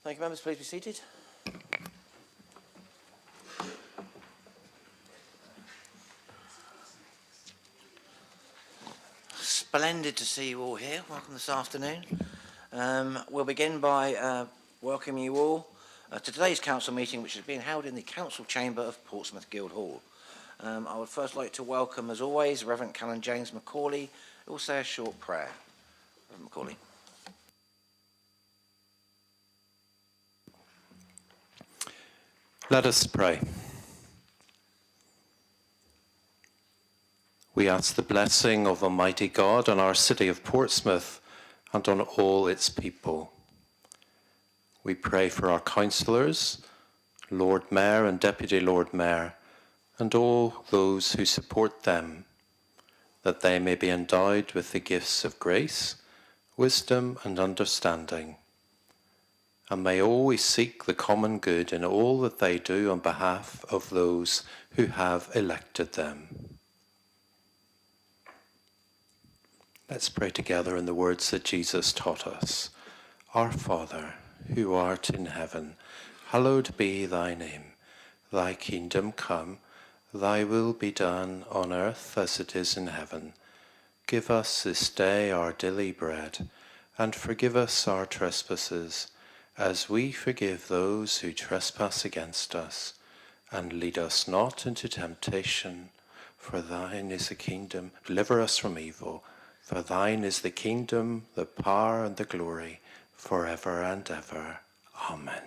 Thank you, members. Please be seated. Splendid to see you all here. Welcome this afternoon. We'll begin by welcoming you all to today's council meeting, which is being held in the council chamber of Portsmouth Guildhall. I would first like to welcome, as always, Reverend Canon James Macaulay, who will say a short prayer. Reverend Macaulay. Let us pray. We ask the blessing of Almighty God on our city of Portsmouth and on all its people. We pray for our councillors, Lord Mayor and Deputy Lord Mayor, and all those who support them, that they may be endowed with the gifts of grace, wisdom and understanding, and may always seek the common good in all that they do on behalf of those who have elected them. Let's pray together in the words that Jesus taught us. Our Father, who art in heaven, hallowed be thy name. Thy kingdom come, thy will be done on earth as it is in heaven. Give us this day our daily bread, and forgive us our trespasses, as we forgive those who trespass against us. And lead us not into temptation, for thine is the kingdom. Deliver us from evil, for thine is the kingdom, the power, and the glory, forever and ever. Amen.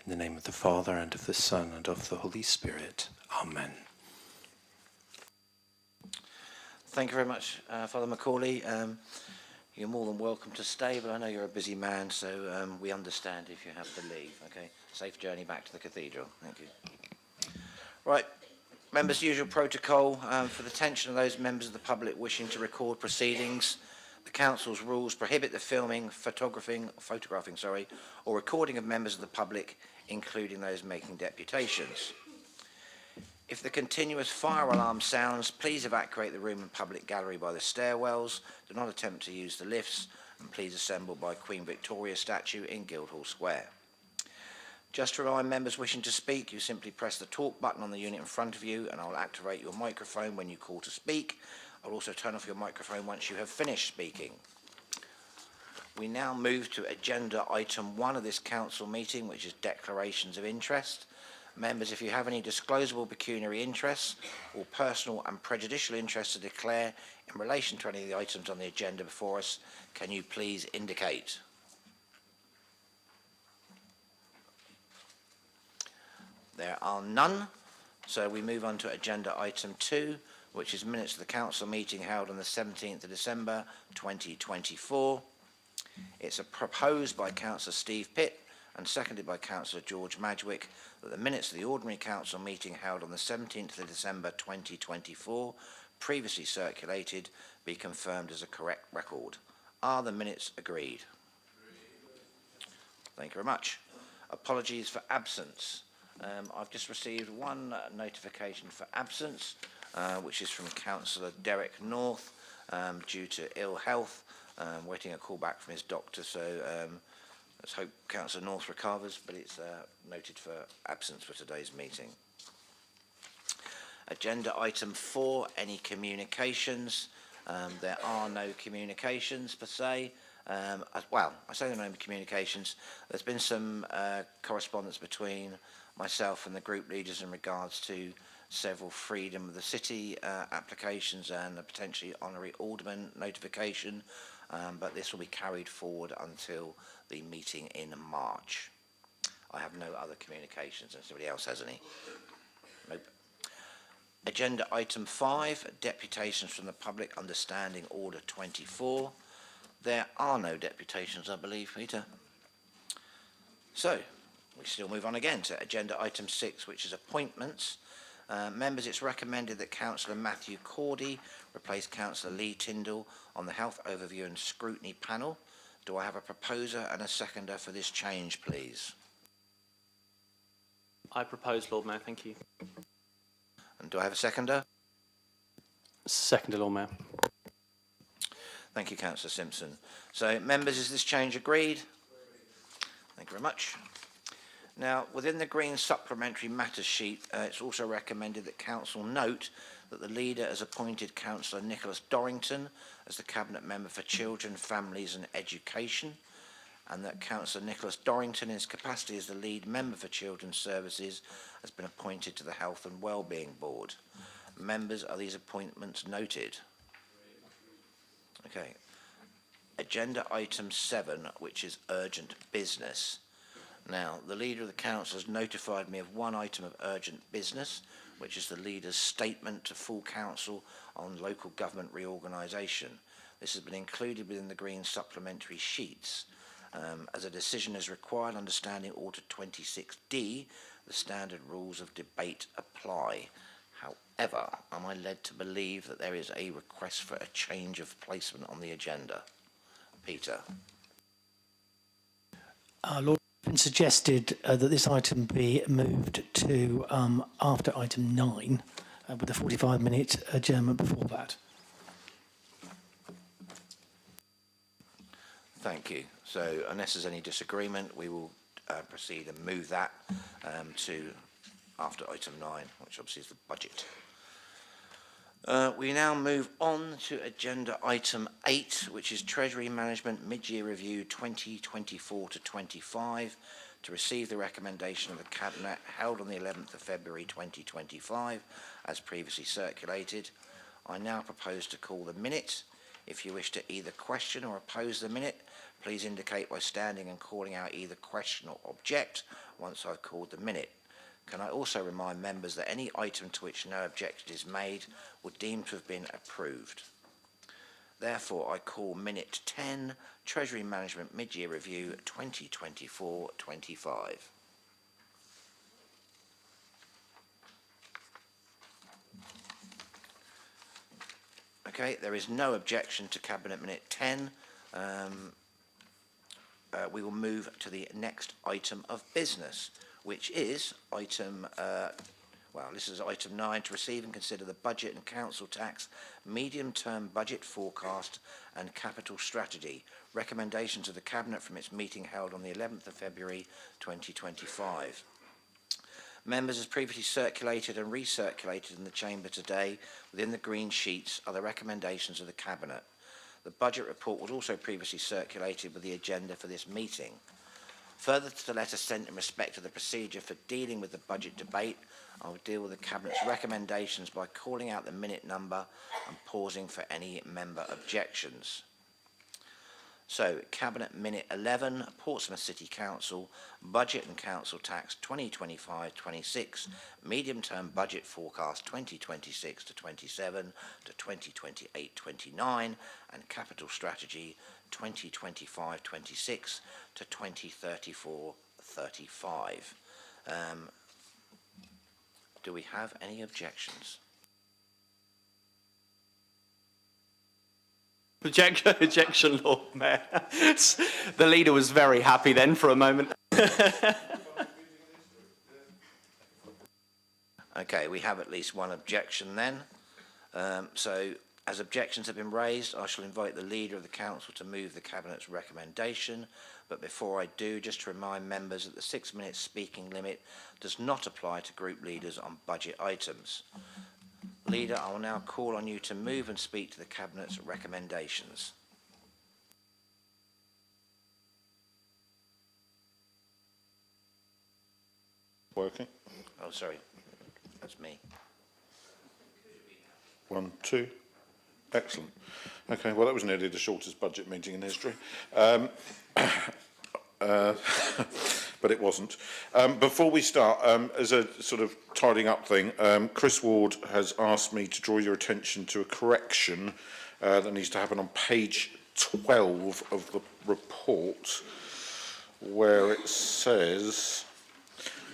In the name of the Father, and of the Son, and of the Holy Spirit. Amen. Thank you very much, Father Macaulay. You're more than welcome to stay, but I know you're a busy man, so we understand if you have to leave. Okay, safe journey back to the cathedral. Thank you. Right, members, usual protocol. For the attention of those members of the public wishing to record proceedings, the council's rules prohibit the filming, photographing, or recording of members of the public, including those making deputations. If the continuous fire alarm sounds, please evacuate the room and public gallery by the stairwells. Do not attempt to use the lifts, and please assemble by Queen Victoria statue in Guildhall Square. Just to remind members wishing to speak, you simply press the talk button on the unit in front of you, and I'll activate your microphone when you call to speak. I'll also turn off your microphone once you have finished speaking. We now move to agenda item 1 of this council meeting, which is declarations of interest. Members, if you have any disclosable pecuniary interests or personal and prejudicial interests to declare in relation to any of the items on the agenda before us, can you please indicate? There are none, so we move on to agenda item 2, which is minutes of the council meeting held on the 17th of December 2024. It's proposed by Councillor Steve Pitt and seconded by Councillor George Madgwick that the minutes of the ordinary council meeting held on the 17th of December 2024, previously circulated, be confirmed as a correct record. Are the minutes agreed? Thank you very much. Apologies for absence. I've just received one notification for absence, which is from Councillor Derek North, due to ill health, waiting a call back from his doctor, so let's hope Councillor North recovers, but it's noted for absence for today's meeting. Agenda item 4, any communications? There are no communications per se. Well, I say there are no communications. There's been some correspondence between myself and the group leaders in regards to several Freedom of the City applications and a potentially honorary alderman notification, but this will be carried forward until the meeting in March. I have no other communications. If somebody else has any? Nope. Agenda item 5, deputations from the public, understanding order 24. There are no deputations, I believe, Peter. So we still move on again to agenda item 6, which is appointments. Members, it's recommended that Councillor Matthew Cordy replace Councillor Lee Tyndall on the Health Overview and Scrutiny panel. Do I have a proposer and a seconder for this change, please? I propose, Lord Mayor. Thank you. And do I have a seconder? Seconder, Lord Mayor. Thank you, Councillor Simpson. So, members, is this change agreed? Thank you very much. Now, within the Green Supplementary Matters sheet, it's also recommended that Council note that the leader has appointed Councillor Nicholas Dorrington as the Cabinet Member for Children, Families and Education, and that Councillor Nicholas Dorrington, in his capacity as the lead member for Children's Services, has been appointed to the Health and Wellbeing Board. Members, are these appointments noted? Okay. Agenda item 7, which is urgent business. Now, the Leader of the Council has notified me of one item of urgent business, which is the Leader's statement to full Council on local government reorganisation. This has been included within the Green supplementary sheets. As a decision is required under Standing Order 26D, the standard rules of debate apply. However, am I led to believe that there is a request for a change of placement on the agenda? Peter. Lord, it's been suggested that this item be moved to after item 9 with a 45-minute adjournment before that. Thank you. So unless there's any disagreement, we will proceed and move that to after item 9, which obviously is the budget. We now move on to agenda item 8, which is Treasury Management Mid-Year Review 2024 to 25, to receive the recommendation of the Cabinet held on the 11th of February 2025, as previously circulated. I now propose to call the minute. If you wish to either question or oppose the minute, please indicate by standing and calling out either question or object once I've called the minute. Can I also remind members that any item to which no objection is made would deem to have been approved. Therefore, I call minute 10, Treasury Management Mid-Year Review 2024-25. Okay, there is no objection to Cabinet Minute 10. We will move to the next item of business, which is item, this is item 9, to receive and consider the budget and council tax, medium-term budget forecast and capital strategy, recommendations of the Cabinet from its meeting held on the 11th of February 2025. Members, as previously circulated and recirculated in the Chamber today, within the green sheets are the recommendations of the Cabinet. The budget report was also previously circulated with the agenda for this meeting. Further to the letter sent in respect to the procedure for dealing with the budget debate, I will deal with the Cabinet's recommendations by calling out the minute number and pausing for any member objections. So, Cabinet Minute 11, Portsmouth City Council, Budget and Council Tax 2025-26, Medium-Term Budget Forecast 2026 to 27 to 2028-29, and Capital Strategy 2025-26 to 2034-35. Do we have any objections? Objection, Lord Mayor. The leader was very happy then for a moment. Okay, we have at least one objection then. So, as objections have been raised, I shall invite the Leader of the Council to move the Cabinet's recommendation. But before I do, just to remind members that the 6-minute speaking limit does not apply to group leaders on budget items. Leader, I will now call on you to move and speak to the Cabinet's recommendations. Working? Oh, sorry. That's me. 1, 2. Excellent. Okay, well, that was nearly the shortest budget meeting in history. But it wasn't. Before we start, as a sort of tidying up thing, Chris Ward has asked me to draw your attention to a correction that needs to happen on page 12 of the report, where it says,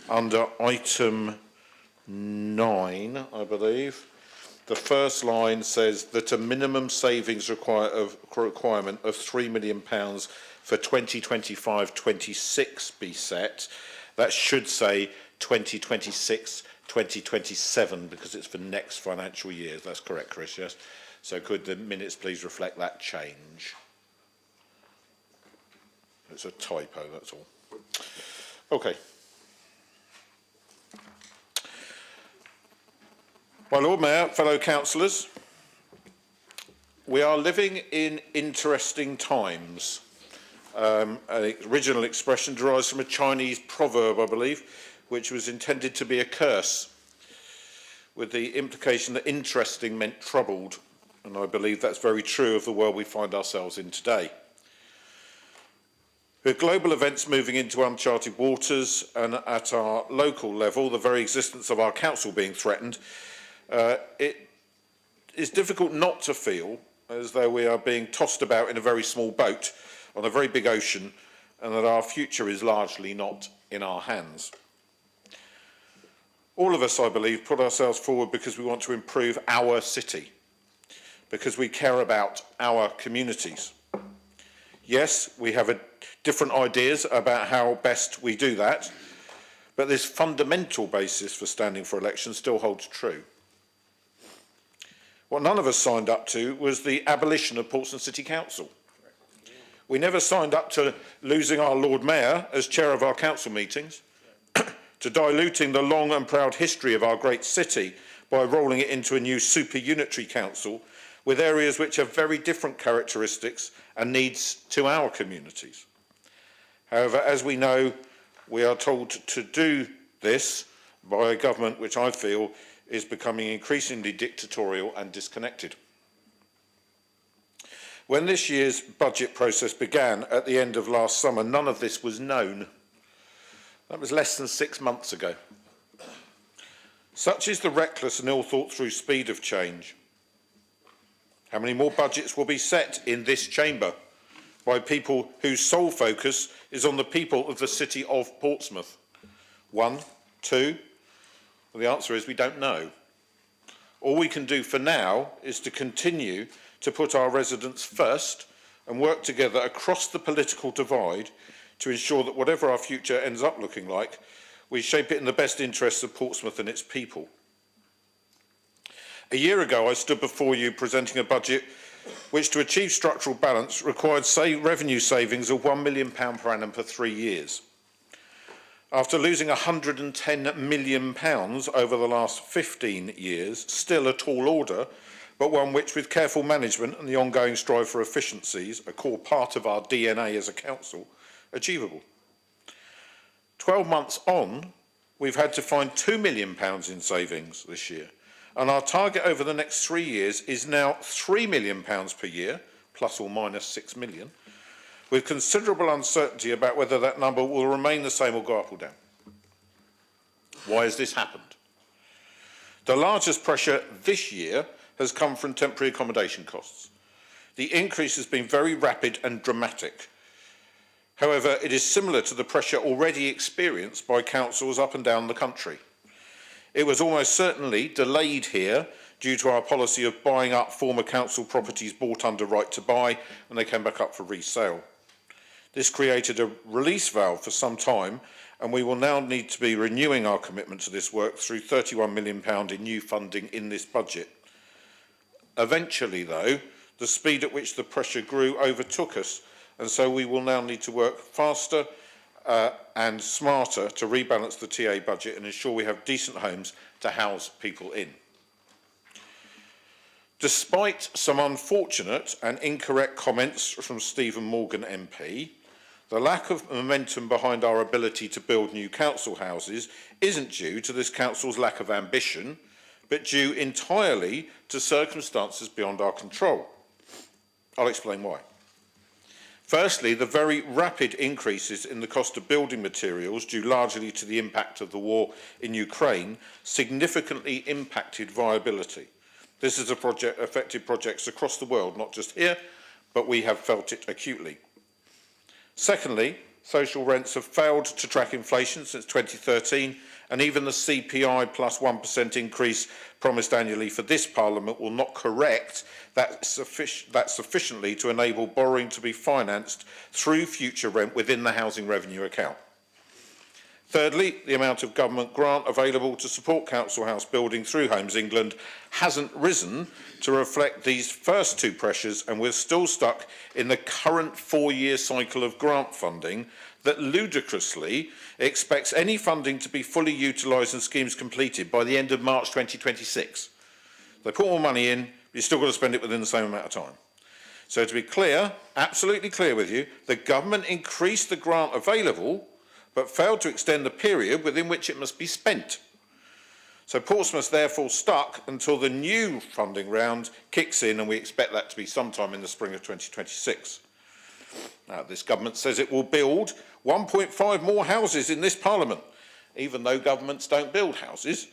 under item 9, I believe, the first line says that a minimum savings requirement of £3 million for 2025-26 be set. That should say 2026-2027 because it's for next financial year. That's correct, Chris, yes? So could the minutes please reflect that change? It's a typo, that's all. Okay. My Lord Mayor, fellow councillors, we are living in interesting times. An original expression derives from a Chinese proverb, I believe, which was intended to be a curse, with the implication that interesting meant troubled, and I believe that's very true of the world we find ourselves in today. With global events moving into uncharted waters and at our local level, the very existence of our council being threatened, it is difficult not to feel as though we are being tossed about in a very small boat on a very big ocean and that our future is largely not in our hands. All of us, I believe, put ourselves forward because we want to improve our city, because we care about our communities. Yes, we have different ideas about how best we do that, but this fundamental basis for standing for election still holds true. What none of us signed up to was the abolition of Portsmouth City Council. We never signed up to losing our Lord Mayor as chair of our council meetings, to diluting the long and proud history of our great city by rolling it into a new super unitary council with areas which have very different characteristics and needs to our communities. However, as we know, we are told to do this by a government which I feel is becoming increasingly dictatorial and disconnected. When this year's budget process began at the end of last summer, none of this was known. That was less than 6 months ago. Such is the reckless and ill-thought-through speed of change. How many more budgets will be set in this chamber by people whose sole focus is on the people of the city of Portsmouth? 1, 2? Well, the answer is we don't know. All we can do for now is to continue to put our residents first and work together across the political divide to ensure that whatever our future ends up looking like, we shape it in the best interests of Portsmouth and its people. A year ago, I stood before you presenting a budget which, to achieve structural balance, required revenue savings of £1 million per annum for 3 years. After losing £110 million over the last 15 years, still a tall order, but one which, with careful management and the ongoing strive for efficiencies, a core part of our DNA as a council, achievable. 12 months on, we've had to find £2 million in savings this year, and our target over the next 3 years is now £3 million per year, plus or minus 6 million, with considerable uncertainty about whether that number will remain the same or go up or down. Why has this happened? The largest pressure this year has come from temporary accommodation costs. The increase has been very rapid and dramatic. However, it is similar to the pressure already experienced by councils up and down the country. It was almost certainly delayed here due to our policy of buying up former council properties bought under right to buy and they came back up for resale. This created a release valve for some time, and we will now need to be renewing our commitment to this work through £31 million in new funding in this budget. Eventually, though, the speed at which the pressure grew overtook us, and so we will now need to work faster and smarter to rebalance the TA budget and ensure we have decent homes to house people in. Despite some unfortunate and incorrect comments from Stephen Morgan MP, the lack of momentum behind our ability to build new council houses isn't due to this council's lack of ambition, but due entirely to circumstances beyond our control. I'll explain why. Firstly, the very rapid increases in the cost of building materials, due largely to the impact of the war in Ukraine, significantly impacted viability. This has affected projects across the world, not just here, but we have felt it acutely. Secondly, social rents have failed to track inflation since 2013, and even the CPI plus 1% increase promised annually for this Parliament will not correct that sufficiently to enable borrowing to be financed through future rent within the housing revenue account. Thirdly, the amount of government grant available to support council house building through Homes England hasn't risen to reflect these first two pressures, and we're still stuck in the current 4-year cycle of grant funding that ludicrously expects any funding to be fully utilised and schemes completed by the end of March 2026. They put more money in, but you've still got to spend it within the same amount of time. So to be clear, absolutely clear with you, the government increased the grant available, but failed to extend the period within which it must be spent. So Portsmouth's therefore stuck until the new funding round kicks in, and we expect that to be sometime in the spring of 2026. Now, this government says it will build 1.5 more houses in this Parliament, even though governments don't build houses,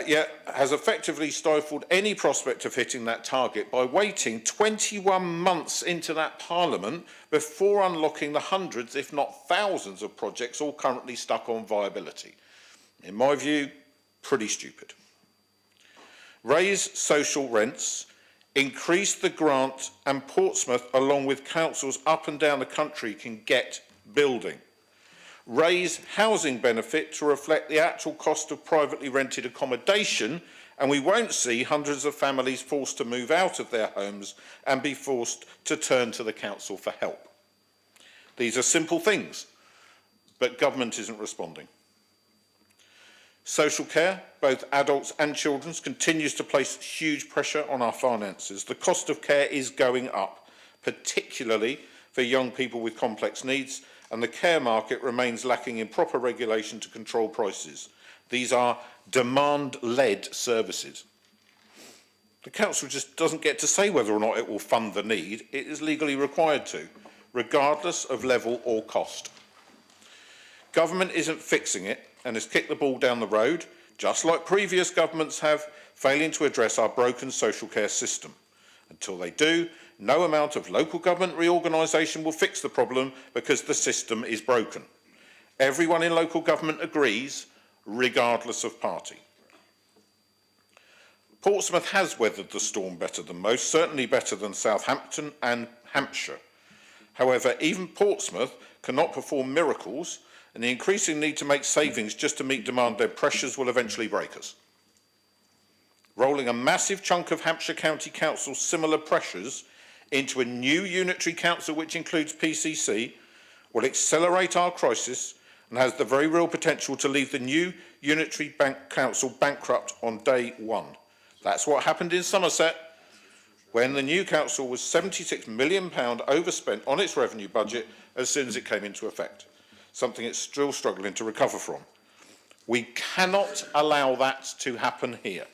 yet has effectively stifled any prospect of hitting that target by waiting 21 months into that Parliament before unlocking the hundreds, if not thousands, of projects all currently stuck on viability. In my view, pretty stupid. Raise social rents, increase the grant, and Portsmouth, along with councils up and down the country, can get building. Raise housing benefit to reflect the actual cost of privately rented accommodation, and we won't see hundreds of families forced to move out of their homes and be forced to turn to the council for help. These are simple things, but government isn't responding. Social care, both adults and children's, continues to place huge pressure on our finances. The cost of care is going up, particularly for young people with complex needs, and the care market remains lacking in proper regulation to control prices. These are demand-led services. The council just doesn't get to say whether or not it will fund the need. It is legally required to, regardless of level or cost. Government isn't fixing it and has kicked the ball down the road, just like previous governments have, failing to address our broken social care system. Until they do, no amount of local government reorganisation will fix the problem because the system is broken. Everyone in local government agrees, regardless of party. Portsmouth has weathered the storm better than most, certainly better than Southampton and Hampshire. However, even Portsmouth cannot perform miracles, and the increasing need to make savings just to meet demand-led pressures will eventually break us. Rolling a massive chunk of Hampshire County Council's similar pressures into a new unitary council which includes PCC will accelerate our crisis and has the very real potential to leave the new unitary council bankrupt on day one. That's what happened in Somerset when the new council was £76 million overspent on its revenue budget as soon as it came into effect, something it's still struggling to recover from. We cannot allow that to happen here.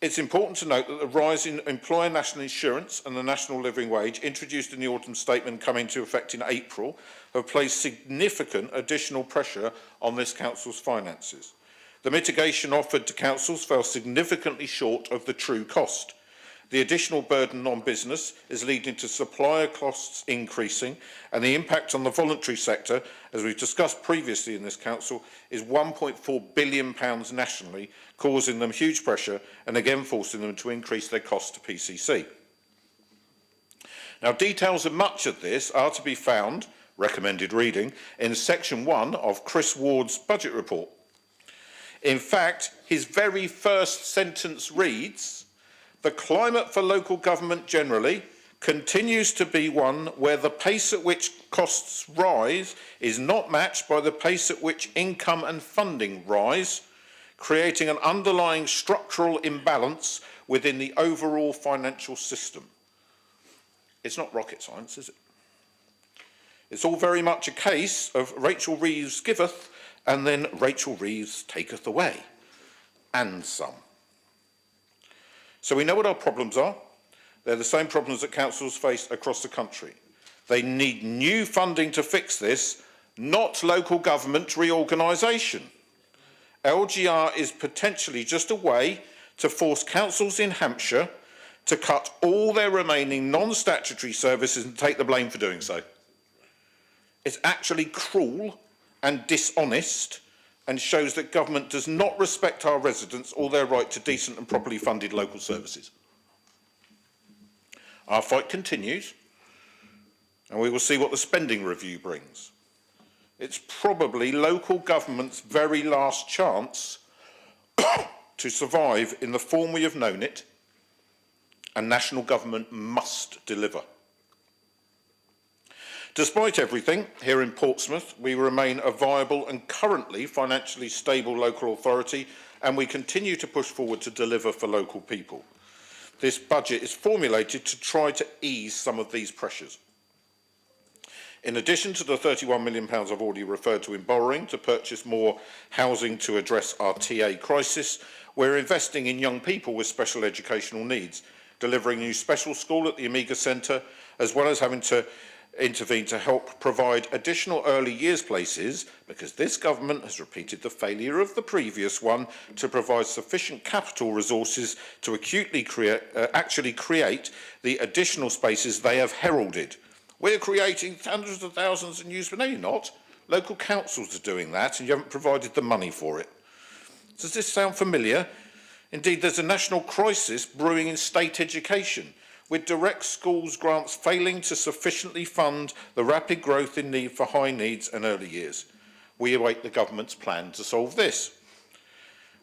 It's important to note that the rise in employer national insurance and the national living wage introduced in the autumn statement coming into effect in April have placed significant additional pressure on this council's finances. The mitigation offered to councils fell significantly short of the true cost. The additional burden on business is leading to supplier costs increasing, and the impact on the voluntary sector, as we've discussed previously in this council, is £1.4 billion nationally, causing them huge pressure and again forcing them to increase their costs to PCC. Now, details of much of this are to be found, recommended reading, in section 1 of Chris Ward's budget report. In fact, his very first sentence reads, "The climate for local government generally continues to be one where the pace at which costs rise is not matched by the pace at which income and funding rise, creating an underlying structural imbalance within the overall financial system." It's not rocket science, is it? It's all very much a case of Rachel Reeves giveth and then Rachel Reeves taketh away, and some. So we know what our problems are. They're the same problems that councils face across the country. They need new funding to fix this, not local government reorganisation. LGR is potentially just a way to force councils in Hampshire to cut all their remaining non-statutory services and take the blame for doing so. It's actually cruel and dishonest and shows that government does not respect our residents or their right to decent and properly funded local services. Our fight continues, and we will see what the spending review brings. It's probably local government's very last chance to survive in the form we have known it, and national government must deliver. Despite everything, here in Portsmouth, we remain a viable and currently financially stable local authority, and we continue to push forward to deliver for local people. This budget is formulated to try to ease some of these pressures. In addition to the £31 million I've already referred to in borrowing to purchase more housing to address our TA crisis, we're investing in young people with special educational needs, delivering a new special school at the Amiga Centre, as well as having to intervene to help provide additional early years places, because this government has repeated the failure of the previous one to provide sufficient capital resources to actually create the additional spaces they have heralded. We're creating hundreds of thousands of new spaces. No, you're not. Local councils are doing that, and you haven't provided the money for it. Does this sound familiar? Indeed, there's a national crisis brewing in state education, with direct schools grants failing to sufficiently fund the rapid growth in need for high needs and early years. We await the government's plan to solve this.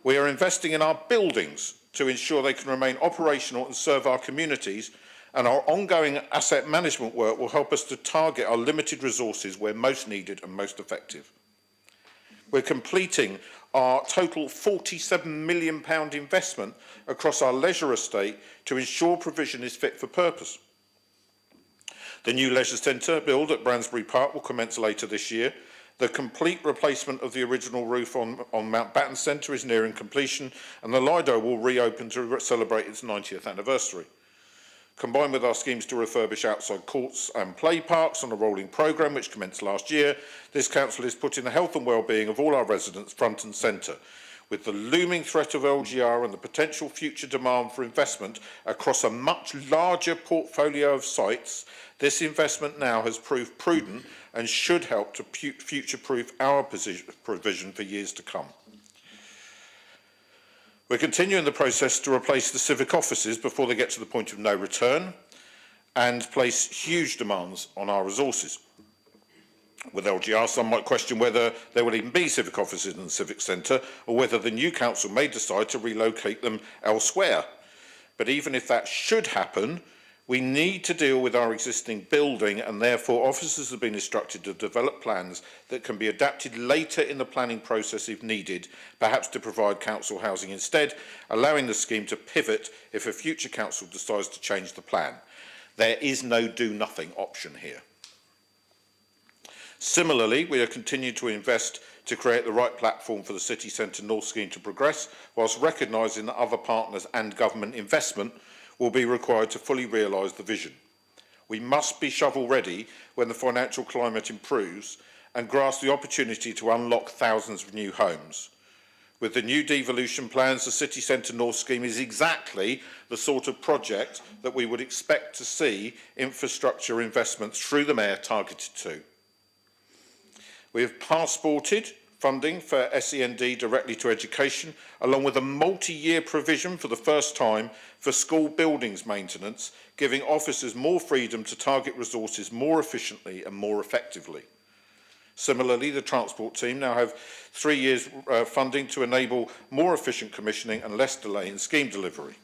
We are investing in our buildings to ensure they can remain operational and serve our communities, and our ongoing asset management work will help us to target our limited resources where most needed and most effective. We're completing our total £47 million investment across our leisure estate to ensure provision is fit for purpose. The new leisure centre build at Bransbury Park will commence later this year. The complete replacement of the original roof on Mountbatten Centre is nearing completion, and the Lido will reopen to celebrate its 90th anniversary. Combined with our schemes to refurbish outside courts and play parks on a rolling programme which commenced last year, this council is putting the health and well-being of all our residents front and centre. With the looming threat of LGR and the potential future demand for investment across a much larger portfolio of sites, this investment now has proved prudent and should help to future-proof our provision for years to come. We're continuing the process to replace the civic offices before they get to the point of no return and place huge demands on our resources. With LGR, some might question whether there will even be civic offices in the civic centre or whether the new council may decide to relocate them elsewhere. But even if that should happen, we need to deal with our existing building, and therefore officers have been instructed to develop plans that can be adapted later in the planning process if needed, perhaps to provide council housing instead, allowing the scheme to pivot if a future council decides to change the plan. There is no do-nothing option here. Similarly, we are continuing to invest to create the right platform for the City Centre North scheme to progress, whilst recognising that other partners and government investment will be required to fully realise the vision. We must be shovel-ready when the financial climate improves and grasp the opportunity to unlock thousands of new homes. With the new devolution plans, the City Centre North scheme is exactly the sort of project that we would expect to see infrastructure investments through the Mayor targeted to. We have passported funding for SEND directly to education, along with a multi-year provision for the first time for school buildings maintenance, giving officers more freedom to target resources more efficiently and more effectively. Similarly, the transport team now have 3 years funding to enable more efficient commissioning and less delay in scheme delivery.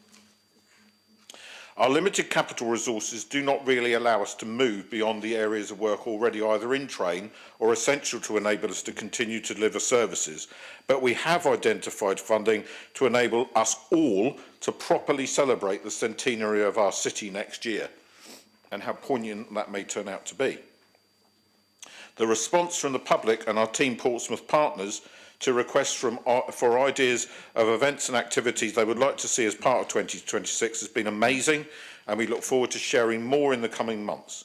Our limited capital resources do not really allow us to move beyond the areas of work already either in train or essential to enable us to continue to deliver services, but we have identified funding to enable us all to properly celebrate the centenary of our city next year, and how poignant that may turn out to be. The response from the public and our Team Portsmouth partners to requests for ideas of events and activities they would like to see as part of 2026 has been amazing, and we look forward to sharing more in the coming months.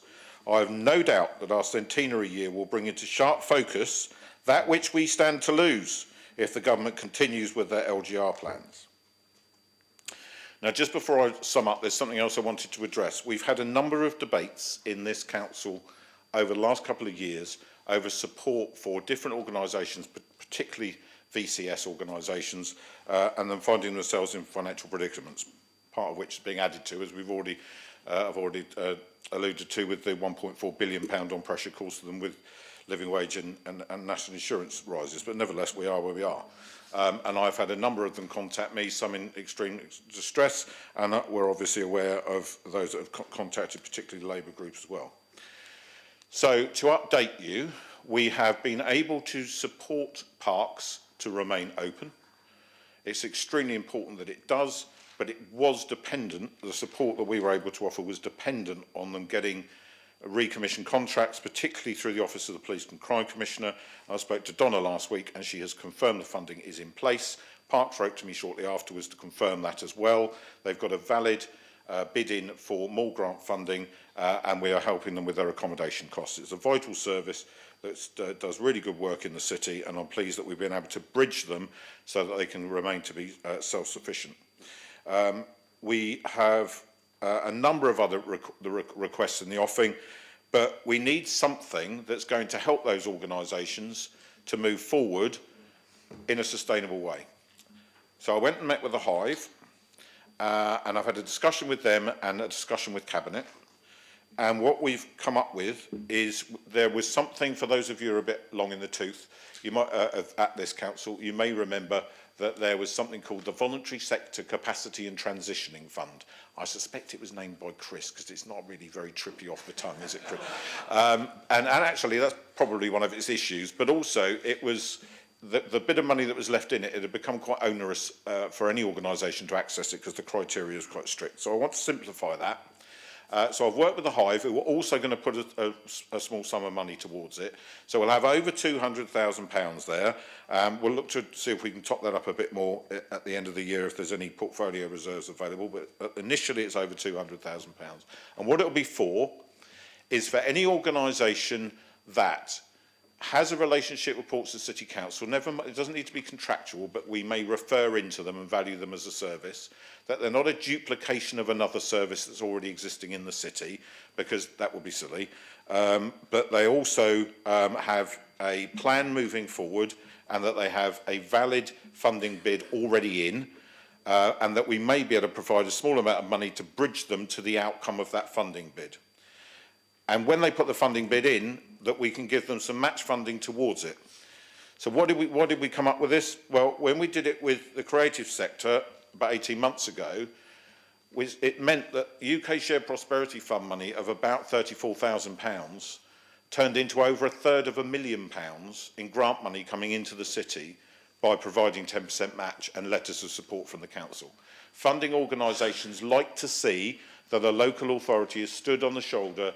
I have no doubt that our centenary year will bring into sharp focus that which we stand to lose if the government continues with their LGR plans. Now, just before I sum up, there's something else I wanted to address. We've had a number of debates in this council over the last couple of years over support for different organisations, particularly VCS organisations, and then finding themselves in financial predicaments, part of which is being added to, as we've already, I've already alluded to, with the £1.4 billion on pressure caused to them with living wage and national insurance rises. But nevertheless, we are where we are. And I've had a number of them contact me, some in extreme distress, and we're obviously aware of those that have contacted particularly Labour groups as well. So to update you, we have been able to support parks to remain open. It's extremely important that it does, but it was dependent, the support that we were able to offer was dependent on them getting recommissioned contracts, particularly through the Office of the Police and Crime Commissioner. I spoke to Donna last week and she has confirmed the funding is in place. Parks wrote to me shortly afterwards to confirm that as well. They've got a valid bid in for more grant funding and we are helping them with their accommodation costs. It's a vital service that does really good work in the city, and I'm pleased that we've been able to bridge them so that they can remain to be self-sufficient. We have a number of other requests in the offing, but we need something that's going to help those organisations to move forward in a sustainable way. So I went and met with the Hive, and I've had a discussion with them and a discussion with Cabinet. And what we've come up with is there was something, for those of you who are a bit long in the tooth, you might, at this council, you may remember that there was something called the Voluntary Sector Capacity and Transitioning Fund. I suspect it was named by Chris, because it's not really very trippy off the tongue, is it, Chris? And actually, that's probably one of its issues, but also it was the bit of money that was left in it, it had become quite onerous for any organisation to access it because the criteria is quite strict. So I want to simplify that. So I've worked with the Hive, who are also going to put a small sum of money towards it. So we'll have over £200,000 there. We'll look to see if we can top that up a bit more at the end of the year if there's any portfolio reserves available. But initially it's over £200,000. And what it'll be for is for any organisation that has a relationship with Portsmouth City Council, it doesn't need to be contractual, but we may refer into them and value them as a service, that they're not a duplication of another service that's already existing in the city, because that would be silly, but they also have a plan moving forward and that they have a valid funding bid already in, and that we may be able to provide a small amount of money to bridge them to the outcome of that funding bid. And when they put the funding bid in, that we can give them some match funding towards it. So what did we come up with this? Well, when we did it with the creative sector about 18 months ago, it meant that UK Shared Prosperity Fund money of about £34,000 turned into over £250,000 in grant money coming into the city by providing 10% match and letters of support from the council. Funding organisations like to see that a local authority has stood on the shoulder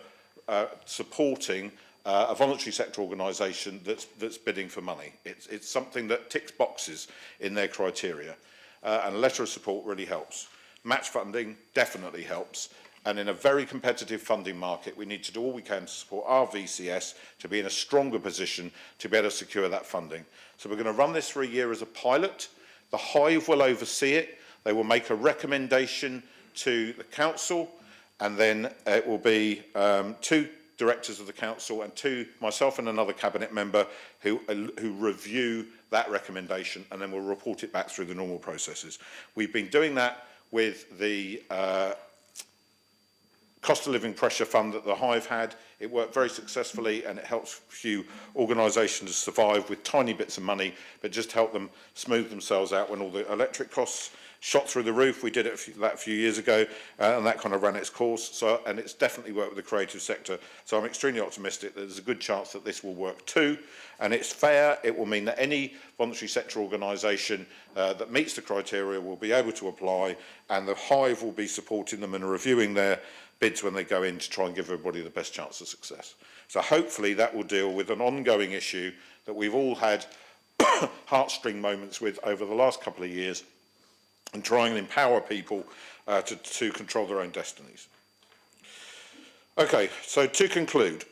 supporting a voluntary sector organisation that's bidding for money. It's something that ticks boxes in their criteria, and a letter of support really helps. Match funding definitely helps, and in a very competitive funding market, we need to do all we can to support our VCS to be in a stronger position to be able to secure that funding. So we're going to run this for a year as a pilot. The Hive will oversee it. They will make a recommendation to the council, and then it will be two directors of the council and myself and another cabinet member who review that recommendation, and then we'll report it back through the normal processes. We've been doing that with the cost of living pressure fund that the Hive had. It worked very successfully, and it helps few organisations survive with tiny bits of money, but just help them smooth themselves out when all the electric costs shot through the roof. We did it a few years ago, and that kind of ran its course. So, and it's definitely worked with the creative sector. So I'm extremely optimistic that there's a good chance that this will work too. And it's fair. It will mean that any voluntary sector organisation that meets the criteria will be able to apply, and the Hive will be supporting them and reviewing their bids when they go in to try and give everybody the best chance of success. So hopefully that will deal with an ongoing issue that we've all had heartstring moments with over the last couple of years, and trying and empower people to control their own destinies. Okay, so to conclude,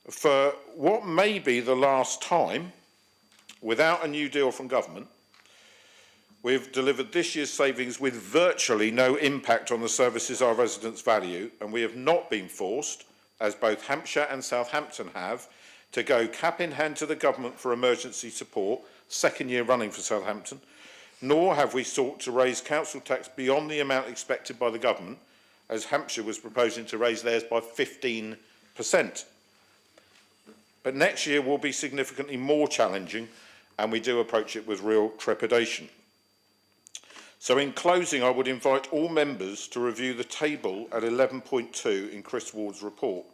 for what may be the last time, without a new deal from government, we've delivered this year's savings with virtually no impact on the services our residents value, and we have not been forced, as both Hampshire and Southampton have, to go cap in hand to the government for emergency support, second year running for Southampton, nor have we sought to raise council tax beyond the amount expected by the government, as Hampshire was proposing to raise theirs by 15%. But next year will be significantly more challenging, and we do approach it with real trepidation. So in closing, I would invite all members to review the table at 11.2 in Chris Ward's report.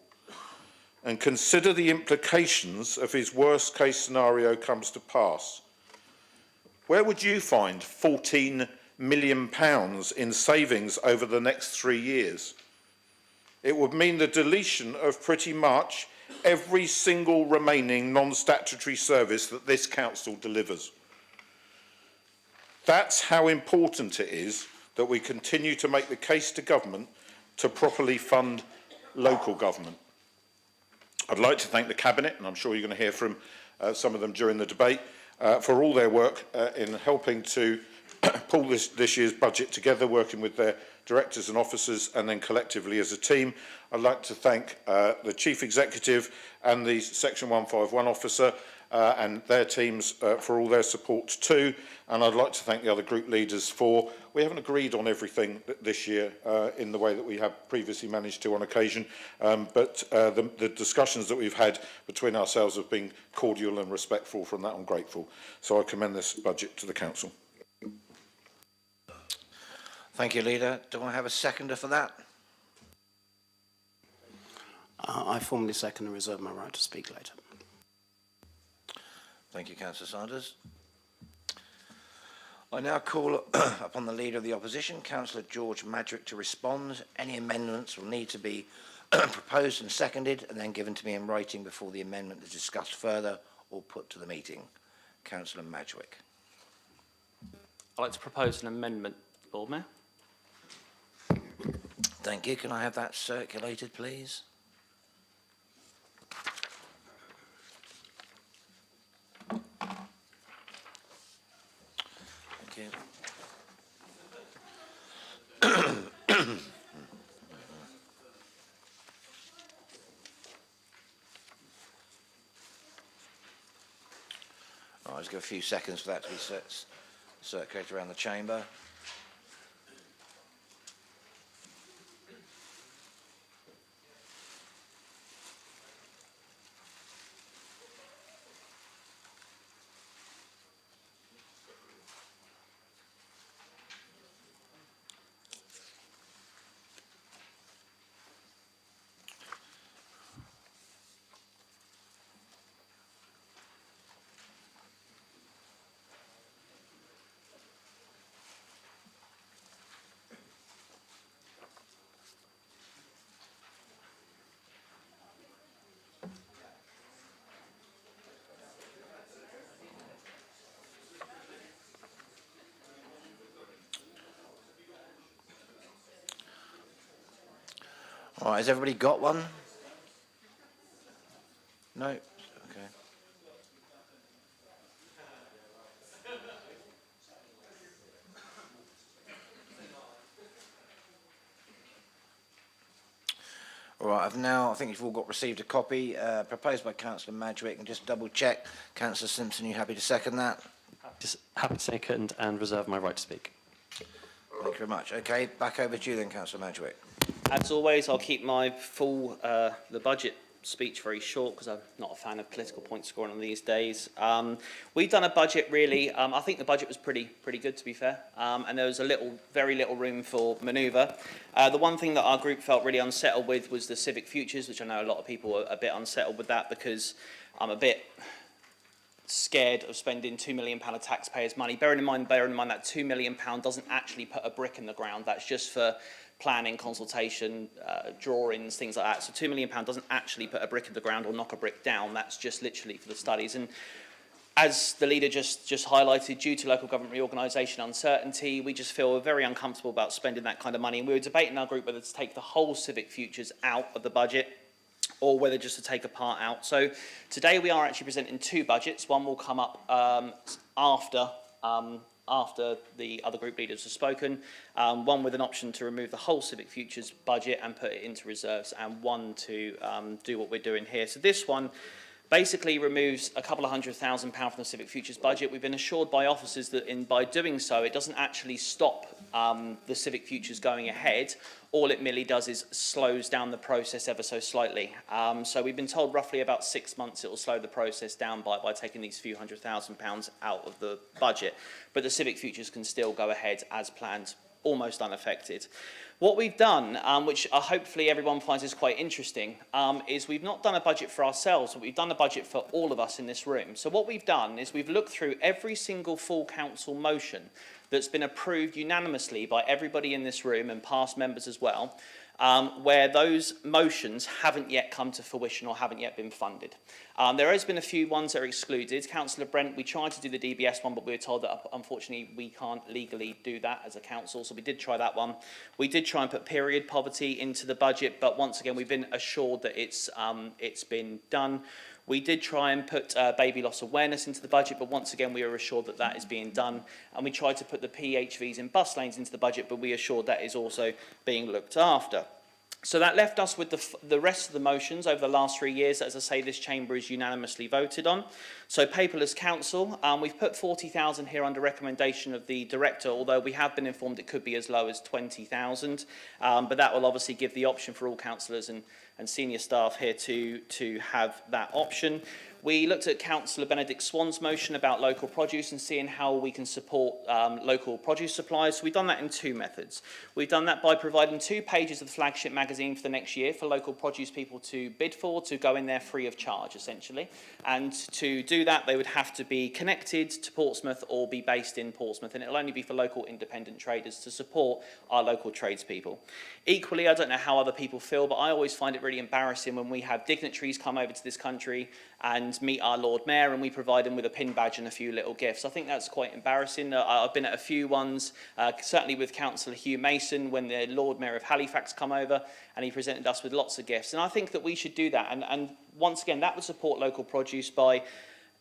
and consider the implications if his worst case scenario comes to pass. Where would you find £14 million in savings over the next 3 years? It would mean the deletion of pretty much every single remaining non-statutory service that this council delivers. That's how important it is that we continue to make the case to government to properly fund local government. I'd like to thank the Cabinet, and I'm sure you're going to hear from some of them during the debate, for all their work in helping to pull this year's budget together, working with their directors and officers, and then collectively as a team. I'd like to thank the Chief Executive and the Section 151 officer and their teams for all their support too. And I'd like to thank the other group leaders for, we haven't agreed on everything this year in the way that we have previously managed to on occasion, but the discussions that we've had between ourselves have been cordial and respectful. From that I'm grateful. So I commend this budget to the Council. Thank you, Leader. Do I have a seconder for that? I formally second and reserve my right to speak later. Thank you, Councillor Sanders. I now call upon the Leader of the Opposition, Councillor George Madrick, to respond. Any amendments will need to be proposed and seconded and then given to me in writing before the amendment is discussed further or put to the meeting. Councillor Madrick. I'd like to propose an amendment, Lord Mayor. Thank you. Can I have that circulated, please? Thank you. I'll just give a few seconds for that to be circulated around the chamber. All right, has everybody got one? No? Okay. All right, I think you've all received a copy, proposed by Councillor Madrick, and just double check. Councillor Simpson, you happy to second that? Just happy to second and reserve my right to speak. Thank you very much. Okay, back over to you then, Councillor Madrick. As always, I'll keep my the budget speech very short because I'm not a fan of political point scoring on these days. We've done a budget really, I think the budget was pretty good to be fair, and there was very little room for manoeuvre. The one thing that our group felt really unsettled with was the civic futures, which I know a lot of people are a bit unsettled with that because I'm a bit scared of spending £2 million of taxpayers' money. Bearing in mind that £2 million doesn't actually put a brick in the ground. That's just for planning, consultation, drawings, things like that. So £2 million doesn't actually put a brick in the ground or knock a brick down. That's just literally for the studies. And as the leader just highlighted, due to local government reorganisation uncertainty, we just feel very uncomfortable about spending that kind of money. And we were debating in our group whether to take the whole civic futures out of the budget or whether just to take a part out. So today we are actually presenting two budgets. One will come up after the other group leaders have spoken, one with an option to remove the whole civic futures budget and put it into reserves, and one to do what we're doing here. So this one basically removes a couple of £100,000 from the civic futures budget. We've been assured by officers that by doing so, it doesn't actually stop the civic futures going ahead. All it merely does is slows down the process ever so slightly. So we've been told roughly about 6 months it will slow the process down by taking these few £100,000 out of the budget. But the civic futures can still go ahead as planned almost unaffected. What we've done, which hopefully everyone finds is quite interesting, is we've not done a budget for ourselves, but we've done a budget for all of us in this room. So what we've done is we've looked through every single full council motion that's been approved unanimously by everybody in this room and past members as well, where those motions haven't yet come to fruition or haven't yet been funded. There has been a few ones that are excluded. Councillor Brent, we tried to do the DBS one, but we were told that unfortunately we can't legally do that as a council, so we did try that one. We did try and put period poverty into the budget, but once again we've been assured that it's been done. We did try and put baby loss awareness into the budget, but once again we were assured that that is being done. And we tried to put the PHVs in bus lanes into the budget, but we are assured that is also being looked after. So that left us with the rest of the motions over the last 3 years, as I say, this chamber is unanimously voted on. So paperless council, we've put 40,000 here under recommendation of the director, although we have been informed it could be as low as 20,000. But that will obviously give the option for all councillors and senior staff here to have that option. We looked at Councillor Benedict Swan's motion about local produce and seeing how we can support local produce suppliers. So we've done that in two methods. We've done that by providing 2 pages of the flagship magazine for the next year for local produce people to bid for, to go in there free of charge, essentially. And to do that, they would have to be connected to Portsmouth or be based in Portsmouth, and it'll only be for local independent traders to support our local tradespeople. Equally, I don't know how other people feel, but I always find it really embarrassing when we have dignitaries come over to this country and meet our Lord Mayor and we provide them with a pin badge and a few little gifts. I think that's quite embarrassing. I've been at a few ones, certainly with Councillor Hugh Mason when the Lord Mayor of Halifax come over and he presented us with lots of gifts. And I think that we should do that. And once again, that would support local produce by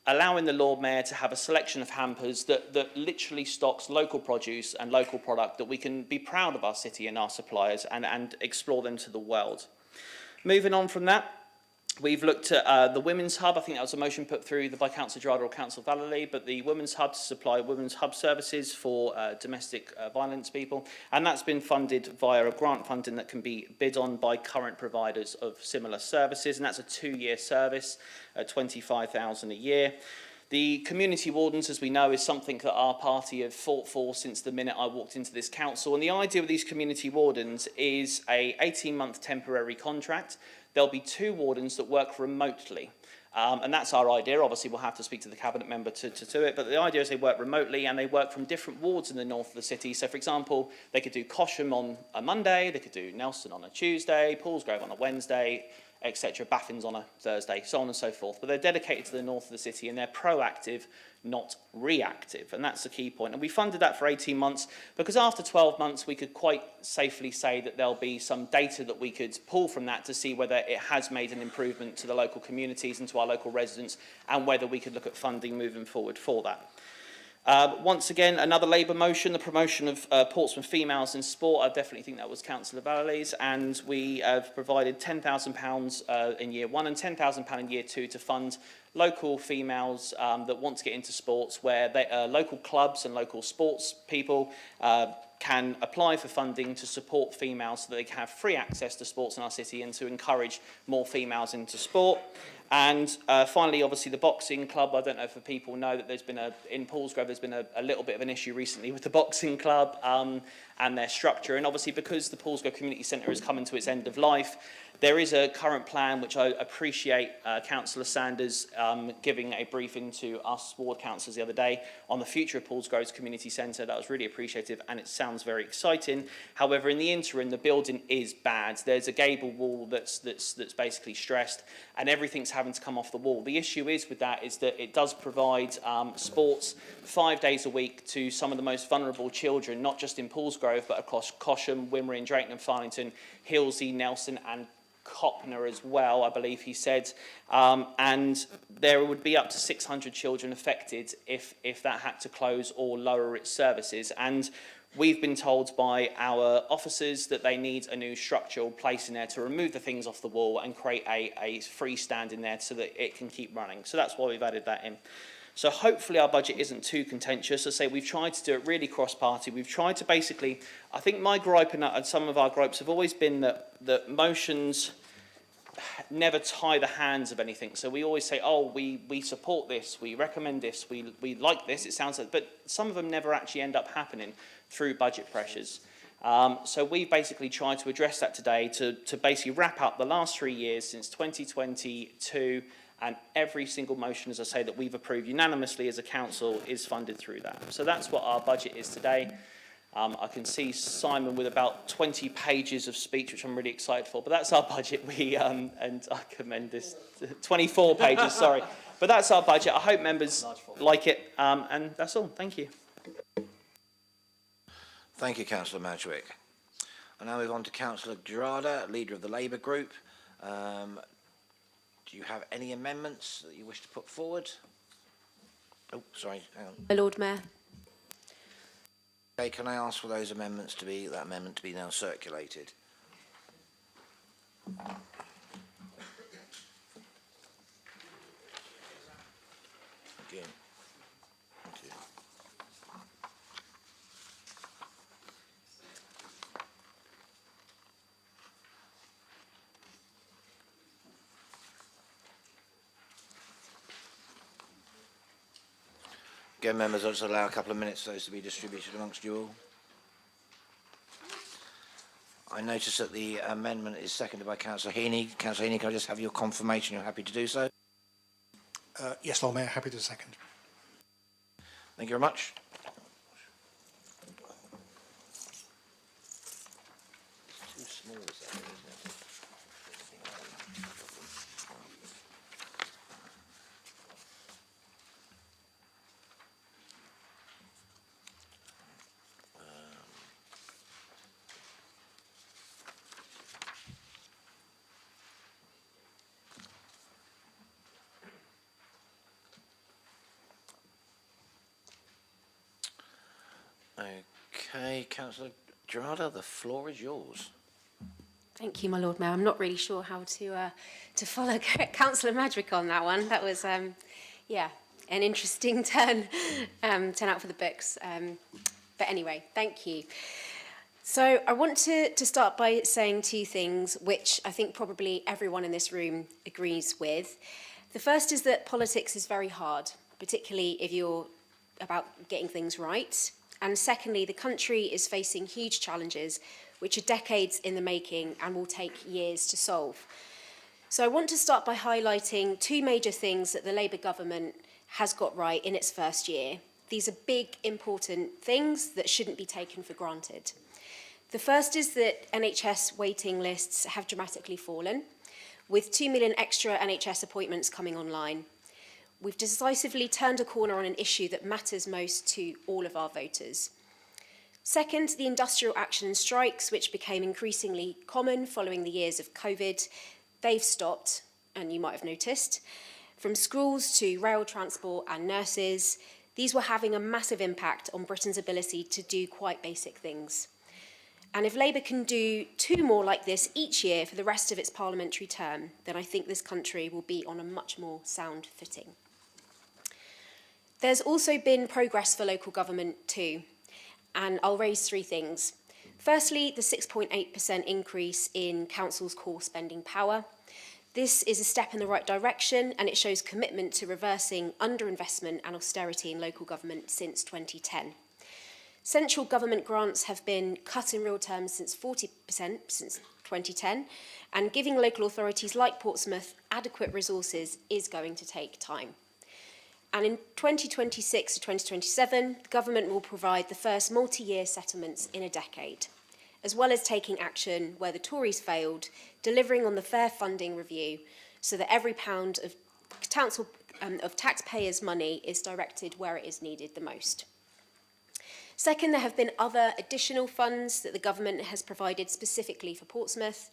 allowing the Lord Mayor to have a selection of hampers that literally stocks local produce and local product that we can be proud of our city and our suppliers and explore them to the world. Moving on from that, we've looked at the Women's Hub. I think that was a motion put through either by Councillor Gerrard or Councillor Vallely, but the Women's Hub to supply Women's Hub services for domestic violence people. And that's been funded via a grant funding that can be bid on by current providers of similar services. And that's a 2-year service at $25,000 a year. The community wardens, as we know, is something that our party have fought for since the minute I walked into this council. And the idea of these community wardens is a 18-month temporary contract. There'll be 2 wardens that work remotely. And that's our idea. Obviously, we'll have to speak to the cabinet member to do it. But the idea is they work remotely and they work from different wards in the north of the city. So, for example, they could do Cosham on a Monday, they could do Nelson on a Tuesday, Paulsgrove on a Wednesday, etc., Baffins on a Thursday, so on and so forth. But they're dedicated to the north of the city and they're proactive, not reactive. And that's the key point. And we funded that for 18 months because after 12 months, we could quite safely say that there'll be some data that we could pull from that to see whether it has made an improvement to the local communities and to our local residents and whether we could look at funding moving forward for that. Once again, another Labour motion, the promotion of Portsmouth females in sport. I definitely think that was Councillor Vallely's, and we have provided £10,000 in year 1 and £10,000 in year 2 to fund local females that want to get into sports, where local clubs and local sports people can apply for funding to support females so that they can have free access to sports in our city and to encourage more females into sport. And finally, obviously, the boxing club. I don't know if people know that there's been in Paulsgrove, there's been a little bit of an issue recently with the boxing club and their structure. And obviously, because the Paulsgrove Community Centre has come into its end of life, there is a current plan, which I appreciate Councillor Sanders giving a briefing to us ward councillors the other day on the future of Paulsgrove's Community Centre. That was really appreciative and it sounds very exciting. However, in the interim, the building is bad. There's a gable wall that's basically stressed and everything's having to come off the wall. The issue is with that is that it does provide sports 5 days a week to some of the most vulnerable children, not just in Paulsgrove, but across Cosham, Wimmera and Drayton and Farlington, Hilsey, Nelson and Copner as well, I believe he said, and there would be up to 600 children affected if that had to close or lower its services. And we've been told by our officers that they need a new structural place in there to remove the things off the wall and create a freestand in there so that it can keep running. So that's why we've added that in. So hopefully our budget isn't too contentious. As I say, we've tried to do it really cross-party. We've tried to basically, I think my gripe and some of our gripes have always been that motions never tie the hands of anything. So we always say, oh, we support this, we recommend this, we like this, it sounds like, but some of them never actually end up happening through budget pressures. So we basically tried to address that today to basically wrap up the last 3 years since 2022, and every single motion, as I say, that we've approved unanimously as a council is funded through that. So that's what our budget is today. I can see Simon with about 20 pages of speech, which I'm really excited for, but that's our budget. And I commend this, 24 pages, sorry. But that's our budget. I hope members like it, and that's all. Thank you. Thank you, Councillor Madgwick. I now move on to Councillor Gerarda, leader of the Labour Group. Do you have any amendments that you wish to put forward? Oh, sorry, hang on. My Lord Mayor. Okay, can I ask for those amendments to be, that amendment to be now circulated? Again. Thank you. Again, members, I'll just allow a couple of minutes for those to be distributed amongst you all. I notice that the amendment is seconded by Councillor Heaney. Councillor Heaney, can I just have your confirmation you're happy to do so? Yes, Lord Mayor, happy to second. Thank you very much. It's too small, this area, isn't it? Okay, Councillor Gerarda, the floor is yours. Thank you, my Lord Mayor. I'm not really sure how to follow Councillor Madgwick on that one. That was, yeah, an interesting turn out for the books. But anyway, thank you. So I want to start by saying two things, which I think probably everyone in this room agrees with. The first is that politics is very hard, particularly if you're about getting things right. And secondly, the country is facing huge challenges which are decades in the making and will take years to solve. So I want to start by highlighting two major things that the Labour government has got right in its first year. These are big, important things that shouldn't be taken for granted. The first is that NHS waiting lists have dramatically fallen, with 2 million extra NHS appointments coming online. We've decisively turned a corner on an issue that matters most to all of our voters. Second, the industrial action and strikes, which became increasingly common following the years of COVID, they've stopped, and you might have noticed. From schools to rail transport and nurses, these were having a massive impact on Britain's ability to do quite basic things. And if Labour can do two more like this each year for the rest of its parliamentary term, then I think this country will be on a much more sound footing. There's also been progress for local government too, and I'll raise three things. Firstly, the 6.8% increase in council's core spending power. This is a step in the right direction, and it shows commitment to reversing underinvestment and austerity in local government since 2010. Central government grants have been cut in real terms since 40% since 2010, and giving local authorities like Portsmouth adequate resources is going to take time. And in 2026 to 2027, the government will provide the first multi-year settlements in a decade, as well as taking action where the Tories failed, delivering on the fair funding review so that every pound of taxpayers' money is directed where it is needed the most. Second, there have been other additional funds that the government has provided specifically for Portsmouth.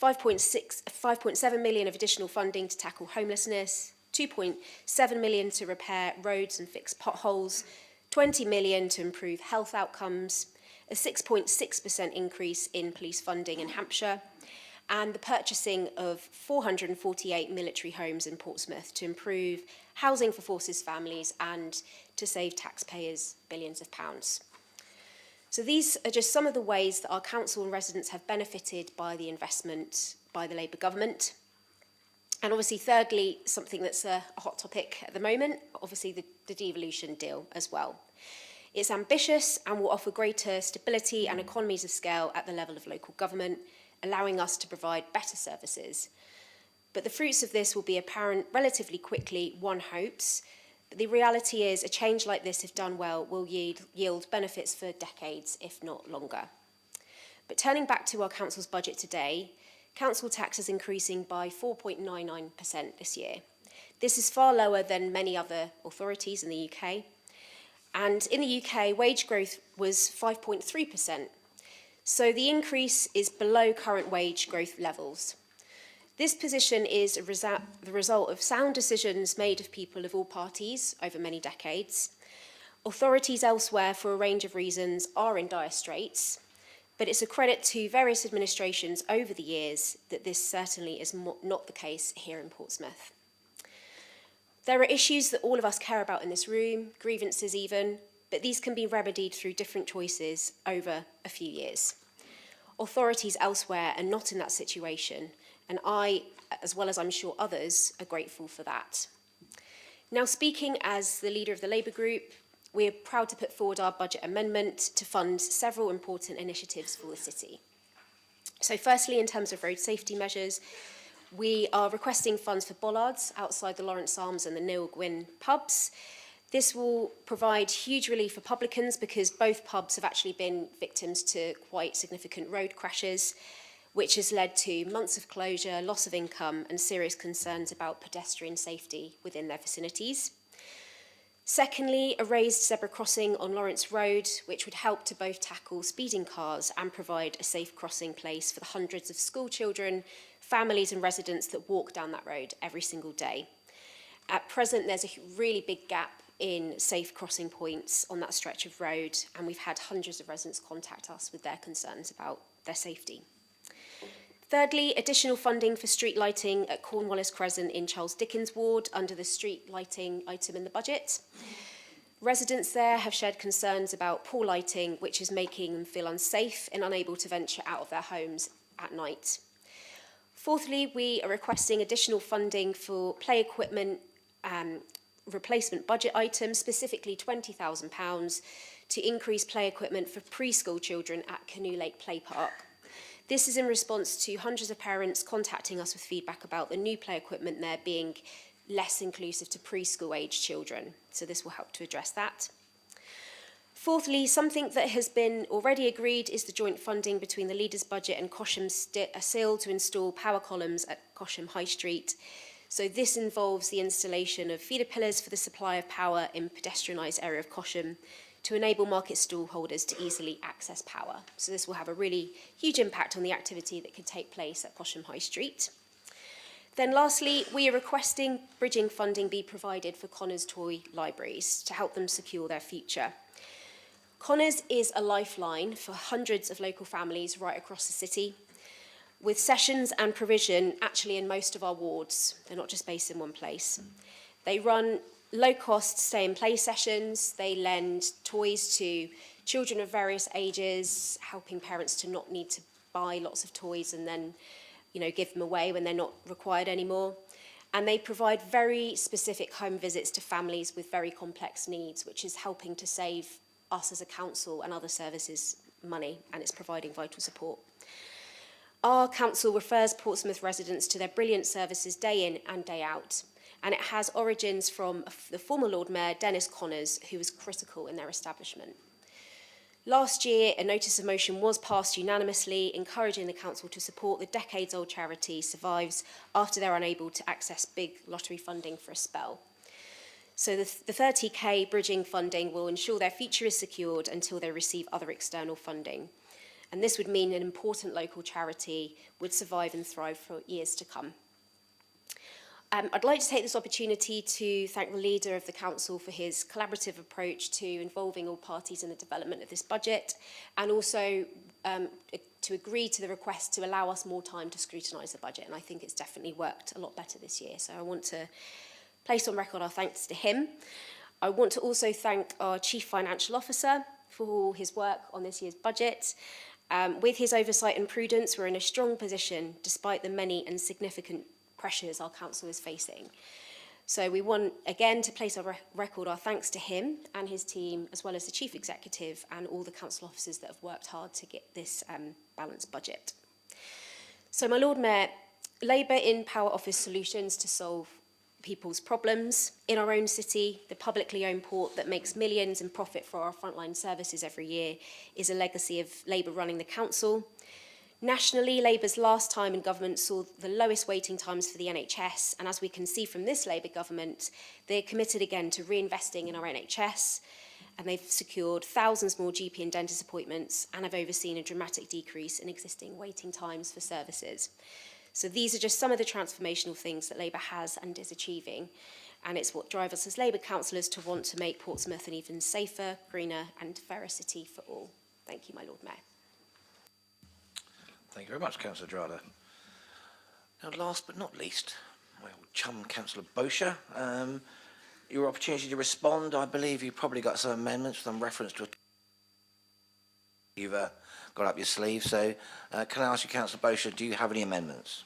5.7 million of additional funding to tackle homelessness, 2.7 million to repair roads and fix potholes, 20 million to improve health outcomes, a 6.6% increase in police funding in Hampshire, and the purchasing of 448 military homes in Portsmouth to improve housing for forces families and to save taxpayers billions of pounds. So these are just some of the ways that our council and residents have benefited by the investment by the Labour government. And obviously, thirdly, something that's a hot topic at the moment, obviously the devolution deal as well. It's ambitious and will offer greater stability and economies of scale at the level of local government, allowing us to provide better services. But the fruits of this will be apparent relatively quickly, one hopes. But the reality is a change like this, if done well, will yield benefits for decades, if not longer. But turning back to our council's budget today, council tax is increasing by 4.99% this year. This is far lower than many other authorities in the UK. And in the UK, wage growth was 5.3%. So the increase is below current wage growth levels. This position is the result of sound decisions made of people of all parties over many decades. Authorities elsewhere, for a range of reasons, are in dire straits, but it's a credit to various administrations over the years that this certainly is not the case here in Portsmouth. There are issues that all of us care about in this room, grievances even, but these can be remedied through different choices over a few years. Authorities elsewhere are not in that situation, and I, as well as I'm sure others, are grateful for that. Now, speaking as the leader of the Labour Group, we are proud to put forward our budget amendment to fund several important initiatives for the city. So firstly, in terms of road safety measures, we are requesting funds for bollards outside the Lawrence Arms and the Neil Gwyn pubs. This will provide huge relief for publicans because both pubs have actually been victims to quite significant road crashes, which has led to months of closure, loss of income, and serious concerns about pedestrian safety within their vicinities. Secondly, a raised zebra crossing on Lawrence Road, which would help to both tackle speeding cars and provide a safe crossing place for the hundreds of school children, families and residents that walk down that road every single day. At present, there's a really big gap in safe crossing points on that stretch of road, and we've had hundreds of residents contact us with their concerns about their safety. Thirdly, additional funding for street lighting at Cornwallis Crescent in Charles Dickens Ward under the street lighting item in the budget. Residents there have shared concerns about poor lighting, which is making them feel unsafe and unable to venture out of their homes at night. Fourthly, we are requesting additional funding for play equipment replacement budget items, specifically £20,000, to increase play equipment for preschool children at Canoe Lake Play Park. This is in response to hundreds of parents contacting us with feedback about the new play equipment there being less inclusive to preschool-aged children. So this will help to address that. Fourthly, something that has been already agreed is the joint funding between the Leaders' Budget and Cosham SIL to install power columns at Cosham High Street. So this involves the installation of feeder pillars for the supply of power in pedestrianised area of Cosham, to enable market stall holders to easily access power. So this will have a really huge impact on the activity that could take place at Cosham High Street. Then lastly, we are requesting bridging funding be provided for Connors Toy Libraries to help them secure their future. Connors is a lifeline for hundreds of local families right across the city, with sessions and provision actually in most of our wards. They're not just based in one place. They run low-cost stay-and-play sessions. They lend toys to children of various ages, helping parents to not need to buy lots of toys and then, give them away when they're not required anymore. And they provide very specific home visits to families with very complex needs, which is helping to save us as a council and other services money, and it's providing vital support. Our council refers Portsmouth residents to their brilliant services day in and day out, and it has origins from the former Lord Mayor, Dennis Connors, who was critical in their establishment. Last year, a notice of motion was passed unanimously, encouraging the council to support the decades-old charity Survives after they're unable to access big lottery funding for a spell. So the 30k bridging funding will ensure their future is secured until they receive other external funding. And this would mean an important local charity would survive and thrive for years to come. I'd like to take this opportunity to thank the leader of the council for his collaborative approach to involving all parties in the development of this budget, and also to agree to the request to allow us more time to scrutinise the budget. And I think it's definitely worked a lot better this year. So I want to place on record our thanks to him. I want to also thank our Chief Financial Officer for all his work on this year's budget. With his oversight and prudence, we're in a strong position despite the many and significant pressures our council is facing. So we want, again, to place on record our thanks to him and his team, as well as the Chief Executive and all the council officers that have worked hard to get this balanced budget. So, my Lord Mayor, Labour in power offers solutions to solve people's problems. In our own city, the publicly owned port that makes millions in profit for our frontline services every year is a legacy of Labour running the council. Nationally, Labour's last time in government saw the lowest waiting times for the NHS, and as we can see from this Labour government, they're committed again to reinvesting in our NHS, and they've secured thousands more GP and dentist appointments and have overseen a dramatic decrease in existing waiting times for services. So these are just some of the transformational things that Labour has and is achieving, and it's what drives us as Labour councillors to want to make Portsmouth an even safer, greener and fairer city for all. Thank you, my Lord Mayor. Thank you very much, Councillor Gerardo. Now, last but not least, my old chum, Councillor Bosher. Your opportunity to respond. I believe you probably got some amendments, some reference to a you've got up your sleeve. So can I ask you, Councillor Bosher, do you have any amendments?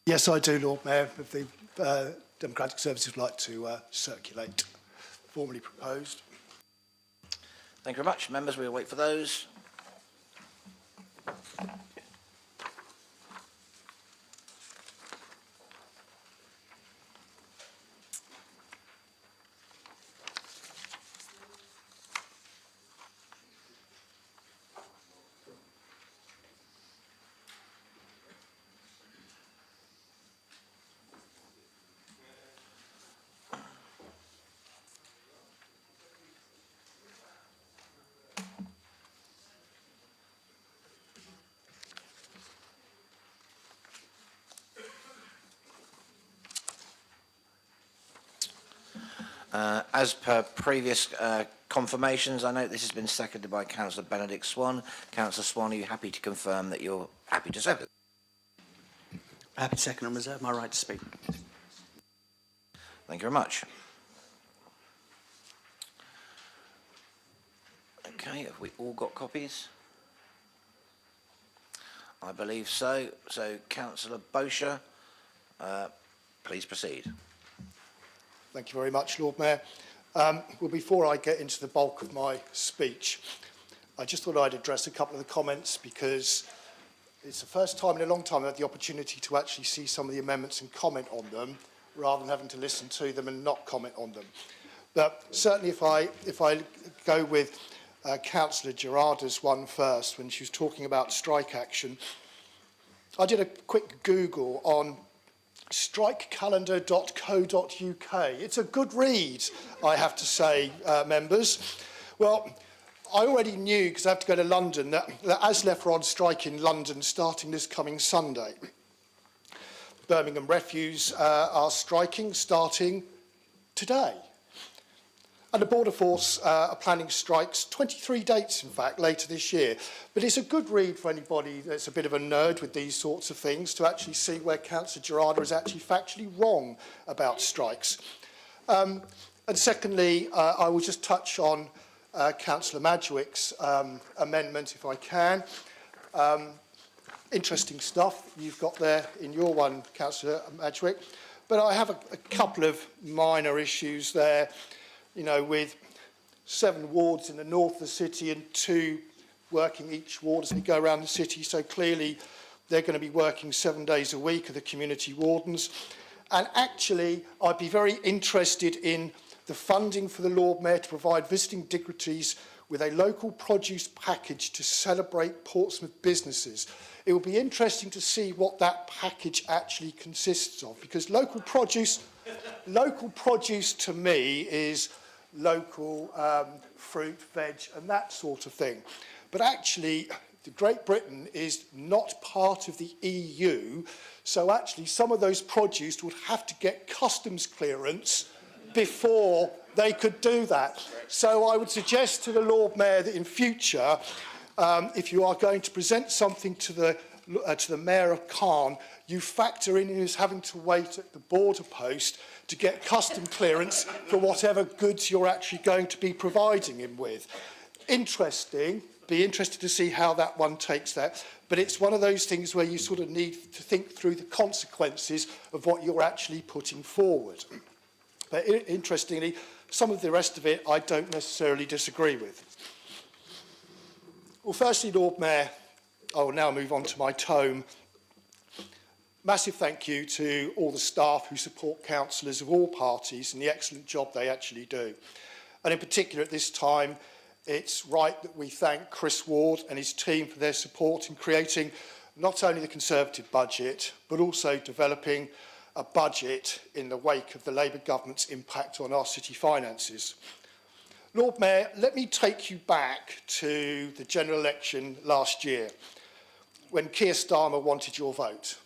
Yes, I do, Lord Mayor. If the Democratic Services would like to circulate, formally proposed. Thank you very much. Members, we'll wait for those. As per previous confirmations, I note this has been seconded by Councillor Benedict Swan. Councillor Swan, are you happy to confirm that you're happy to second? Happy to second and reserve my right to speak. Thank you very much. Okay, have we all got copies? I believe so. So, Councillor Bosher, please proceed. Thank you very much, Lord Mayor. Well, before I get into the bulk of my speech, I just thought I'd address a couple of the comments because it's the first time in a long time I've had the opportunity to actually see some of the amendments and comment on them rather than having to listen to them and not comment on them. But certainly if I go with Councillor Gerardo's one first, when she was talking about strike action, I did a quick Google on strikecalendar.co.uk. It's a good read, I have to say, members. Well, I already knew, because I have to go to London, that ASLEF are on strike in London starting this coming Sunday. Birmingham Refuse are striking starting today. And the Border Force are planning strikes, 23 dates, in fact, later this year. But it's a good read for anybody that's a bit of a nerd with these sorts of things to actually see where Councillor Gerardo is actually factually wrong about strikes. And secondly, I will just touch on Councillor Madgwick's amendment, if I can. Interesting stuff you've got there in your one, Councillor Madgwick. But I have a couple of minor issues there. You know, with 7 wards in the north of the city and 2 working each ward as they go around the city. So clearly they're going to be working 7 days a week, are the community wardens. And actually, I'd be very interested in the funding for the Lord Mayor to provide visiting dignitaries with a local produce package to celebrate Portsmouth businesses. It will be interesting to see what that package actually consists of, because local produce to me is local fruit, veg and that sort of thing. But actually, Great Britain is not part of the EU, so actually some of those produce would have to get customs clearance before they could do that. So I would suggest to the Lord Mayor that in future, if you are going to present something to the Mayor of Caen, you factor in who's having to wait at the border post to get custom clearance for whatever goods you're actually going to be providing him with. Interesting, be interested to see how that one takes that. But it's one of those things where you sort of need to think through the consequences of what you're actually putting forward. But interestingly, some of the rest of it I don't necessarily disagree with. Well, firstly, Lord Mayor, I will now move on to my tome. Massive thank you to all the staff who support councillors of all parties and the excellent job they actually do. And in particular at this time, it's right that we thank Chris Ward and his team for their support in creating not only the Conservative budget, but also developing a budget in the wake of the Labour government's impact on our city finances. Lord Mayor, let me take you back to the general election last year when Keir Starmer wanted your vote.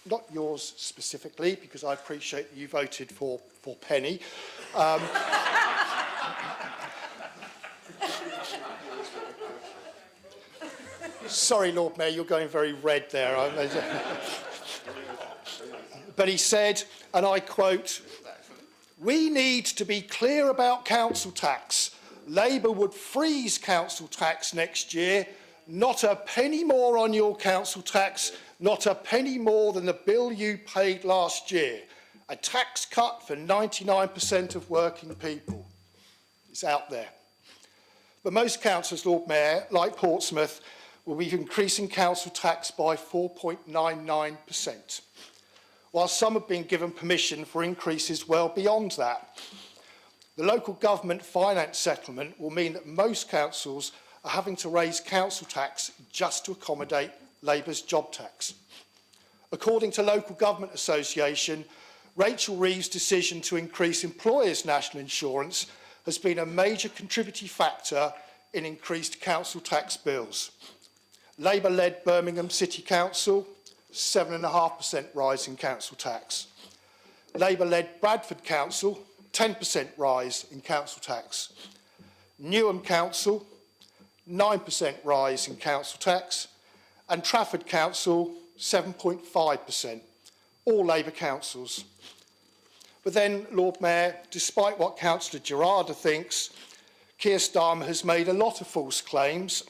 Not yours specifically, because I appreciate that you voted for Penny. Sorry, Lord Mayor, you're going very red there. But he said, and I quote, "We need to be clear about council tax. Labour would freeze council tax next year. Not a penny more on your council tax, not a penny more than the bill you paid last year. A tax cut for 99% of working people." It's out there. But most councillors, Lord Mayor, like Portsmouth, will be increasing council tax by 4.99%, while some have been given permission for increases well beyond that. The local government finance settlement will mean that most councils are having to raise council tax just to accommodate Labour's job tax. According to Local Government Association, Rachel Reeves' decision to increase employers' national insurance has been a major contributing factor in increased council tax bills. Labour-led Birmingham City Council, 7.5% rise in council tax. Labour-led Bradford Council, 10% rise in council tax. Newham Council, 9% rise in council tax. And Trafford Council, 7.5%. All Labour councils. But then, Lord Mayor, despite what Councillor Gerarda thinks, Keir Starmer has made a lot of false claims.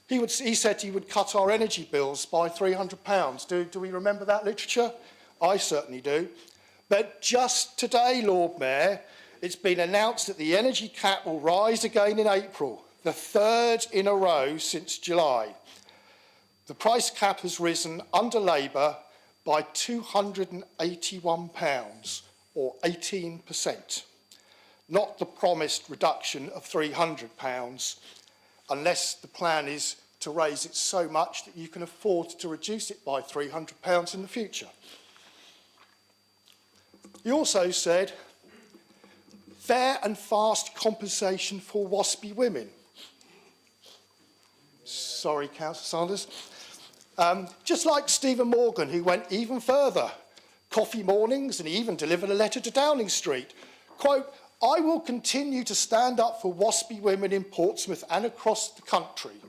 He said he would cut our energy bills by £300. Do we remember that literature? I certainly do. But just today, Lord Mayor, it's been announced that the energy cap will rise again in April, the third in a row since July. The price cap has risen under Labour by £281, or 18%, not the promised reduction of £300, unless the plan is to raise it so much that you can afford to reduce it by £300 in the future. He also said, fair and fast compensation for WASPy women. Sorry, Councillor Sanders. Just like Stephen Morgan, who went even further. Coffee mornings, and he even delivered a letter to Downing Street. Quote, "I will continue to stand up for WASPy women in Portsmouth and across the country."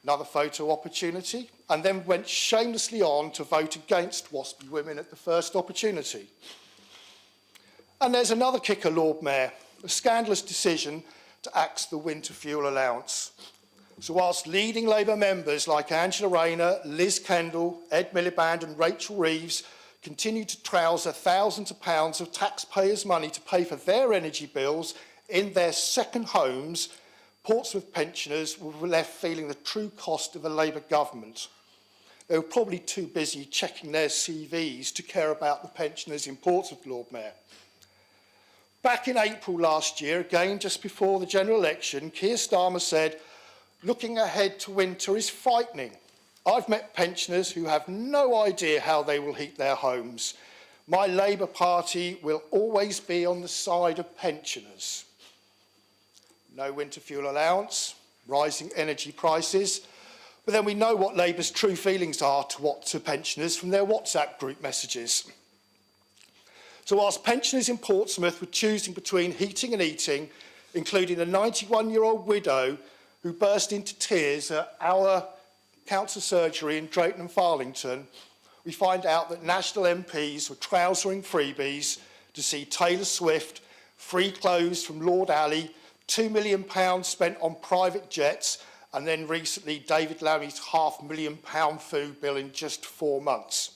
Another photo opportunity, and then went shamelessly on to vote against WASPy women at the first opportunity. And there's another kicker, Lord Mayor, a scandalous decision to axe the winter fuel allowance. So whilst leading Labour members like Angela Rayner, Liz Kendall, Ed Miliband and Rachel Reeves continue to trouser thousands of pounds of taxpayers' money to pay for their energy bills in their second homes, Portsmouth pensioners were left feeling the true cost of a Labour government. They were probably too busy checking their CVs to care about the pensioners in Portsmouth, Lord Mayor. Back in April last year, again just before the general election, Keir Starmer said, "Looking ahead to winter is frightening. I've met pensioners who have no idea how they will heat their homes. My Labour Party will always be on the side of pensioners." No winter fuel allowance, rising energy prices, but then we know what Labour's true feelings are to pensioners from their WhatsApp group messages. So whilst pensioners in Portsmouth were choosing between heating and eating, including a 91-year-old widow who burst into tears at our council surgery in Drayton and Farlington, we find out that national MPs were trousering freebies to see Taylor Swift, free clothes from Lord Alley, £2 million spent on private jets, and then recently David Lammy's £500,000 food bill in just 4 months.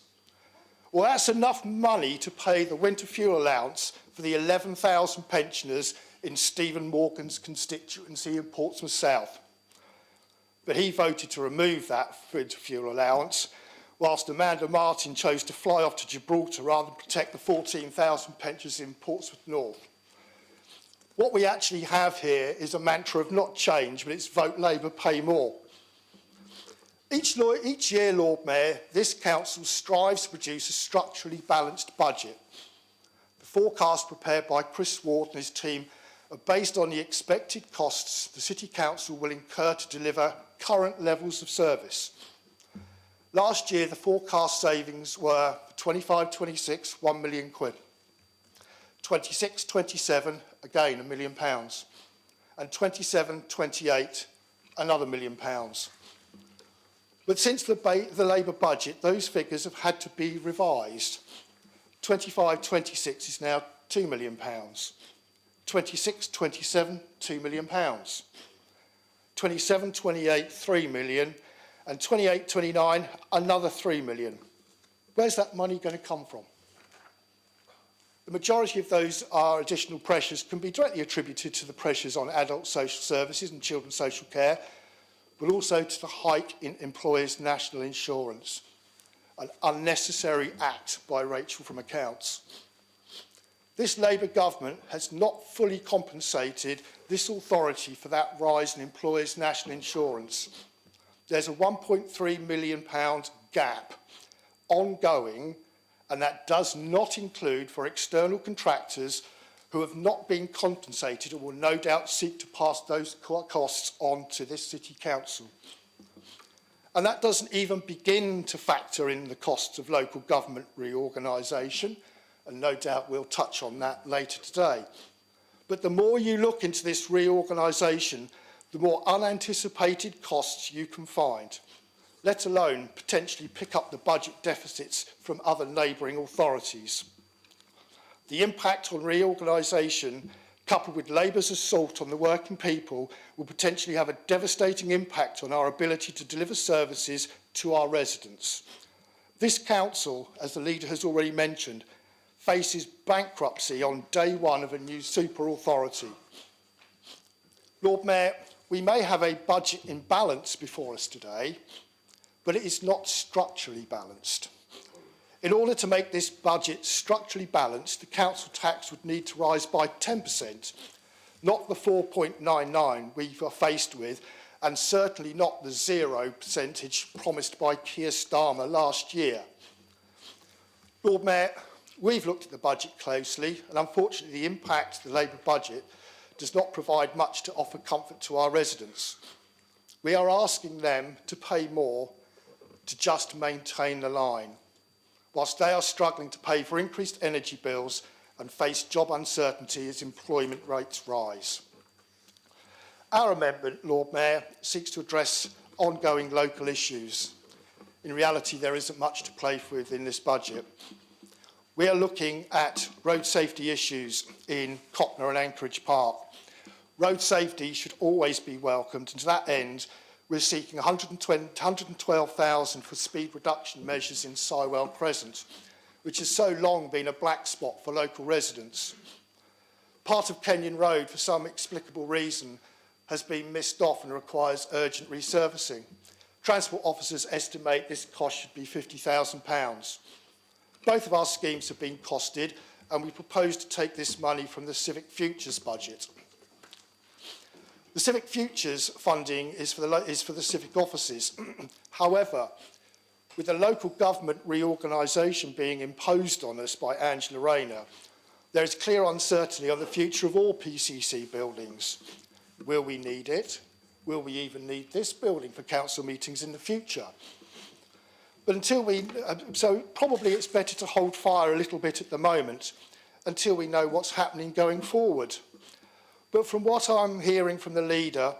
Well, that's enough money to pay the winter fuel allowance for the 11,000 pensioners in Stephen Morgan's constituency in Portsmouth South. But he voted to remove that winter fuel allowance, whilst Amanda Martin chose to fly off to Gibraltar rather than protect the 14,000 pensioners in Portsmouth North. What we actually have here is a mantra of not change, but it's vote Labour, pay more. Each year, Lord Mayor, this council strives to produce a structurally balanced budget. The forecasts prepared by Chris Ward and his team are based on the expected costs the City Council will incur to deliver current levels of service. Last year, the forecast savings were 25-26, £1 million. 26-27, again £1 million. And 27-28, another £1 million. But since the Labour budget, those figures have had to be revised. 25-26 is now £2 million. 26-27, £2 million. 27-28, £3 million. And 28-29, another £3 million. Where's that money going to come from? The majority of those additional pressures can be directly attributed to the pressures on adult social services and children's social care, but also to the hike in employers' national insurance, an unnecessary act by Rachel from Accounts. This Labour government has not fully compensated this authority for that rise in employers' national insurance. There's a £1.3 million gap ongoing, and that does not include for external contractors who have not been compensated and will no doubt seek to pass those costs on to this City Council. And that doesn't even begin to factor in the costs of local government reorganisation, and no doubt we'll touch on that later today. But the more you look into this reorganisation, the more unanticipated costs you can find, let alone potentially pick up the budget deficits from other neighbouring authorities. The impact on reorganisation, coupled with Labour's assault on the working people, will potentially have a devastating impact on our ability to deliver services to our residents. This council, as the leader has already mentioned, faces bankruptcy on day one of a new super authority. Lord Mayor, we may have a budget imbalance before us today, but it is not structurally balanced. In order to make this budget structurally balanced, the council tax would need to rise by 10%, not the 4.99 we are faced with, and certainly not the 0% promised by Keir Starmer last year. Lord Mayor, we've looked at the budget closely, and unfortunately the impact of the Labour budget does not provide much to offer comfort to our residents. We are asking them to pay more to just maintain the line, whilst they are struggling to pay for increased energy bills and face job uncertainty as employment rates rise. Our amendment, Lord Mayor, seeks to address ongoing local issues. In reality, there isn't much to play with in this budget. We are looking at road safety issues in Cotner and Anchorage Park. Road safety should always be welcomed, and to that end, we're seeking 112,000 for speed reduction measures in Sywell Crescent, which has so long been a black spot for local residents. Part of Kenyon Road, for some explicable reason, has been missed off and requires urgent resurfacing. Transport officers estimate this cost should be £50,000. Both of our schemes have been costed, and we propose to take this money from the Civic Futures budget. The Civic Futures funding is for the civic offices. However, with the local government reorganisation being imposed on us by Angela Rayner, there is clear uncertainty on the future of all PCC buildings. Will we need it? Will we even need this building for council meetings in the future? But so probably it's better to hold fire a little bit at the moment until we know what's happening going forward. But from what I'm hearing from the leader,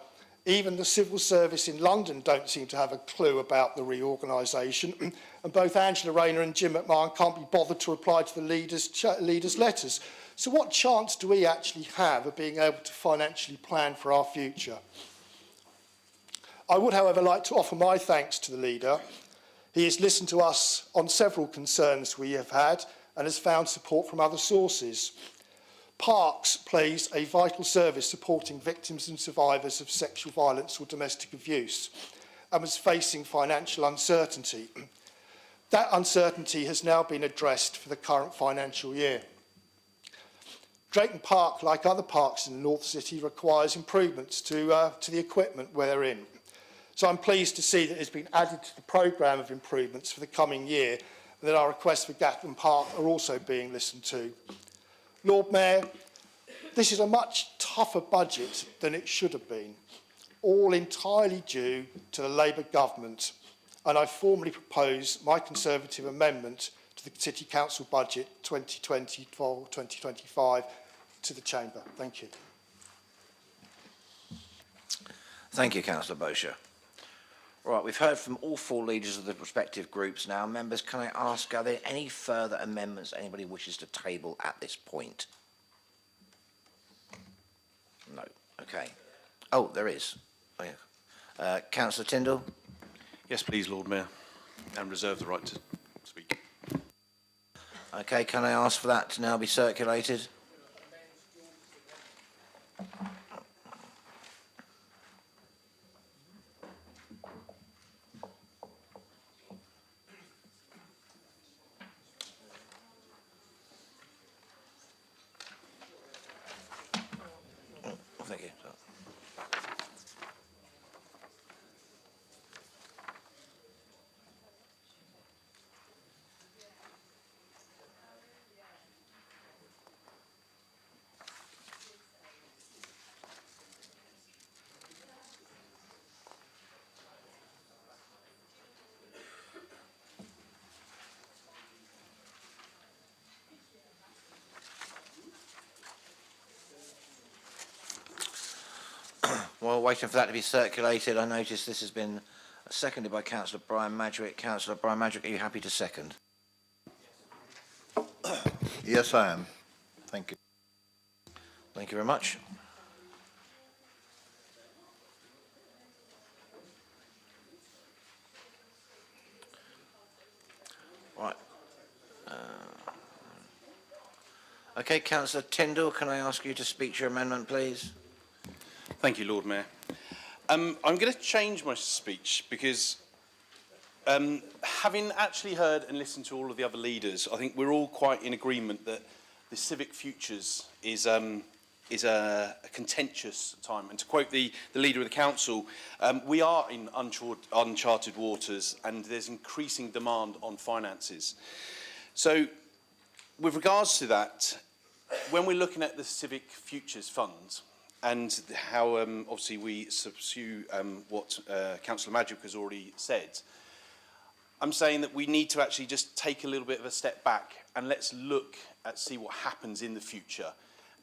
Even the civil service in London don't seem to have a clue about the reorganisation, and both Angela Rayner and Jim McMahon can't be bothered to reply to the leaders' letters. So what chance do we actually have of being able to financially plan for our future? I would, however, like to offer my thanks to the leader. He has listened to us on several concerns we have had and has found support from other sources. Parks plays a vital service supporting victims and survivors of sexual violence or domestic abuse and was facing financial uncertainty. That uncertainty has now been addressed for the current financial year. Drayton Park, like other parks in the North City, requires improvements to the equipment we're in. So I'm pleased to see that it's been added to the programme of improvements for the coming year and that our requests for Gatland Park are also being listened to. Lord Mayor, this is a much tougher budget than it should have been, all entirely due to the Labour government, and I formally propose my Conservative amendment to the City Council budget 2024-2025 to the Chamber. Thank you. Thank you, Councillor Bosher. Right, we've heard from all four leaders of the respective groups now. Members, can I ask, are there any further amendments anybody wishes to table at this point? No. Okay. Oh, there is. Oh, yeah. Councillor Tyndall? Yes, please, Lord Mayor, and reserve the right to speak. Okay, can I ask for that to now be circulated? Thank you. While waiting for that to be circulated, I notice this has been seconded by Councillor Brian Madrick. Councillor Brian Madrick, are you happy to second? Yes, I am. Thank you. Thank you very much. Right. Okay, Councillor Tyndall, can I ask you to speak to your amendment, please? Thank you, Lord Mayor. I'm going to change my speech because having actually heard and listened to all of the other leaders, I think we're all quite in agreement that the civic futures is a contentious time. And to quote the leader of the council, we are in uncharted waters and there's increasing demand on finances. So with regards to that, when we're looking at the civic futures funds, and how obviously we subsue what Councillor Madrick has already said, I'm saying that we need to actually just take a little bit of a step back and let's look at see what happens in the future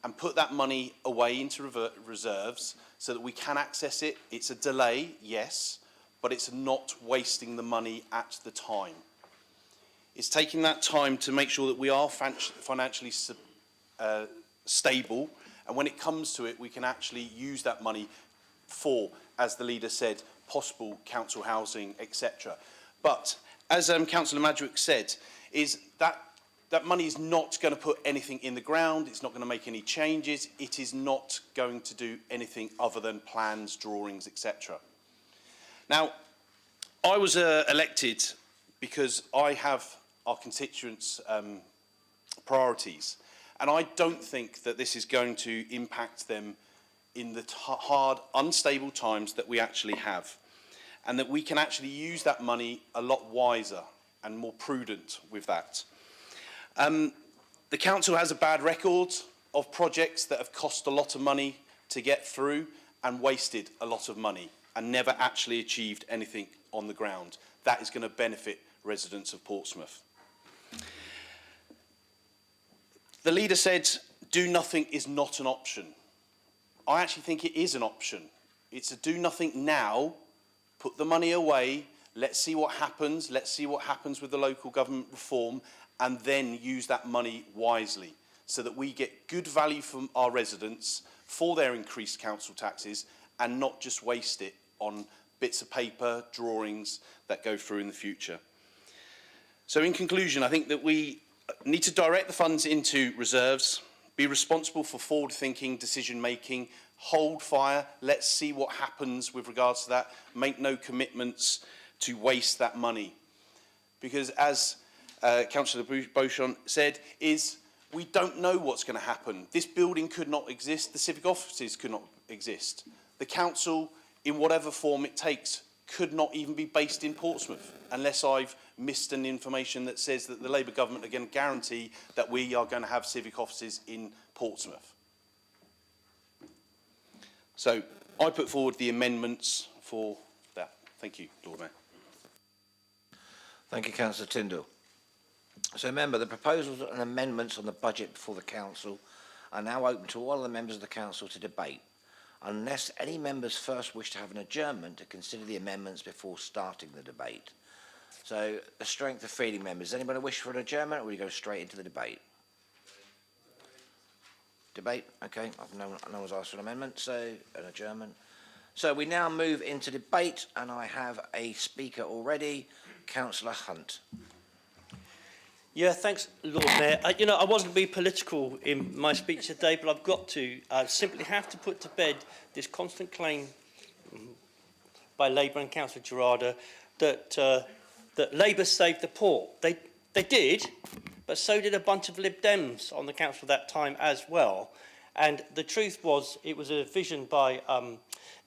and put that money away into reserves so that we can access it. It's a delay, yes, but it's not wasting the money at the time. It's taking that time to make sure that we are financially stable. And when it comes to it, we can actually use that money for, as the leader said, possible council housing, etc. But as Councillor Madrick said, is that money is not going to put anything in the ground. It's not going to make any changes. It is not going to do anything other than plans, drawings, etc. Now, I was elected because I have our constituents' priorities. And I don't think that this is going to impact them in the hard, unstable times that we actually have. And that we can actually use that money a lot wiser and more prudent with that. The council has a bad record of projects that have cost a lot of money to get through and wasted a lot of money and never actually achieved anything on the ground. That is going to benefit residents of Portsmouth. The leader said, do nothing is not an option. I actually think it is an option. It's a do nothing now, put the money away, let's see what happens, let's see what happens with the local government reform, and then use that money wisely so that we get good value from our residents for their increased council taxes and not just waste it on bits of paper, drawings that go through in the future. So in conclusion, I think that we need to direct the funds into reserves, be responsible for forward-thinking decision-making, hold fire, let's see what happens with regards to that, make no commitments to waste that money. Because as Councillor Beauchamp said, we don't know what's going to happen. This building could not exist, the civic offices could not exist. The council, in whatever form it takes, could not even be based in Portsmouth, unless I've missed an information that says that the Labour government are going to guarantee that we are going to have civic offices in Portsmouth. So I put forward the amendments for that. Thank you, Lord Mayor. Thank you, Councillor Tyndall. So remember, the proposals and amendments on the budget before the council are now open to all the members of the council to debate, unless any members first wish to have an adjournment to consider the amendments before starting the debate. So, the strength of feeling, members. Does anybody wish for an adjournment, or will you go straight into the debate? Debate, okay. No one's asked for an amendment, so an adjournment. So we now move into debate, and I have a speaker already, Councillor Hunt. Yeah, thanks, Lord Mayor. You know, I wasn't being political in my speech today, but I've got to. I simply have to put to bed this constant claim by Labour and Councillor Gerarda that that Labour saved the poor. They did, but so did a bunch of Lib Dems on the council at that time as well. And the truth was, it was a vision by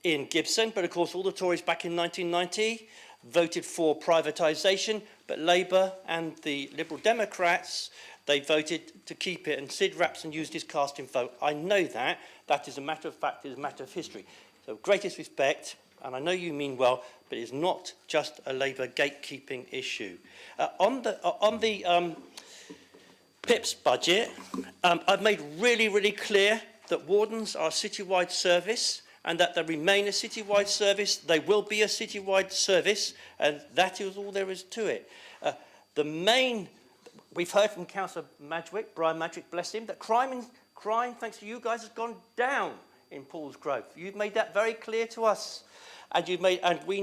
Ian Gibson, but of course all the Tories back in 1990 voted for privatisation, but Labour and the Liberal Democrats, they voted to keep it, and Sid Rapson used his casting vote. I know that. That is a matter of fact, it is a matter of history. So greatest respect, and I know you mean well, but it's not just a Labour gatekeeping issue. On the PIP's budget, I've made really clear that wardens are a citywide service, and that they remain a citywide service. They will be a citywide service, and that is all there is to it. We've heard from Councillor Madgwick, Brian Madgwick, bless him, that crime, thanks to you guys, has gone down in Paul's Grove. You've made that very clear to us, and we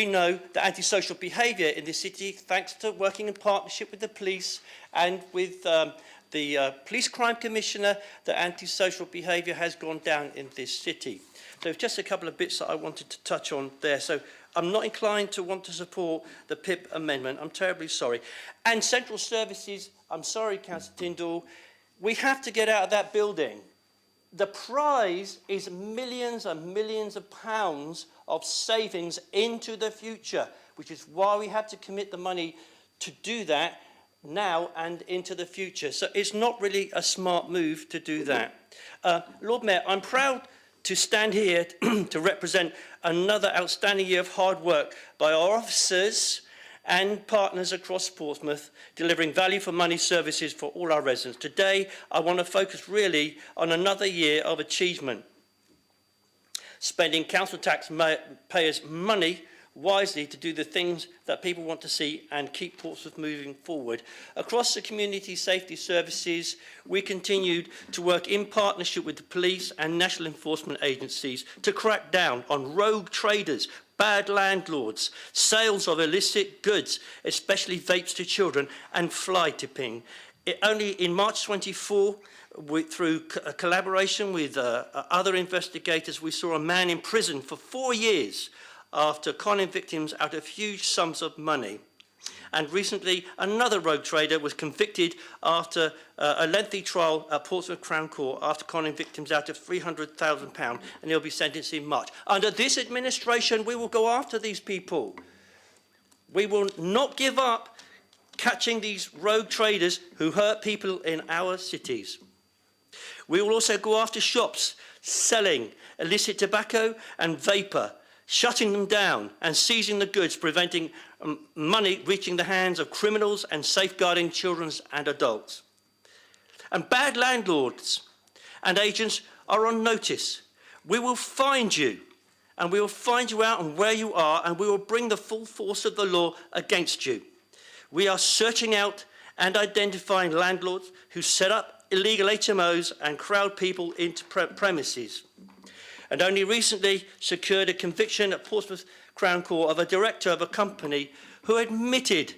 know that antisocial behaviour in this city, thanks to working in partnership with the police and with the Police Crime Commissioner, that antisocial behaviour has gone down in this city. So just a couple of bits that I wanted to touch on there. So I'm not inclined to want to support the PIP amendment. I'm terribly sorry. And central services, I'm sorry, Councillor Tyndall, we have to get out of that building. The prize is millions and millions of pounds of savings into the future, which is why we have to commit the money to do that now and into the future. So it's not really a smart move to do that. Lord Mayor, I'm proud to stand here to represent another outstanding year of hard work by our officers and partners across Portsmouth, delivering value for money services for all our residents. Today, I want to focus really on another year of achievement, spending council tax payers' money wisely to do the things that people want to see and keep Portsmouth moving forward. Across the community safety services, we continued to work in partnership with the police and national enforcement agencies to crack down on rogue traders, bad landlords, sales of illicit goods, especially vapes to children, and fly tipping. Only in March 24, through a collaboration with other investigators, we saw a man in prison for 4 years after conning victims out of huge sums of money. And recently, another rogue trader was convicted after a lengthy trial at Portsmouth Crown Court after conning victims out of £300,000, and he'll be sentenced in March. Under this administration, we will go after these people. We will not give up catching these rogue traders who hurt people in our cities. We will also go after shops selling illicit tobacco and vapour, shutting them down and seizing the goods, preventing money reaching the hands of criminals and safeguarding children and adults. And bad landlords and agents are on notice. We will find you, and we will find you out and where you are, and we will bring the full force of the law against you. We are searching out and identifying landlords who set up illegal HMOs and crowd people into premises. And only recently secured a conviction at Portsmouth Crown Court of a director of a company who admitted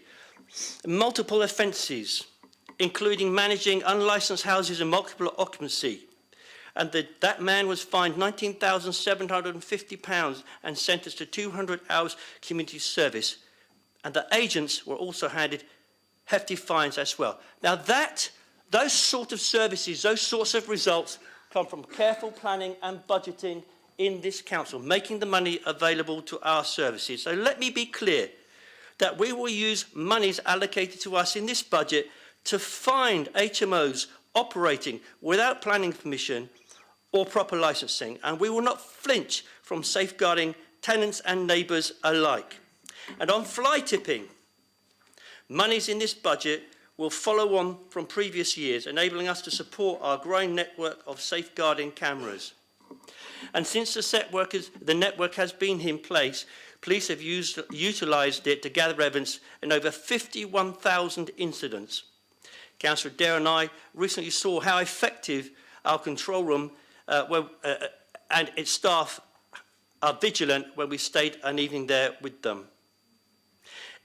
multiple offences, including managing unlicensed houses in multiple occupancy. And that man was fined £19,750 and sentenced to 200 hours community service. And the agents were also handed hefty fines as well. Now those sort of services, those sorts of results come from careful planning and budgeting in this council, making the money available to our services. So let me be clear that we will use monies allocated to us in this budget to find HMOs operating without planning permission or proper licensing, and we will not flinch from safeguarding tenants and neighbours alike. And on fly tipping, monies in this budget will follow on from previous years, enabling us to support our growing network of safeguarding cameras. And since the network has been in place, police have utilised it to gather evidence in over 51,000 incidents. Councillor Dare and I recently saw how effective our control room and its staff are vigilant when we stayed an evening there with them.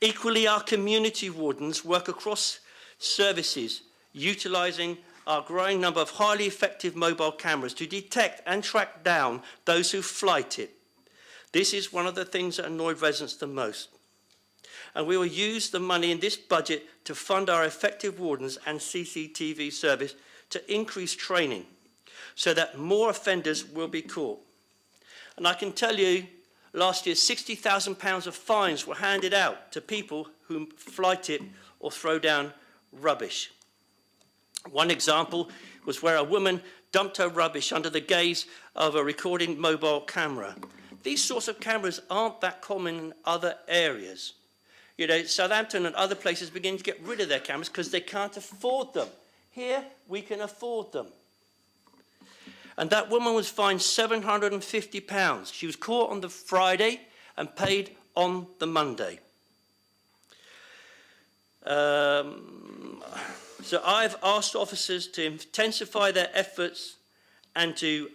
Equally, our community wardens work across services, utilising our growing number of highly effective mobile cameras to detect and track down those who flight it. This is one of the things that annoyed residents the most. And we will use the money in this budget to fund our effective wardens and CCTV service to increase training so that more offenders will be caught. And I can tell you, last year, £60,000 of fines were handed out to people who flight it or throw down rubbish. One example was where a woman dumped her rubbish under the gaze of a recording mobile camera. These sorts of cameras aren't that common in other areas. You know, Southampton and other places begin to get rid of their cameras because they can't afford them. Here, we can afford them. And that woman was fined £750. She was caught on the Friday and paid on the Monday. So I've asked officers to intensify their efforts and to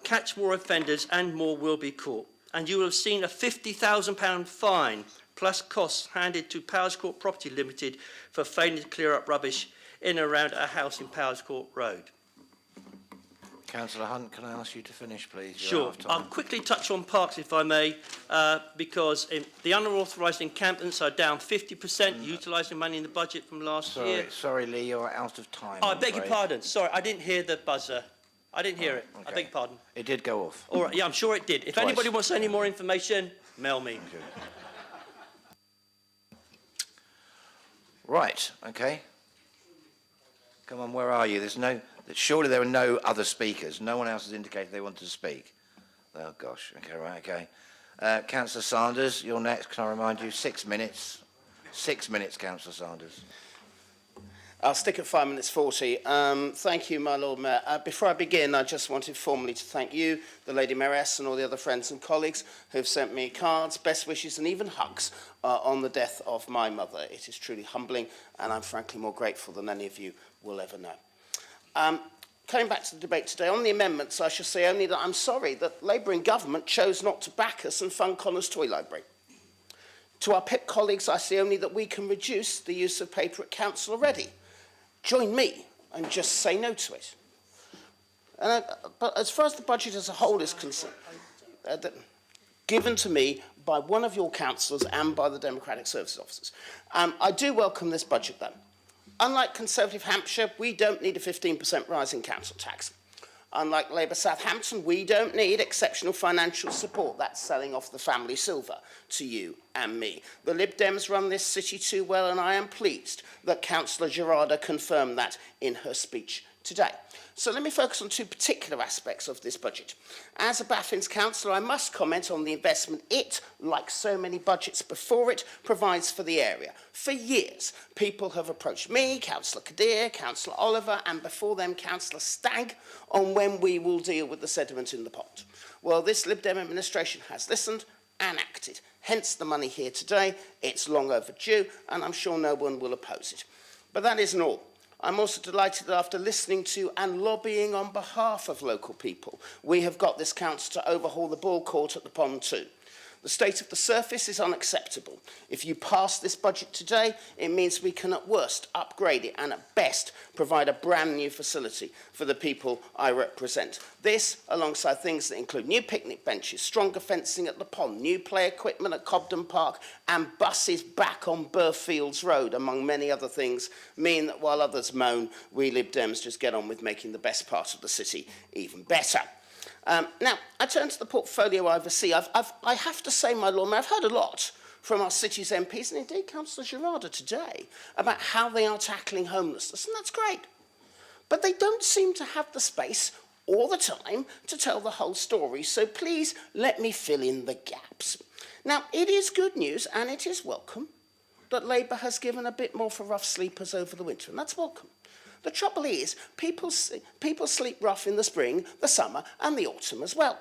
catch more offenders, and more will be caught. And you will have seen a £50,000 fine plus costs handed to Powers Court Property Limited for failing to clear up rubbish in and around a house in Powers Court Road. Councillor Hunt, can I ask you to finish, please? You're Sure. out of time. I'll quickly touch on parks, if I may, because the unauthorised encampments are down 50%, utilising money in the budget from last year. Sorry, Lee, you're out of time. Oh, I I'm beg your afraid. pardon. Sorry, I didn't hear the buzzer. I didn't hear it. I okay. beg your pardon. It did go off. All right, yeah, I'm sure it did. If Twice. anybody wants any more information, mail me. Okay. Right, okay. Come on, where are you? Surely there are no other speakers. No one else has indicated they wanted to speak. Oh, gosh. Okay, right, okay. Councillor Sanders, you're next. Can I remind you? 6 minutes. 6 minutes, Councillor Sanders. I'll stick at 5 minutes 40. Thank you, my Lord Mayor. Before I begin, I just wanted formally to thank you, the Lady Mayoress, and all the other friends and colleagues who have sent me cards, best wishes, and even hugs on the death of my mother. It is truly humbling, and I'm frankly more grateful than any of you will ever know. Coming back to the debate today, on the amendments, I shall say only that I'm sorry that Labour in government chose not to back us and fund Connor's Toy Library. To our PIP colleagues, I say only that we can reduce the use of paper at council already. Join me and just say no to it. But as far as the budget as a whole is concerned, given to me by one of your councillors and by the Democratic Services officers, I do welcome this budget then. Unlike Conservative Hampshire, we don't need a 15% rise in council tax. Unlike Labour Southampton, we don't need exceptional financial support. That's selling off the family silver to you and me. The Lib Dems run this city too well, and I am pleased that Councillor Gerarda confirmed that in her speech today. So let me focus on two particular aspects of this budget. As a Baffins councillor, I must comment on the investment it, like so many budgets before it, provides for the area. For years, people have approached me, Councillor Kadir, Councillor Oliver, and before them, Councillor Stagg, on when we will deal with the sediment in the pond. Well, this Lib Dem administration has listened and acted. Hence the money here today. It's long overdue, and I'm sure no one will oppose it. But that isn't all. I'm also delighted that after listening to and lobbying on behalf of local people, we have got this council to overhaul the ball court at the pond too. The state of the surface is unacceptable. If you pass this budget today, it means we can at worst upgrade it and at best provide a brand new facility for the people I represent. This, alongside things that include new picnic benches, stronger fencing at the pond, new play equipment at Cobden Park and buses back on Burfields Road, among many other things, mean that while others moan, we Lib Dems just get on with making the best part of the city even better. Now, I turn to the portfolio I oversee. I have to say, my Lord Mayor, I've heard a lot from our city's MPs, and indeed Councillor Girarda today, about how they are tackling homelessness, and that's great. But they don't seem to have the space or the time to tell the whole story, so please let me fill in the gaps. Now, it is good news, and it is welcome, that Labour has given a bit more for rough sleepers over the winter, and that's welcome. The trouble is, people sleep rough in the spring, the summer and the autumn as well.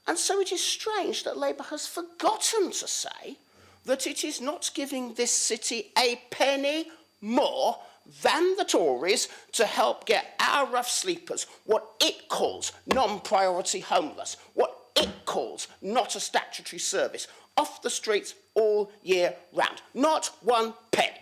And so it is strange that Labour has forgotten to say that it is not giving this city a penny more than the Tories to help get our rough sleepers, what it calls non-priority homeless, what it calls not a statutory service, off the streets all year round. Not one penny.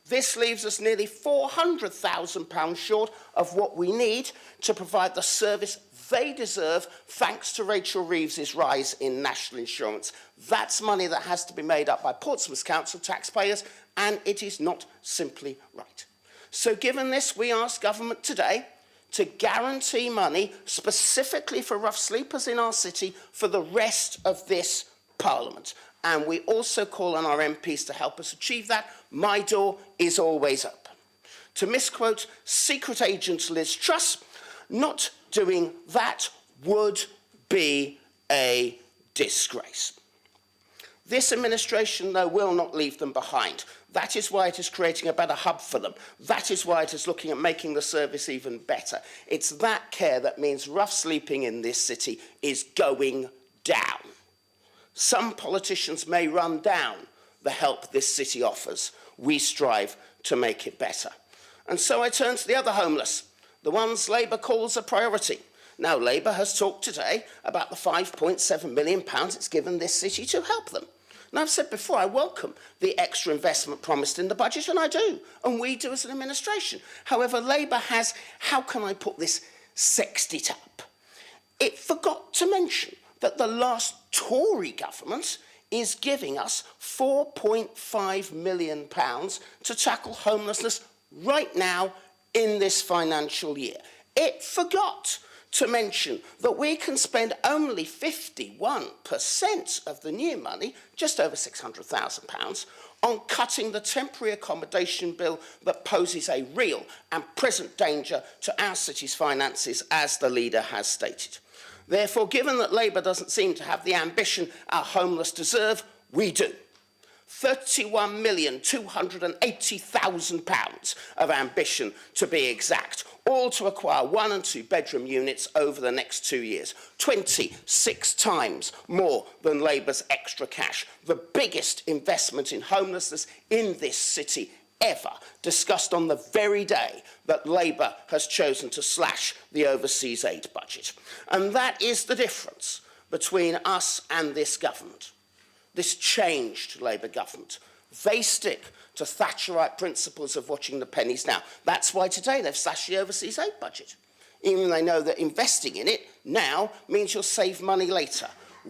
This leaves us nearly £400,000 short of what we need to provide the service they deserve, thanks to Rachel Reeves's rise in national insurance. That's money that has to be made up by Portsmouth Council taxpayers, and it is not simply right. So given this, we ask government today to guarantee money specifically for rough sleepers in our city for the rest of this Parliament. And we also call on our MPs to help us achieve that. My door is always open. To misquote secret agent Liz Truss, not doing that would be a disgrace. This administration, though, will not leave them behind. That is why it is creating a better hub for them. That is why it is looking at making the service even better. It's that care that means rough sleeping in this city is going down. Some politicians may run down the help this city offers. We strive to make it better. And so I turn to the other homeless, the ones Labour calls a priority. Now, Labour has talked today about the £5.7 million it's given this city to help them. And I've said before, I welcome the extra investment promised in the budget, and I do, and we do as an administration. However, Labour has, how can I put this, sexed it up. It forgot to mention that the last Tory government is giving us £4.5 million to tackle homelessness right now in this financial year. It forgot to mention that we can spend only 51% of the new money, just over £600,000, on cutting the temporary accommodation bill that poses a real and present danger to our city's finances, as the leader has stated. Therefore, given that Labour doesn't seem to have the ambition our homeless deserve, we do. £31,280,000 of ambition, to be exact, all to acquire 1 and 2 bedroom units over the next 2 years. 26 times more than Labour's extra cash. The biggest investment in homelessness in this city ever, discussed on the very day that Labour has chosen to slash the overseas aid budget. And that is the difference between us and this government, this changed Labour government. They stick to Thatcherite principles of watching the pennies now. That's why today they've slashed the overseas aid budget, even though they know that investing in it now means you'll save money later.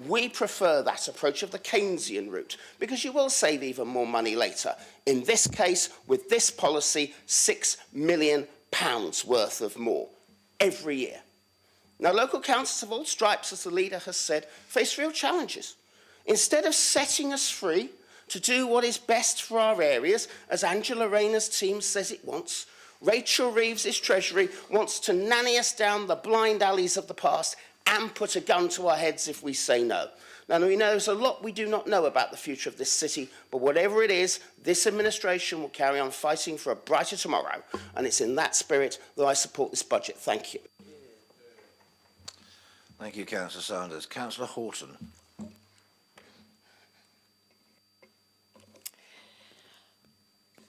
We prefer that approach of the Keynesian route, because you will save even more money later. In this case, with this policy, £6 million worth of more every year. Now, local councils of all stripes, as the leader has said, face real challenges. Instead of setting us free to do what is best for our areas, as Angela Rayner's team says it wants, Rachel Reeves' Treasury wants to nanny us down the blind alleys of the past and put a gun to our heads if we say no. Now, we know there's a lot we do not know about the future of this city, but whatever it is, this administration will carry on fighting for a brighter tomorrow, and it's in that spirit that I support this budget. Thank you. Thank you, Councillor Sanders. Councillor Horton.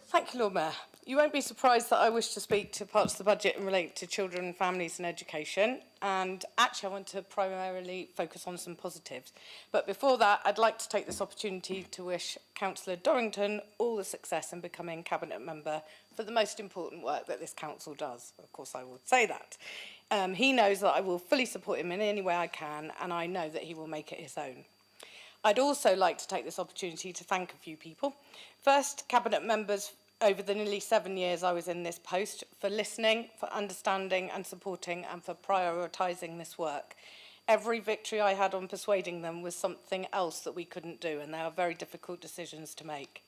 Thank you, Lord Mayor. You won't be surprised that I wish to speak to parts of the budget and relate to children, families and education. And actually, I want to primarily focus on some positives. But before that, I'd like to take this opportunity to wish Councillor Dorrington all the success in becoming Cabinet Member for the most important work that this council does. Of course, I would say that. He knows that I will fully support him in any way I can, and I know that he will make it his own. I'd also like to take this opportunity to thank a few people. First, Cabinet members over the nearly 7 years I was in this post, for listening, for understanding and supporting, and for prioritising this work. Every victory I had on persuading them was something else that we couldn't do, and they are very difficult decisions to make.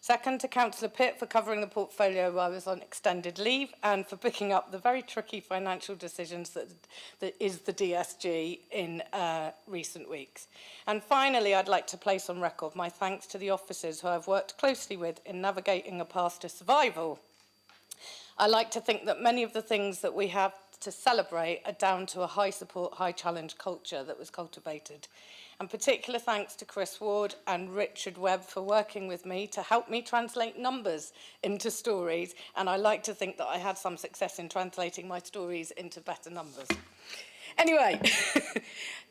Second, to Councillor Pitt for covering the portfolio while I was on extended leave and for picking up the very tricky financial decisions that is the DSG in recent weeks. And finally, I'd like to place on record my thanks to the officers who I've worked closely with in navigating a path to survival. I like to think that many of the things that we have to celebrate are down to a high support, high challenge culture that was cultivated. And particular thanks to Chris Ward and Richard Webb for working with me to help me translate numbers into stories. And I like to think that I had some success in translating my stories into better numbers. Anyway,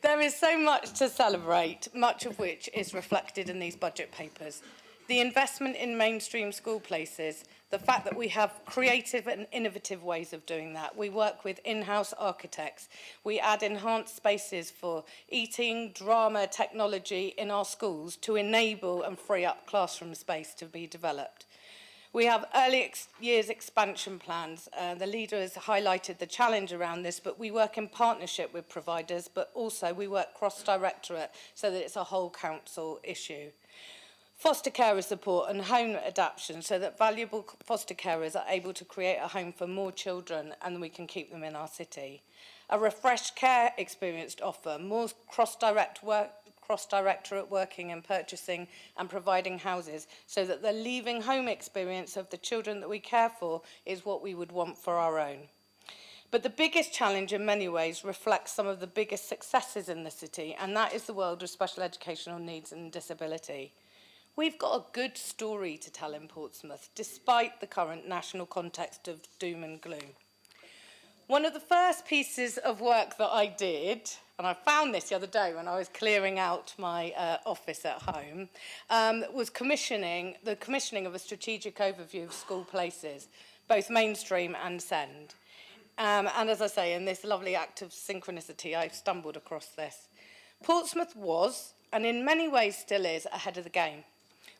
there is so much to celebrate, much of which is reflected in these budget papers. The investment in mainstream school places, the fact that we have creative and innovative ways of doing that. We work with in-house architects. We add enhanced spaces for eating, drama, technology in our schools to enable and free up classroom space to be developed. We have early years expansion plans. The leader has highlighted the challenge around this, but we work in partnership with providers, but also we work cross-directorate so that it's a whole council issue. Foster carer support and home adaptation so that valuable foster carers are able to create a home for more children and we can keep them in our city. A refreshed care experience offer, more cross-directorate working and purchasing and providing houses so that the leaving home experience of the children that we care for is what we would want for our own. But the biggest challenge in many ways reflects some of the biggest successes in the city, and that is the world of special educational needs and disability. We've got a good story to tell in Portsmouth, despite the current national context of doom and gloom. One of the first pieces of work that I did, and I found this the other day when I was clearing out my office at home, was the commissioning of a strategic overview of school places, both mainstream and SEND. And as I say, in this lovely act of synchronicity, I stumbled across this. Portsmouth was, and in many ways still is, ahead of the game.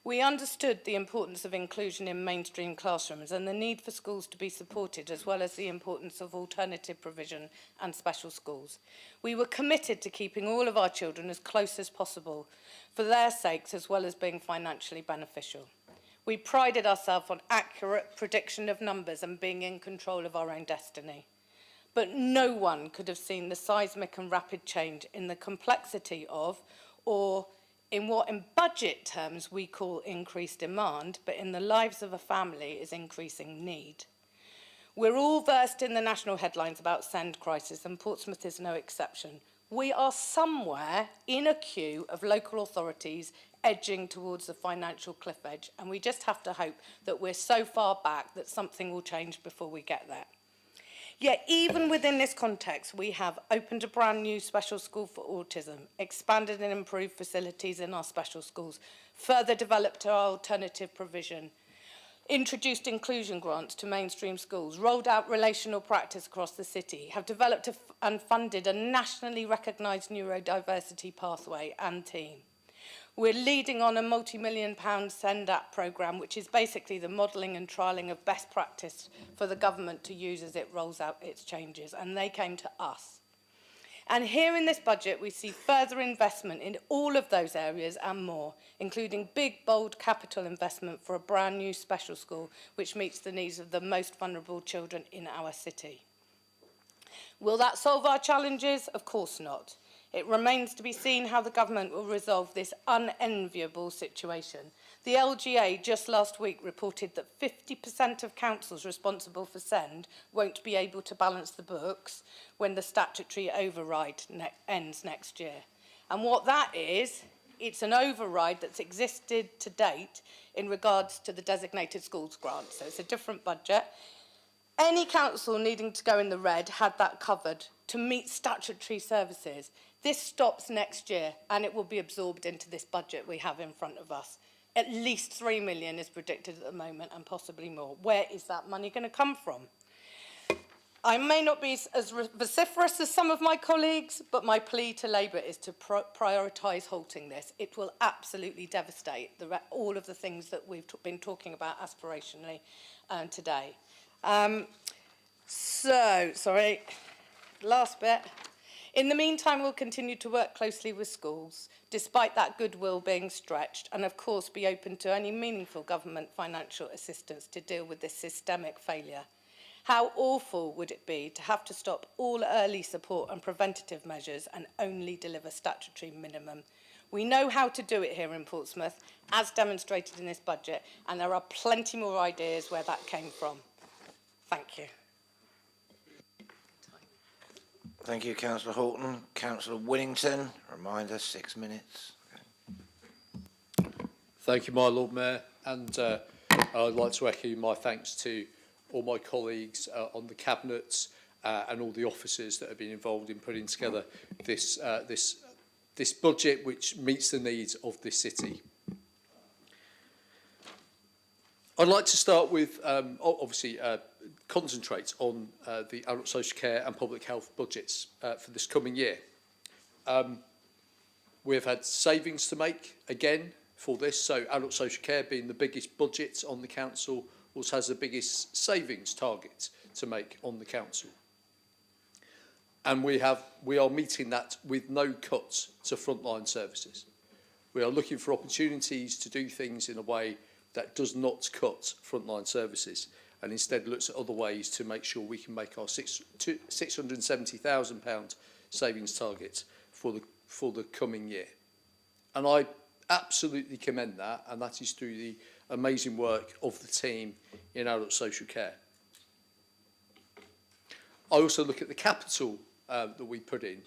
We understood the importance of inclusion in mainstream classrooms and the need for schools to be supported, as well as the importance of alternative provision and special schools. We were committed to keeping all of our children as close as possible for their sakes, as well as being financially beneficial. We prided ourselves on accurate prediction of numbers and being in control of our own destiny. But no one could have seen the seismic and rapid change in the complexity of, or in what in budget terms we call increased demand, but in the lives of a family is increasing need. We're all versed in the national headlines about SEND crisis, and Portsmouth is no exception. We are somewhere in a queue of local authorities edging towards the financial cliff edge, and we just have to hope that we're so far back that something will change before we get there. Yet even within this context, we have opened a brand new special school for autism, expanded and improved facilities in our special schools, further developed our alternative provision, introduced inclusion grants to mainstream schools, rolled out relational practice across the city, have developed and funded a nationally recognised neurodiversity pathway and team. We're leading on a multi-million-pound SEND-App programme, which is basically the modelling and trialling of best practice for the government to use as it rolls out its changes, and they came to us. And here in this budget, we see further investment in all of those areas and more, including big, bold capital investment for a brand new special school, which meets the needs of the most vulnerable children in our city. Will that solve our challenges? Of course not. It remains to be seen how the government will resolve this unenviable situation. The LGA just last week reported that 50% of councils responsible for SEND won't be able to balance the books when the statutory override ends next year. And what that is, it's an override that's existed to date in regards to the designated schools grant. So it's a different budget. Any council needing to go in the red had that covered to meet statutory services. This stops next year and it will be absorbed into this budget we have in front of us. At least 3 million is predicted at the moment and possibly more. Where is that money going to come from? I may not be as vociferous as some of my colleagues, but my plea to Labour is to prioritise halting this. It will absolutely devastate all of the things that we've been talking about aspirationally today. Sorry, last bit. In the meantime, we'll continue to work closely with schools, despite that goodwill being stretched, and of course be open to any meaningful government financial assistance to deal with this systemic failure. How awful would it be to have to stop all early support and preventative measures and only deliver statutory minimum? We know how to do it here in Portsmouth, as demonstrated in this budget, and there are plenty more ideas where that came from. Thank you. Thank you, Councillor Horton. Councillor Winnington, reminder, 6 minutes. Thank you, my Lord Mayor, and I'd like to echo my thanks to all my colleagues on the Cabinet and all the officers that have been involved in putting together this budget which meets the needs of this city. I'd like to start with, obviously, concentrate on the adult social care and public health budgets for this coming year. We've had savings to make, again, for this, so adult social care being the biggest budget on the council also has the biggest savings target to make on the council. And we are meeting that with no cuts to frontline services. We are looking for opportunities to do things in a way that does not cut frontline services and instead looks at other ways to make sure we can make our £670,000 savings target for the coming year. And I absolutely commend that, and that is through the amazing work of the team in adult social care. I also look at the capital that we put in.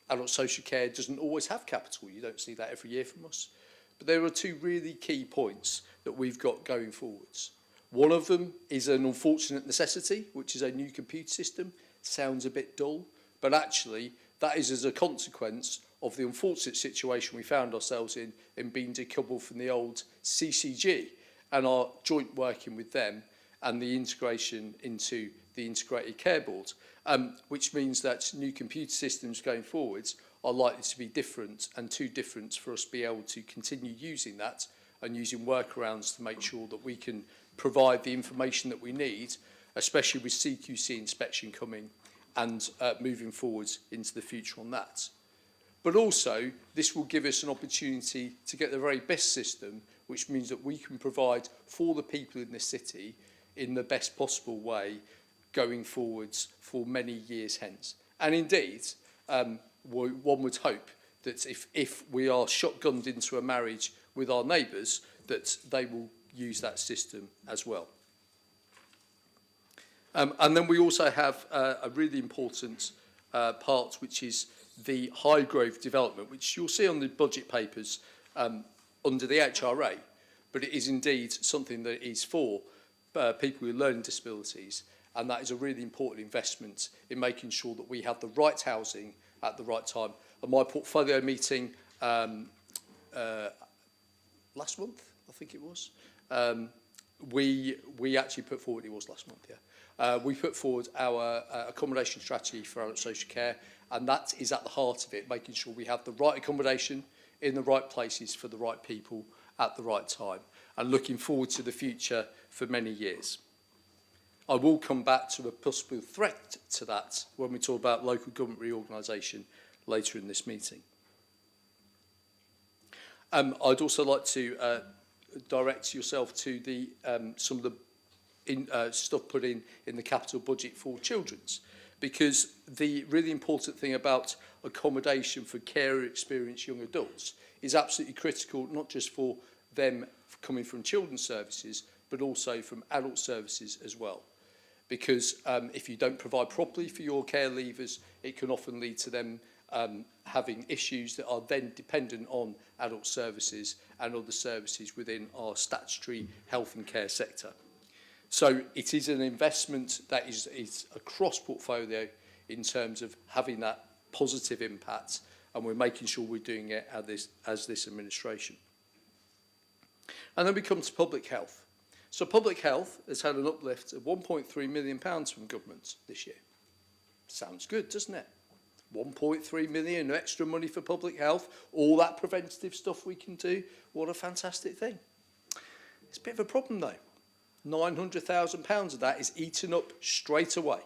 Adult social care doesn't always have capital. You don't see that every year from us. But there are two really key points that we've got going forwards. One of them is an unfortunate necessity, which is a new computer system. Sounds a bit dull, but actually that is as a consequence of the unfortunate situation we found ourselves in being decoupled from the old CCG and our joint working with them and the integration into the Integrated Care Board, which means that new computer systems going forwards are likely to be different and too different for us to be able to continue using that and using workarounds to make sure that we can provide the information that we need, especially with CQC inspection coming and moving forwards into the future on that. But also, this will give us an opportunity to get the very best system, which means that we can provide for the people in this city in the best possible way going forwards for many years hence. And indeed, one would hope that if we are shotgunned into a marriage with our neighbours, that they will use that system as well. And then we also have a really important part, which is the Highgrove development, which you'll see on the budget papers under the HRA, but it is indeed something that is for people with learning disabilities, and that is a really important investment in making sure that we have the right housing at the right time. At my portfolio meeting last month, I think it was, we actually put forward, it was last month, yeah. We put forward our accommodation strategy for adult social care, and that is at the heart of it, making sure we have the right accommodation in the right places for the right people at the right time, and looking forward to the future for many years. I will come back to a possible threat to that when we talk about local government reorganisation later in this meeting. I'd also like to direct yourself to the some of the stuff put in the capital budget for children's, because the really important thing about accommodation for carer experienced young adults is absolutely critical, not just for them coming from children's services, but also from adult services as well. Because if you don't provide properly for your care leavers, it can often lead to them having issues that are then dependent on adult services and other services within our statutory health and care sector. So it is an investment that is across portfolio in terms of having that positive impact, and we're making sure we're doing it as this administration. And then we come to public health. So public health has had an uplift of £1.3 million from government this year. Sounds good, doesn't it? 1.3 million extra money for public health, all that preventative stuff we can do. What a fantastic thing. It's a bit of a problem though. £900,000 of that is eaten up straight away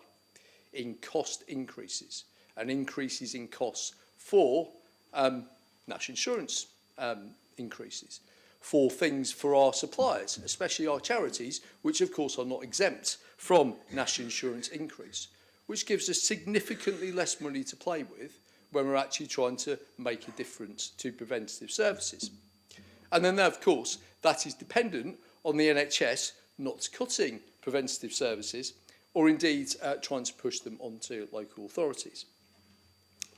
in cost increases and increases in costs for national insurance increases, for things for our suppliers, especially our charities, which of course are not exempt from national insurance increase, which gives us significantly less money to play with when we're actually trying to make a difference to preventative services. And then, of course, that is dependent on the NHS not cutting preventative services or indeed trying to push them onto local authorities.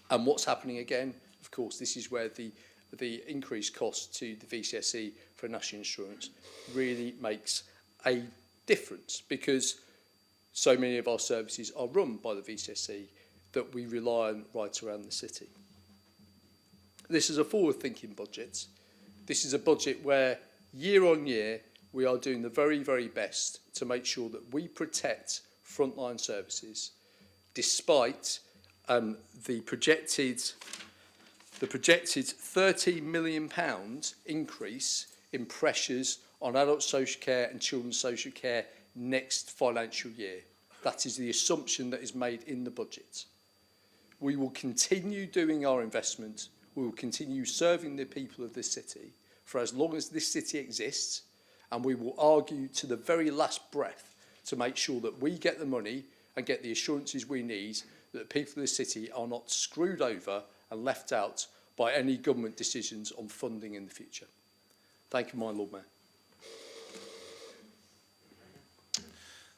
And what's happening again, of course, this is where the increased cost to the VCSE for national insurance really makes a difference, because so many of our services are run by the VCSE that we rely on right around the city. This is a forward-thinking budget. This is a budget where year on year we are doing the very, very best to make sure that we protect frontline services despite the projected £30 million increase in pressures on adult social care and children's social care next financial year. That is the assumption that is made in the budget. We will continue doing our investment. We will continue serving the people of this city for as long as this city exists, and we will argue to the very last breath to make sure that we get the money and get the assurances we need that the people of this city are not screwed over and left out by any government decisions on funding in the future. Thank you, my Lord Mayor.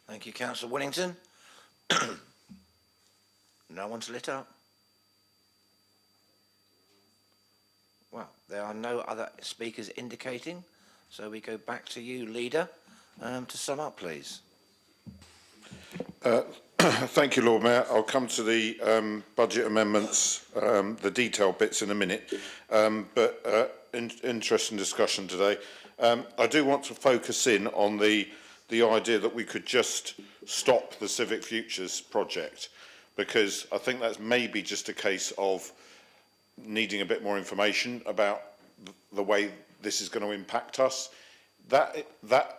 Thank you, Councillor Whittington. No one's lit up. Well, there are no other speakers indicating, so we go back to you, Leader, to sum up, please. Thank you, Lord Mayor. I'll come to the budget amendments, the detailed bits in a minute, but interesting discussion today. I do want to focus in on the idea that we could just stop the Civic Futures project, because I think that's maybe just a case of needing a bit more information about the way this is going to impact us. That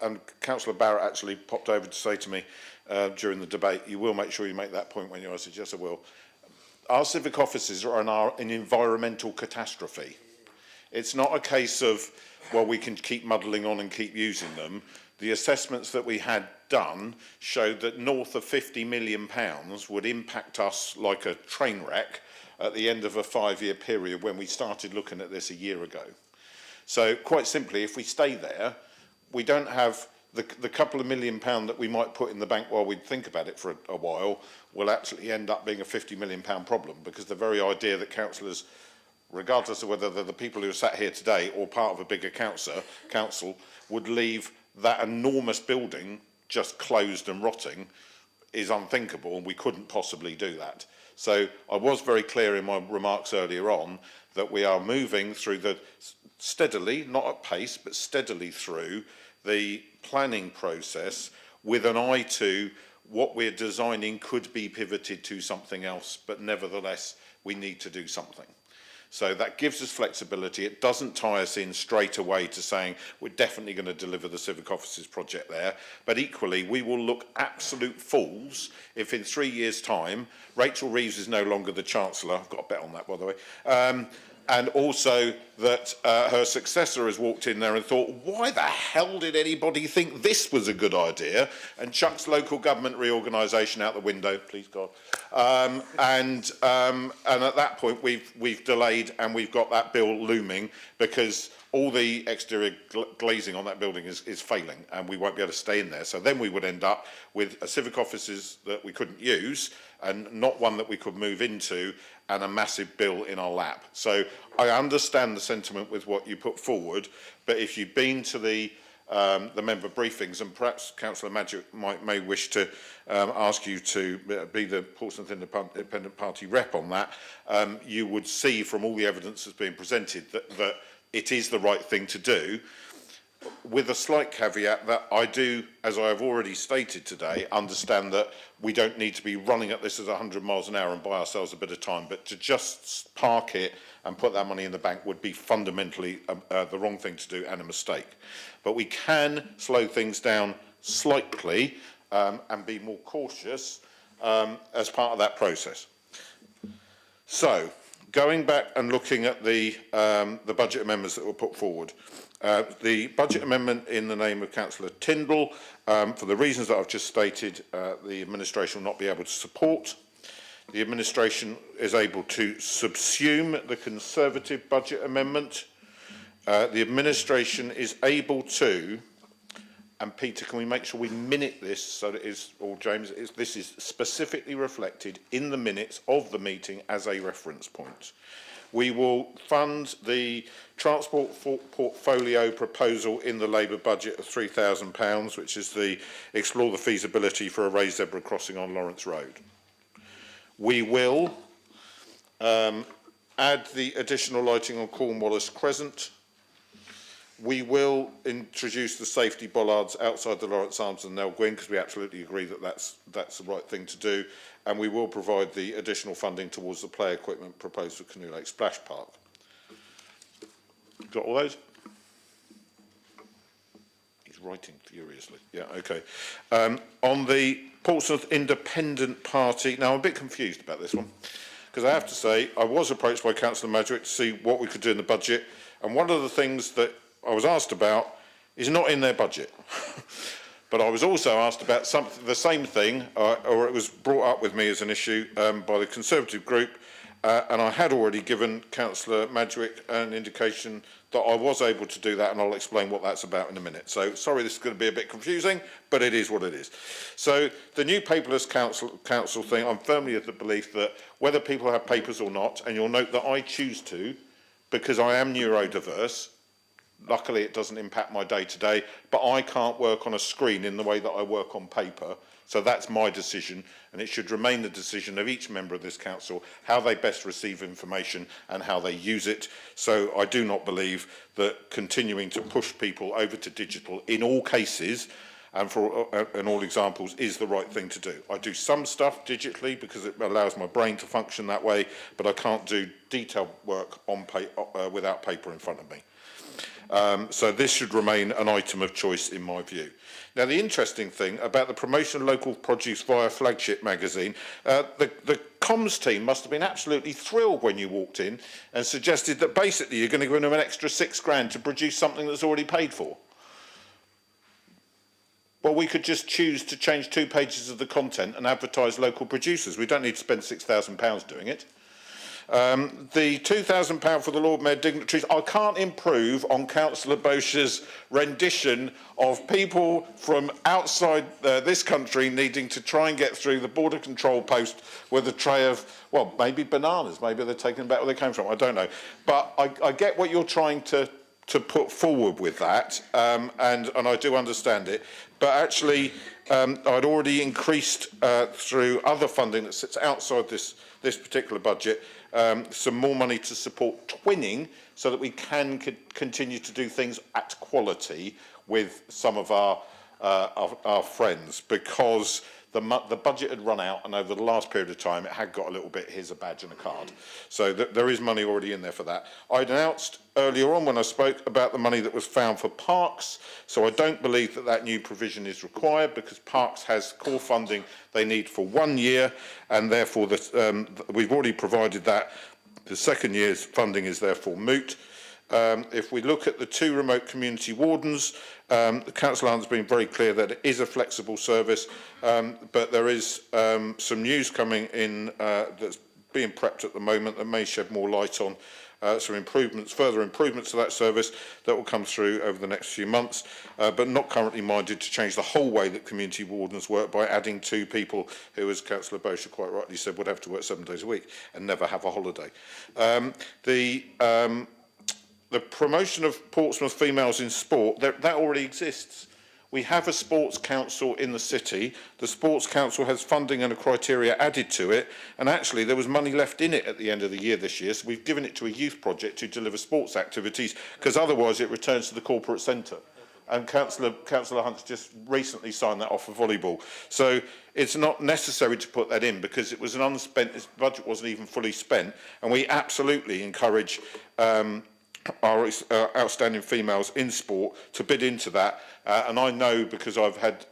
and Councillor Barrett actually popped over to say to me during the debate, you will make sure you make that point when you. I said, yes, I will. Our civic offices are an environmental catastrophe. It's not a case of, well, we can keep muddling on and keep using them. The assessments that we had done showed that north of £50 million would impact us like a train wreck at the end of a 5-year period when we started looking at this a year ago. So quite simply, if we stay there, we don't have the couple of £1 million that we might put in the bank while we'd think about it for a while will actually end up being a £50 million problem, because the very idea that councillors, regardless of whether they're the people who are sat here today or part of a bigger council, would leave that enormous building just closed and rotting is unthinkable, and we couldn't possibly do that. So I was very clear in my remarks earlier on that we are moving through steadily, not at pace, but steadily through the planning process with an eye to what we're designing could be pivoted to something else, but nevertheless we need to do something. So that gives us flexibility. It doesn't tie us in straight away to saying we're definitely going to deliver the civic offices project there. But equally, we will look absolute fools if in 3 years' time, Rachel Reeves is no longer the Chancellor. I've got a bet on that, by the way. And also that her successor has walked in there and thought, why the hell did anybody think this was a good idea? And chucks local government reorganisation out the window, please God. And at that point, we've delayed and we've got that bill looming because all the exterior glazing on that building is failing and we won't be able to stay in there. So then we would end up with a civic offices that we couldn't use and not one that we could move into and a massive bill in our lap. So I understand the sentiment with what you put forward, but if you've been to the member briefings, and perhaps Councillor Magic may wish to ask you to be the Portsmouth Independent Party rep on that, you would see from all the evidence that's being presented that it is the right thing to do, with a slight caveat that I do, as I have already stated today, understand that we don't need to be running at this at 100 miles an hour and buy ourselves a bit of time, but to just park it and put that money in the bank would be fundamentally the wrong thing to do and a mistake. But we can slow things down slightly and be more cautious as part of that process. So, going back and looking at the budget amendments that were put forward, the budget amendment in the name of Councillor Tindall, for the reasons that I've just stated, the administration will not be able to support. The administration is able to subsume the Conservative budget amendment. The administration is able to, and Peter, can we make sure we minute this so that it is, or James, this is specifically reflected in the minutes of the meeting as a reference point. We will fund the transport portfolio proposal in the Labour budget of £3,000, which is the explore the feasibility for a raised zebra crossing on Lawrence Road. We will add the additional lighting on Cornwallis Crescent. We will introduce the safety bollards outside the Lawrence Arms and Nell Gwyn because we absolutely agree that that's the right thing to do, and we will provide the additional funding towards the play equipment proposed for Canoe Lake Splash Park. Got all those? He's writing furiously. Yeah, okay. On the Portsmouth Independent Party, now I'm a bit confused about this one because I have to say I was approached by Councillor Madrick to see what we could do in the budget, and one of the things that I was asked about is not in their budget. But I was also asked about the same thing, or it was brought up with me as an issue by the Conservative group, and I had already given Councillor Madrick an indication that I was able to do that, and I'll explain what that's about in a minute. So, sorry this is going to be a bit confusing, but it is what it is. So, the new paperless council thing, I'm firmly of the belief that whether people have papers or not, and you'll note that I choose to, because I am neurodiverse, luckily it doesn't impact my day-to-day, but I can't work on a screen in the way that I work on paper. So that's my decision, and it should remain the decision of each member of this council how they best receive information and how they use it. So I do not believe that continuing to push people over to digital in all cases and for in all examples is the right thing to do. I do some stuff digitally because it allows my brain to function that way, but I can't do detailed work on without paper in front of me. So this should remain an item of choice in my view. Now, the interesting thing about the promotion of local produce via Flagship magazine, the comms team must have been absolutely thrilled when you walked in and suggested that basically you're going to give them an extra £6,000 to produce something that's already paid for. Well, we could just choose to change 2 pages of the content and advertise local producers. We don't need to spend £6,000 doing it. The £2,000 for the Lord Mayor dignitaries, I can't improve on Councillor Bosche's rendition of people from outside this country needing to try and get through the border control post with a tray of, well, maybe bananas, maybe they're taking back where they came from, I don't know. But I get what you're trying to put forward with that, and I do understand it. But actually, I'd already increased through other funding that sits outside this particular budget, some more money to support twinning so that we can continue to do things at quality with some of our friends, because the budget had run out, and over the last period of time, it had got a little bit, here's a badge and a card. So there is money already in there for that. I'd announced earlier on when I spoke about the money that was found for parks, so I don't believe that that new provision is required because parks has core funding they need for 1 year, and therefore we've already provided that. The second year's funding is therefore moot. If we look at the 2 remote community wardens, the Council has been very clear that it is a flexible service, but there is some news coming in that's being prepped at the moment that may shed more light on some improvements, further improvements to that service that will come through over the next few months, but not currently minded to change the whole way that community wardens work by adding 2 people who, as Councillor Bosher quite rightly said, would have to work 7 days a week and never have a holiday. The promotion of Portsmouth females in sport, that already exists. We have a sports council in the city. The sports council has funding and a criteria added to it, and actually there was money left in it at the end of the year this year, so we've given it to a youth project to deliver sports activities, because otherwise it returns to the corporate centre. And Councillor Hunt's just recently signed that off for volleyball. So it's not necessary to put that in because it was an unspent, its budget wasn't even fully spent, and we absolutely encourage our outstanding females in sport to bid into that. And I know, because I've had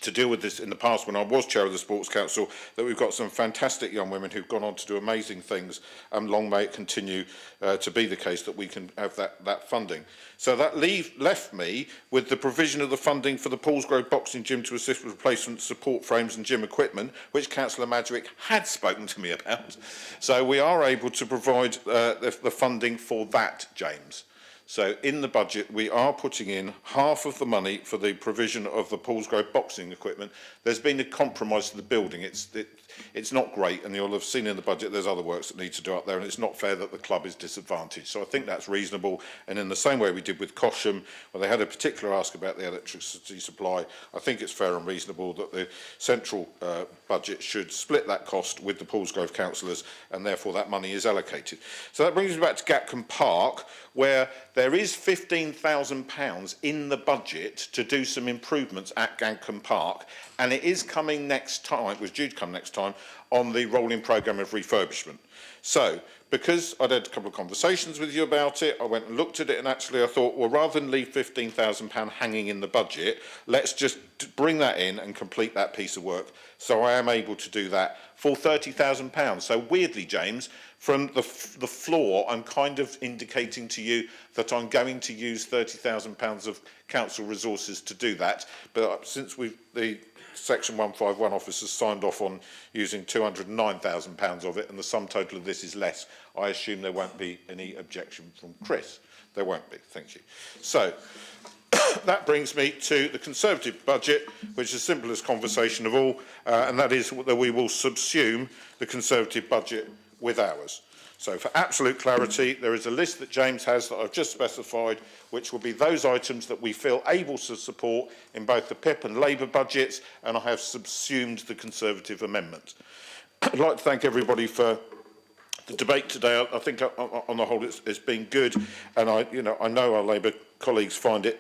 to deal with this in the past when I was chair of the Sports Council, that we've got some fantastic young women who've gone on to do amazing things, and long may it continue to be the case that we can have that funding. So that left me with the provision of the funding for the Paulsgrove Boxing Gym to assist with replacement support frames and gym equipment, which Councillor Madgwick had spoken to me about. So we are able to provide the funding for that, James. So in the budget, we are putting in half of the money for the provision of the Paulsgrove boxing equipment. There's been a compromise to the building. It's not great, and you'll have seen in the budget there's other works that need to do up there, and it's not fair that the club is disadvantaged. So I think that's reasonable, and in the same way we did with Cosham, where they had a particular ask about the electricity supply, I think it's fair and reasonable that the central budget should split that cost with the Paulsgrove councillors, and therefore that money is allocated. So that brings me back to Gatcombe Park, where there is £15,000 in the budget to do some improvements at Gatcombe Park, and it is coming next time, it was due to come next time, on the rolling programme of refurbishment. So, because I'd had a couple of conversations with you about it, I went and looked at it, and actually I thought, well, rather than leave £15,000 hanging in the budget, let's just bring that in and complete that piece of work. So I am able to do that for £30,000. So weirdly, James, from the floor, I'm kind of indicating to you that I'm going to use £30,000 of council resources to do that. But since the Section 151 officers signed off on using £209,000 of it, and the sum total of this is less, I assume there won't be any objection from Chris. There won't be, thank you. So that brings me to the Conservative budget, which is the simplest conversation of all, and that is that we will subsume the Conservative budget with ours. So for absolute clarity, there is a list that James has that I've just specified, which will be those items that we feel able to support in both the PIP and Labour budgets, and I have subsumed the Conservative amendment. I'd like to thank everybody for the debate today. I think on the whole it's been good, and I know our Labour colleagues find it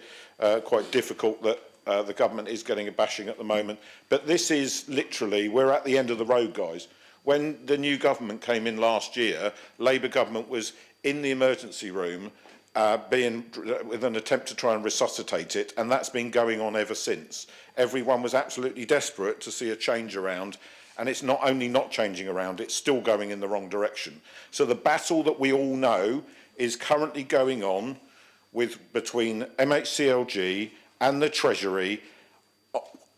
quite difficult that the government is getting a bashing at the moment, but this is literally, we're at the end of the road, guys. When the new government came in last year, Labour government was in the emergency room with an attempt to try and resuscitate it, and that's been going on ever since. Everyone was absolutely desperate to see a change around, and it's not only not changing around, it's still going in the wrong direction. So the battle that we all know is currently going on between MHCLG and the Treasury.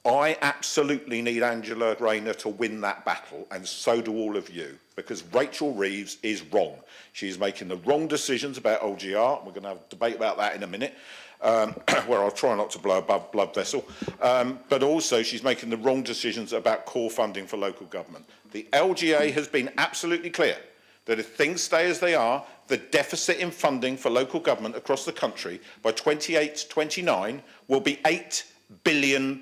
I absolutely need Angela Rayner to win that battle, and so do all of you, because Rachel Reeves is wrong. She's making the wrong decisions about LGR. We're going to have a debate about that in a minute, where I'll try not to blow a blood vessel. But also, she's making the wrong decisions about core funding for local government. The LGA has been absolutely clear that if things stay as they are, the deficit in funding for local government across the country by 28-29 will be £8 billion.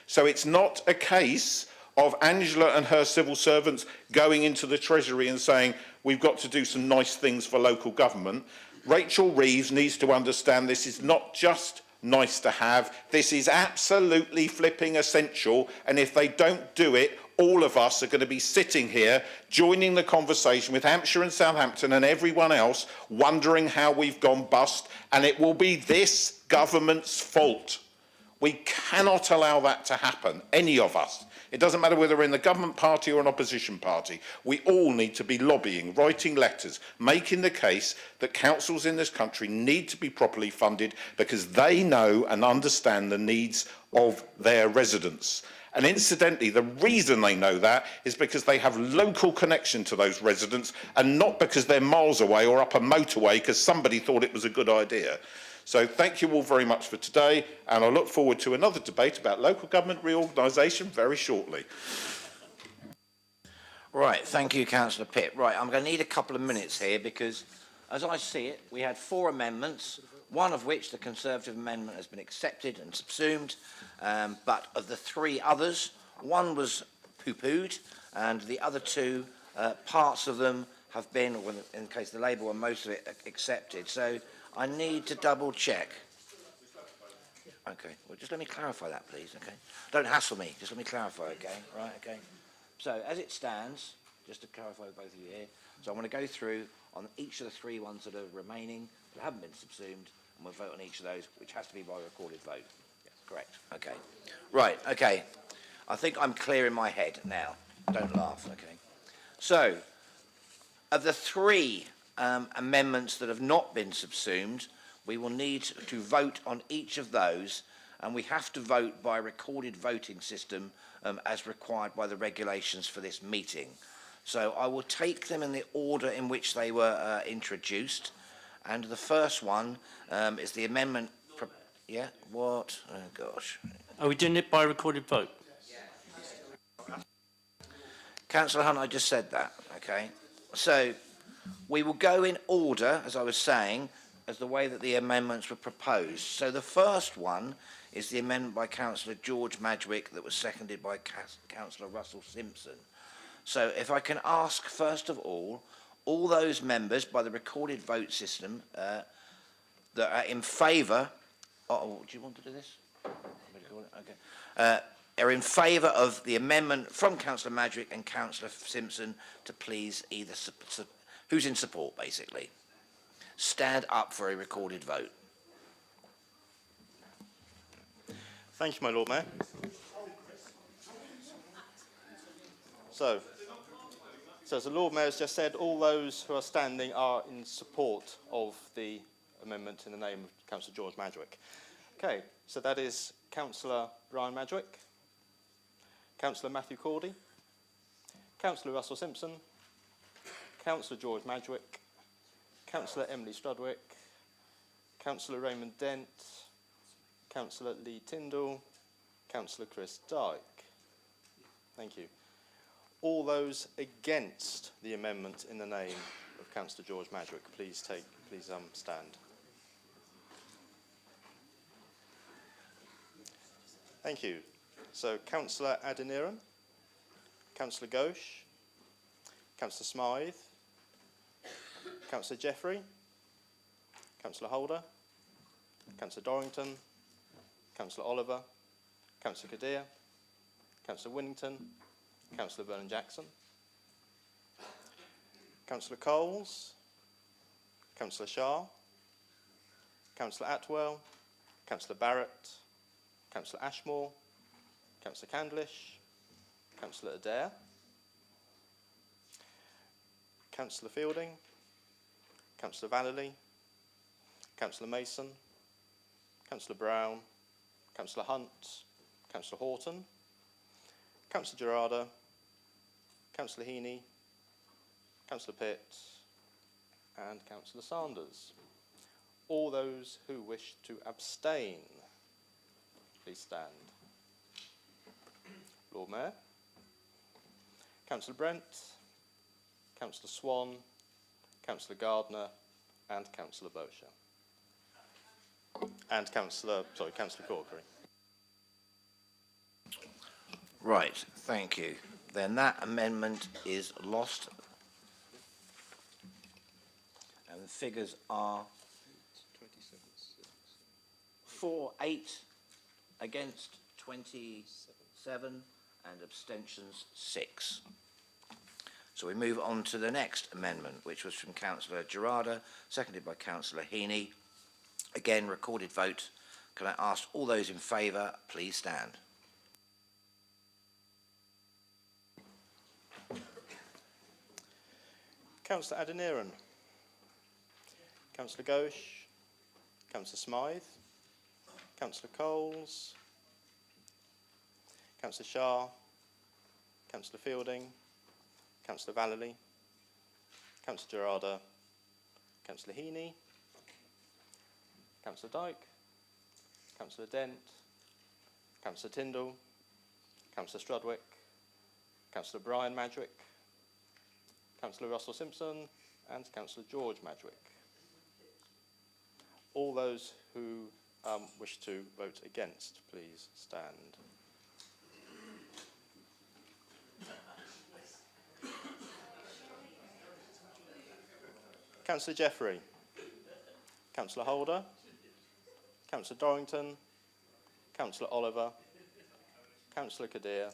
So it's not a case of Angela and her civil servants going into the Treasury and saying, we've got to do some nice things for local government. Rachel Reeves needs to understand this is not just nice to have. This is absolutely flipping essential, and if they don't do it, all of us are going to be sitting here joining the conversation with Hampshire and Southampton and everyone else, wondering how we've gone bust, and it will be this government's fault. We cannot allow that to happen, any of us. It doesn't matter whether we're in the government party or an opposition party. We all need to be lobbying, writing letters, making the case that councils in this country need to be properly funded because they know and understand the needs of their residents. And incidentally, the reason they know that is because they have local connection to those residents and not because they're miles away or up a motorway because somebody thought it was a good idea. So thank you all very much for today, and I look forward to another debate about local government reorganisation very shortly. Right, thank you, Councillor Pitt. Right, I'm going to need a couple of minutes here because, as I see it, we had 4 amendments, one of which, the Conservative amendment, has been accepted and subsumed, but of the 3 others, one was poo-pooed, and the other 2, parts of them have been, or in the case of the Labour one, most of it accepted. So I need to double check. Okay, well, just let me clarify that, please, okay? Don't hassle me, just let me clarify, okay? Right, okay. So, as it stands, just to clarify with both of you here, so I'm going to go through on each of the 3 ones that are remaining, that haven't been subsumed, and we'll vote on each of those, which has to be by recorded vote. Yes, correct, okay. Right, okay. I think I'm clear in my head now. Don't laugh, okay? So, of the 3 amendments that have not been subsumed, we will need to vote on each of those, and we have to vote by recorded voting system as required by the regulations for this meeting. So I will take them in the order in which they were introduced, and the first one is the amendment. Yeah, what? Oh gosh. Are we doing it by recorded vote? Councillor Hunt, I just said that, okay? So we will go in order, as I was saying, as the way that the amendments were proposed. So the first one is the amendment by Councillor George Madgwick that was seconded by Councillor Russell Simpson. So if I can ask, first of all those members by the recorded vote system that are in favour... Oh, do you want to do this? Okay. Are in favour of the amendment from Councillor Madgwick and Councillor Simpson to please either... Who's in support, basically? Stand up for a recorded vote. Thank you, my Lord Mayor. So as the Lord Mayor has just said, all those who are standing are in support of the amendment in the name of Councillor George Madgwick. Okay, so that is Councillor Brian Madgwick, Councillor Matthew Cordy, Councillor Russell Simpson, Councillor George Madgwick, Councillor Emily Strudwick, Councillor Raymond Dent, Councillor Lee Tyndall, Councillor Chris Dyke. Thank you. All those against the amendment in the name of Councillor George Madgwick, please stand. Thank you. So Councillor Adeniran, Councillor Ghosh, Councillor Smythe, Councillor Jeffrey, Councillor Holder, Councillor Dorrington, Councillor Oliver, Councillor Kadir, Councillor Winnington, Councillor Vernon-Jackson, Councillor Coles, Councillor Shah, Councillor Atwell, Councillor Barrett, Councillor Ashmore, Councillor Candlish, Councillor Adair, Councillor Fielding, Councillor Vallely, Councillor Mason, Councillor Brown, Councillor Hunt, Councillor Horton, Councillor Gerarda, Councillor Heaney, Councillor Pitt, and Councillor Sanders. All those who wish to abstain, please stand. Lord Mayor, Councillor Brent, Councillor Swan, Councillor Gardner, and Councillor Bosher. And Councillor Corkery. Right, thank you. Then that amendment is lost. And the figures are For 8, against 27, and abstentions 6. So we move on to the next amendment, which was from Councillor Gerarda, seconded by Councillor Heaney. Again, recorded vote. Can I ask all those in favour, please stand. Councillor Adeniran. Councillor Ghosh. Councillor Smythe. Councillor Coles. Councillor Shah. Councillor Fielding. Councillor Vallely. Councillor Gerarda. Councillor Heaney. Councillor Dyke. Councillor Dent. Councillor Tyndall. Councillor Strudwick. Councillor Brian Madrick. Councillor Russell Simpson and Councillor George Madrick. All those who wish to vote against, please stand. Councillor Jeffrey. Councillor Holder. Councillor Dorrington. Councillor Oliver. Councillor Kadir.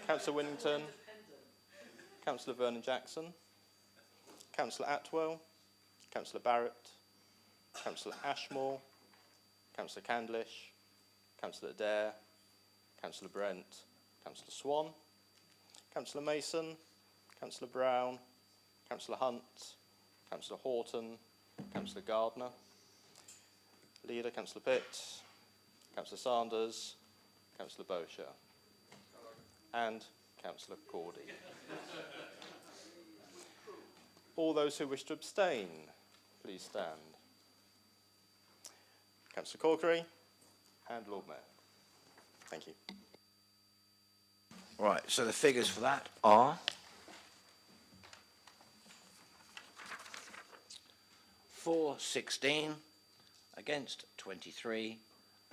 Councillor Winnington. Councillor Vernon Jackson. Councillor Atwell. Councillor Barrett. Councillor Ashmore. Councillor Candlish. Councillor Adair. Councillor Brent. Councillor Swan. Councillor Mason. Councillor Brown. Councillor Hunt. Councillor Horton. Councillor Gardner. Leader Councillor Pitt. Councillor Sanders. Councillor Bowsher. And Councillor Cordy. All those who wish to abstain, please stand. Councillor Corkery and Lord Mayor. Thank you. Right, so the figures for that are for 16, against 23,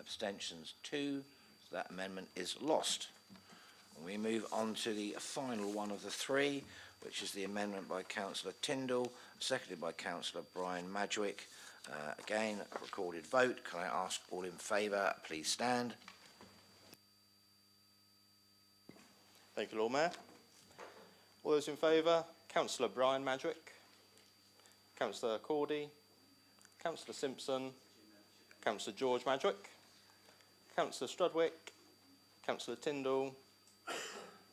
abstentions 2, so that amendment is lost. And we move on to the final one of the three, which is the amendment by Councillor Tyndall, seconded by Councillor Brian Madgwick. Again, a recorded vote. Can I ask all in favour, please stand. Thank you, Lord Mayor. All those in favour, Councillor Brian Madrick, Councillor Cordy, Councillor Simpson, Councillor George Madrick, Councillor Strudwick, Councillor Tyndall,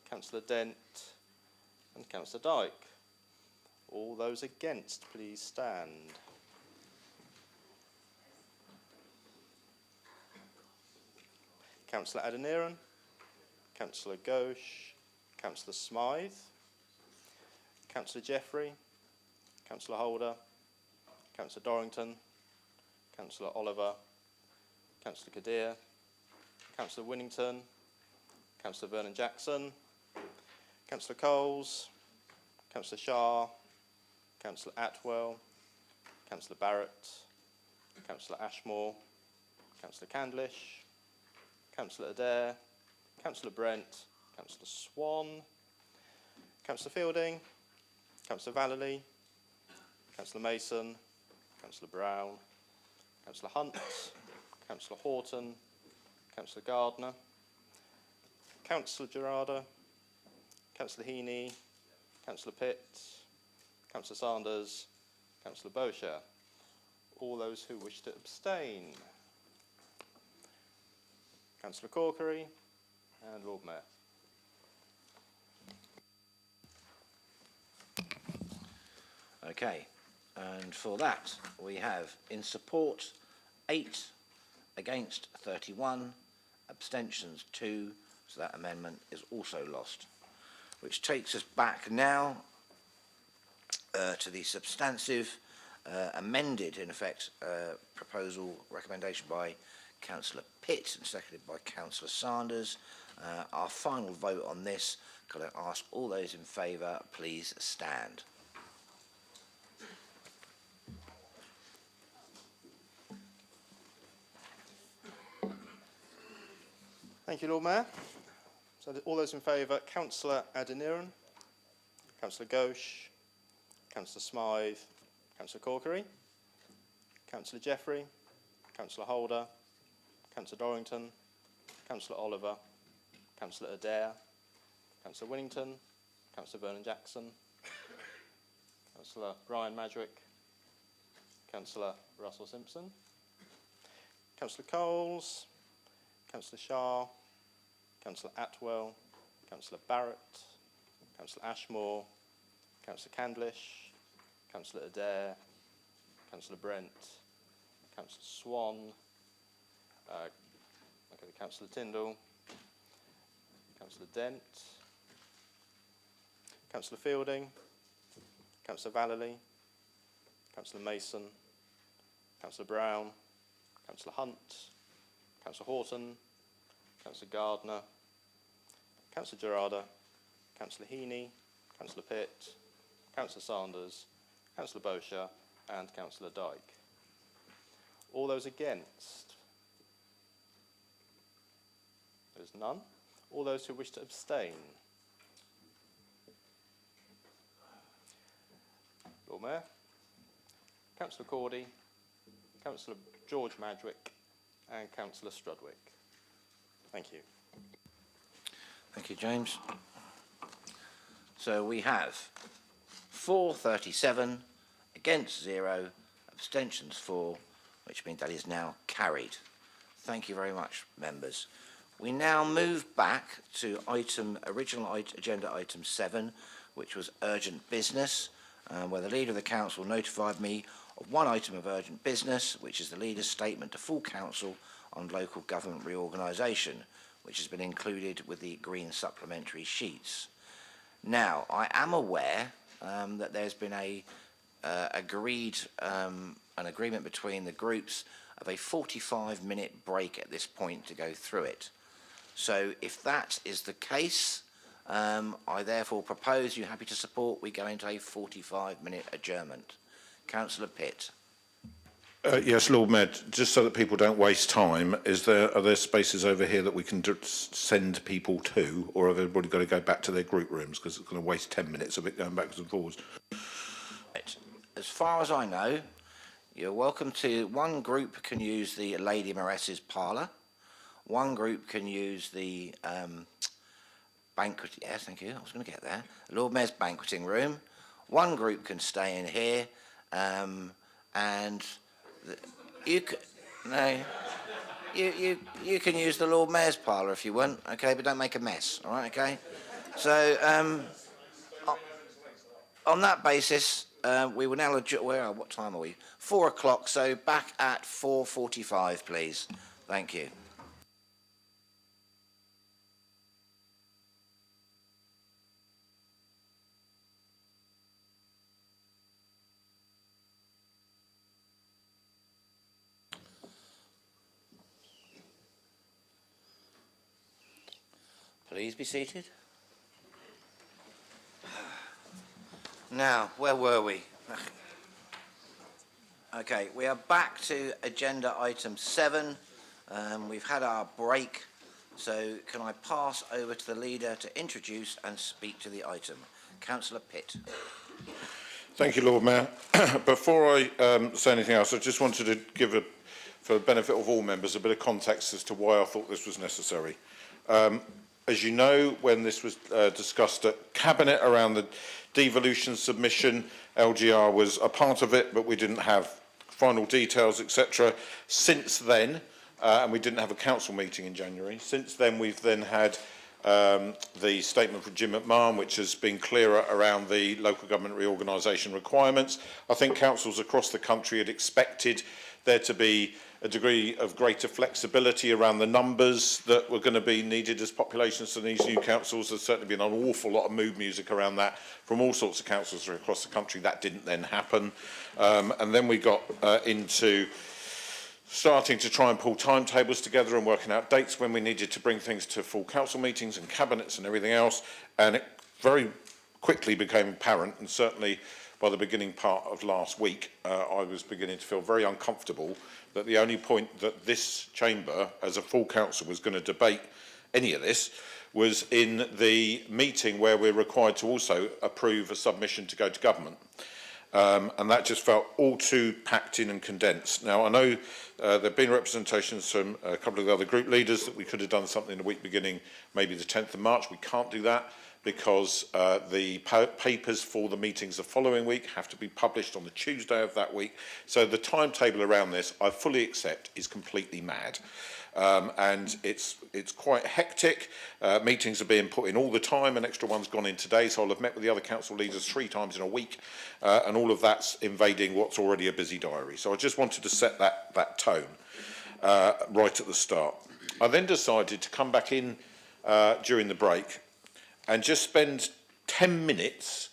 Councillor Dent and Councillor Dyke. All those against, please stand. Councillor Adeniran, Councillor Ghosh, Councillor Smythe, Councillor Jeffrey, Councillor Holder, Councillor Dorrington, Councillor Oliver, Councillor Kadir, Councillor Winnington, Councillor Vernon Jackson, Councillor Coles, Councillor Shah, Councillor Atwell, Councillor Barrett, Councillor Ashmore, Councillor Candlish, Councillor Adair, Councillor Brent, Councillor Swan, Councillor Fielding, Councillor Vallely, Councillor Mason, Councillor Brown, Councillor Hunt, Councillor Horton, Councillor Gardner, Councillor Gerarda, Councillor Heaney, Councillor Pitt, Councillor Sanders, Councillor Bowsher. All those who wish to abstain. Councillor Corkery and Lord Mayor. Okay, and for that we have in support 8, against 31, abstentions 2, so that amendment is also lost. Which takes us back now to the substantive amended, in effect, proposal, recommendation by Councillor Pitt and seconded by Councillor Sanders. Our final vote on this, could I ask all those in favour, please stand. Thank you, Lord Mayor. So all those in favour, Councillor Adeniran, Councillor Ghosh, Councillor Smythe, Councillor Corkery, Councillor Jeffrey, Councillor Holder, Councillor Dorrington, Councillor Oliver, Councillor Adair, Councillor Winnington, Councillor Vernon Jackson, Councillor Brian Madrick, Councillor Russell Simpson, Councillor Coles, Councillor Shah, Councillor Atwell, Councillor Barrett, Councillor Ashmore, Councillor Candlish, Councillor Adair, Councillor Brent, Councillor Swan, Councillor Tyndall, Councillor Dent, Councillor Fielding, Councillor Vallely, Councillor Mason, Councillor Brown, Councillor Hunt, Councillor Horton, Councillor Gardner, Councillor Gerarda, Councillor Heaney, Councillor Pitt, Councillor Sanders, Councillor Bosher and Councillor Dyke. All those against? There's none. All those who wish to abstain? Lord Mayor, Councillor Cordy, Councillor George Madrick and Councillor Strudwick. Thank you. Thank you, James. So we have 437, against 0, abstentions 4, which means that is now carried. Thank you very much, members. We now move back to original agenda item 7, which was urgent business, where the Leader of the Council notified me of one item of urgent business, which is the Leader's statement to full Council on local government reorganisation, which has been included with the green supplementary sheets. Now, I am aware that there's been an agreement between the groups of a 45-minute break at this point to go through it. So if that is the case, I therefore propose, you happy to support, we go into a 45-minute adjournment. Councillor Pitt. Yes, Lord Mayor, just so that people don't waste time, are there spaces over here that we can send people to, or have everybody got to go back to their group rooms because it's going to waste 10 minutes of it going backwards and forwards? As far as I know, you're welcome to, one group can use the Lady Mayoresses parlour, one group can use the banquet, yes, thank you, I was going to get there, the Lord Mayor's banqueting room, one group can stay in here, and you can use the Lord Mayor's parlour if you want, okay, but don't make a mess, all right, okay? So, on that basis, we will now what time are we? 4 o'clock, so back at 4:45, please. Thank you. Please be seated. Now, where were we? Okay, we are back to agenda item 7. We've had our break, so can I pass over to the Leader to introduce and speak to the item? Councillor Pitt. Thank you, Lord Mayor. Before I say anything else, I just wanted to give, for the benefit of all members, a bit of context as to why I thought this was necessary. As you know, when this was discussed at Cabinet around the devolution submission, LGR was a part of it, but we didn't have final details, etc. Since then, and we didn't have a council meeting in January, since then we've then had the statement from Jim McMahon, which has been clearer around the local government reorganisation requirements. I think councils across the country had expected there to be a degree of greater flexibility around the numbers that were going to be needed as populations to these new councils. There's certainly been an awful lot of mood music around that from all sorts of councils across the country. That didn't then happen. And then we got into starting to try and pull timetables together and working out dates when we needed to bring things to full council meetings and cabinets and everything else. And it very quickly became apparent, and certainly by the beginning part of last week, I was beginning to feel very uncomfortable that the only point that this chamber, as a full council, was going to debate any of this was in the meeting where we're required to also approve a submission to go to government. And that just felt all too packed in and condensed. Now, I know there have been representations from a couple of the other group leaders that we could have done something the week beginning, maybe the 10th of March. We can't do that because the papers for the meetings the following week have to be published on the Tuesday of that week. So the timetable around this, I fully accept, is completely mad. And it's quite hectic. Meetings are being put in all the time. An extra one's gone in today, so I'll have met with the other council leaders 3 times in a week, and all of that's invading what's already a busy diary. So I just wanted to set that tone right at the start. I then decided to come back in during the break and just spend 10 minutes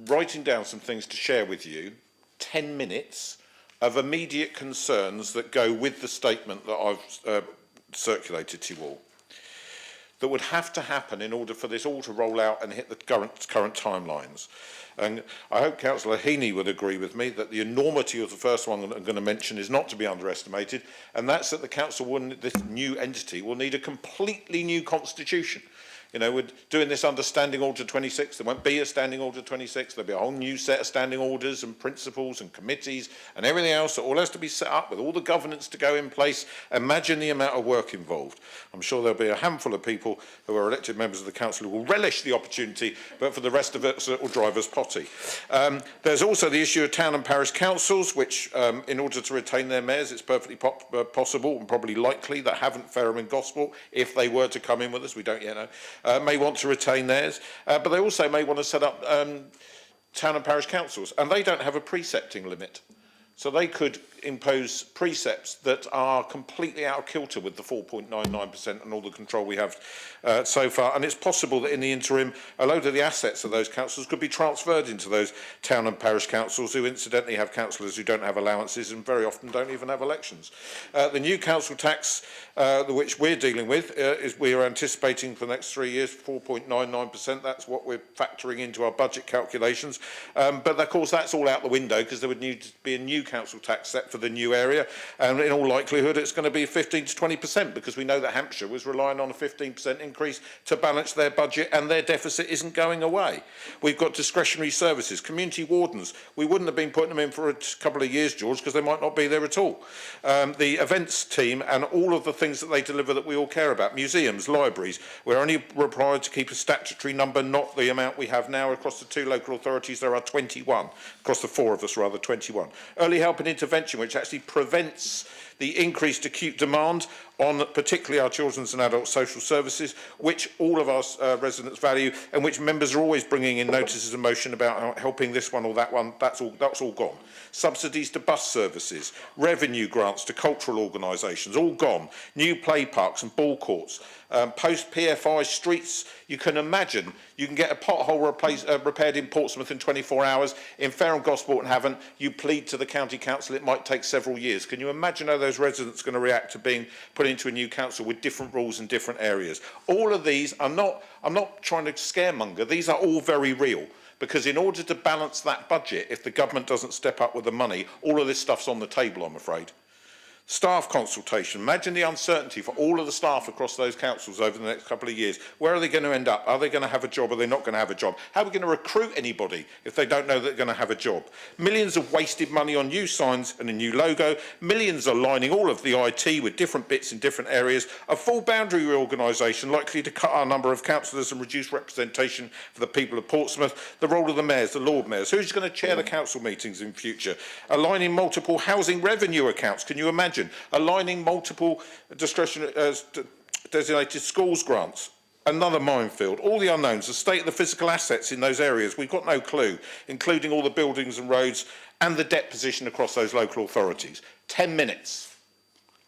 writing down some things to share with you, 10 minutes of immediate concerns that go with the statement that I've circulated to you all, that would have to happen in order for this all to roll out and hit the current timelines. And I hope Councillor Heaney would agree with me that the enormity of the first one that I'm going to mention is not to be underestimated, and that's that the council, this new entity, will need a completely new constitution. You know, we're doing this under Standing Order 26. There won't be a Standing Order 26. There'll be a whole new set of standing orders and principles and committees and everything else that all has to be set up with all the governance to go in place. Imagine the amount of work involved. I'm sure there'll be a handful of people who are elected members of the council who will relish the opportunity, but for the rest of us, it will drive us potty. There's also the issue of town and parish councils, which, in order to retain their mayors, it's perfectly possible and probably likely that Havant, Fareham and Gosport, if they were to come in with us, we don't yet know, may want to retain theirs, but they also may want to set up town and parish councils, and they don't have a precepting limit. So they could impose precepts that are completely out of kilter with the 4.99% and all the control we have so far. And it's possible that in the interim, a load of the assets of those councils could be transferred into those town and parish councils, who incidentally have councillors who don't have allowances and very often don't even have elections. The new council tax, which we're dealing with, is we are anticipating for the next 3 years 4.99%. That's what we're factoring into our budget calculations. But of course, that's all out the window because there would need to be a new council tax set for the new area, and in all likelihood it's going to be 15 to 20% because we know that Hampshire was relying on a 15% increase to balance their budget, and their deficit isn't going away. We've got discretionary services, community wardens. We wouldn't have been putting them in for a couple of years, George, because they might not be there at all. The events team and all of the things that they deliver that we all care about, museums, libraries, we're only required to keep a statutory number, not the amount we have now. Across the 2 local authorities there are 21, across the 4 of us rather, 21. Early help and intervention, which actually prevents the increased acute demand on particularly our children's and adult social services, which all of our residents value, and which members are always bringing in notices of motion about helping this one or that one. That's all gone. Subsidies to bus services, revenue grants to cultural organisations, all gone. New play parks and ball courts. Post-PFI streets, you can imagine, you can get a pothole repaired in Portsmouth in 24 hours. In Fareham, Gosport and Havant, you plead to the county council, it might take several years. Can you imagine how those residents are going to react to being put into a new council with different rules in different areas? All of these, I'm not trying to scaremonger, these are all very real. Because in order to balance that budget, if the government doesn't step up with the money, all of this stuff's on the table, I'm afraid. Staff consultation. Imagine the uncertainty for all of the staff across those councils over the next couple of years. Where are they going to end up? Are they going to have a job? Are they not going to have a job? How are we going to recruit anybody if they don't know they're going to have a job? Millions of wasted money on new signs and a new logo. Millions are lining all of the IT with different bits in different areas. A full boundary reorganisation likely to cut our number of councillors and reduce representation for the people of Portsmouth. The role of the mayors, the Lord Mayors. Who's going to chair the council meetings in future? Aligning multiple housing revenue accounts. Can you imagine? Aligning multiple discretionary designated schools grants. Another minefield. All the unknowns, the state of the physical assets in those areas, we've got no clue, including all the buildings and roads and the debt position across those local authorities. 10 minutes.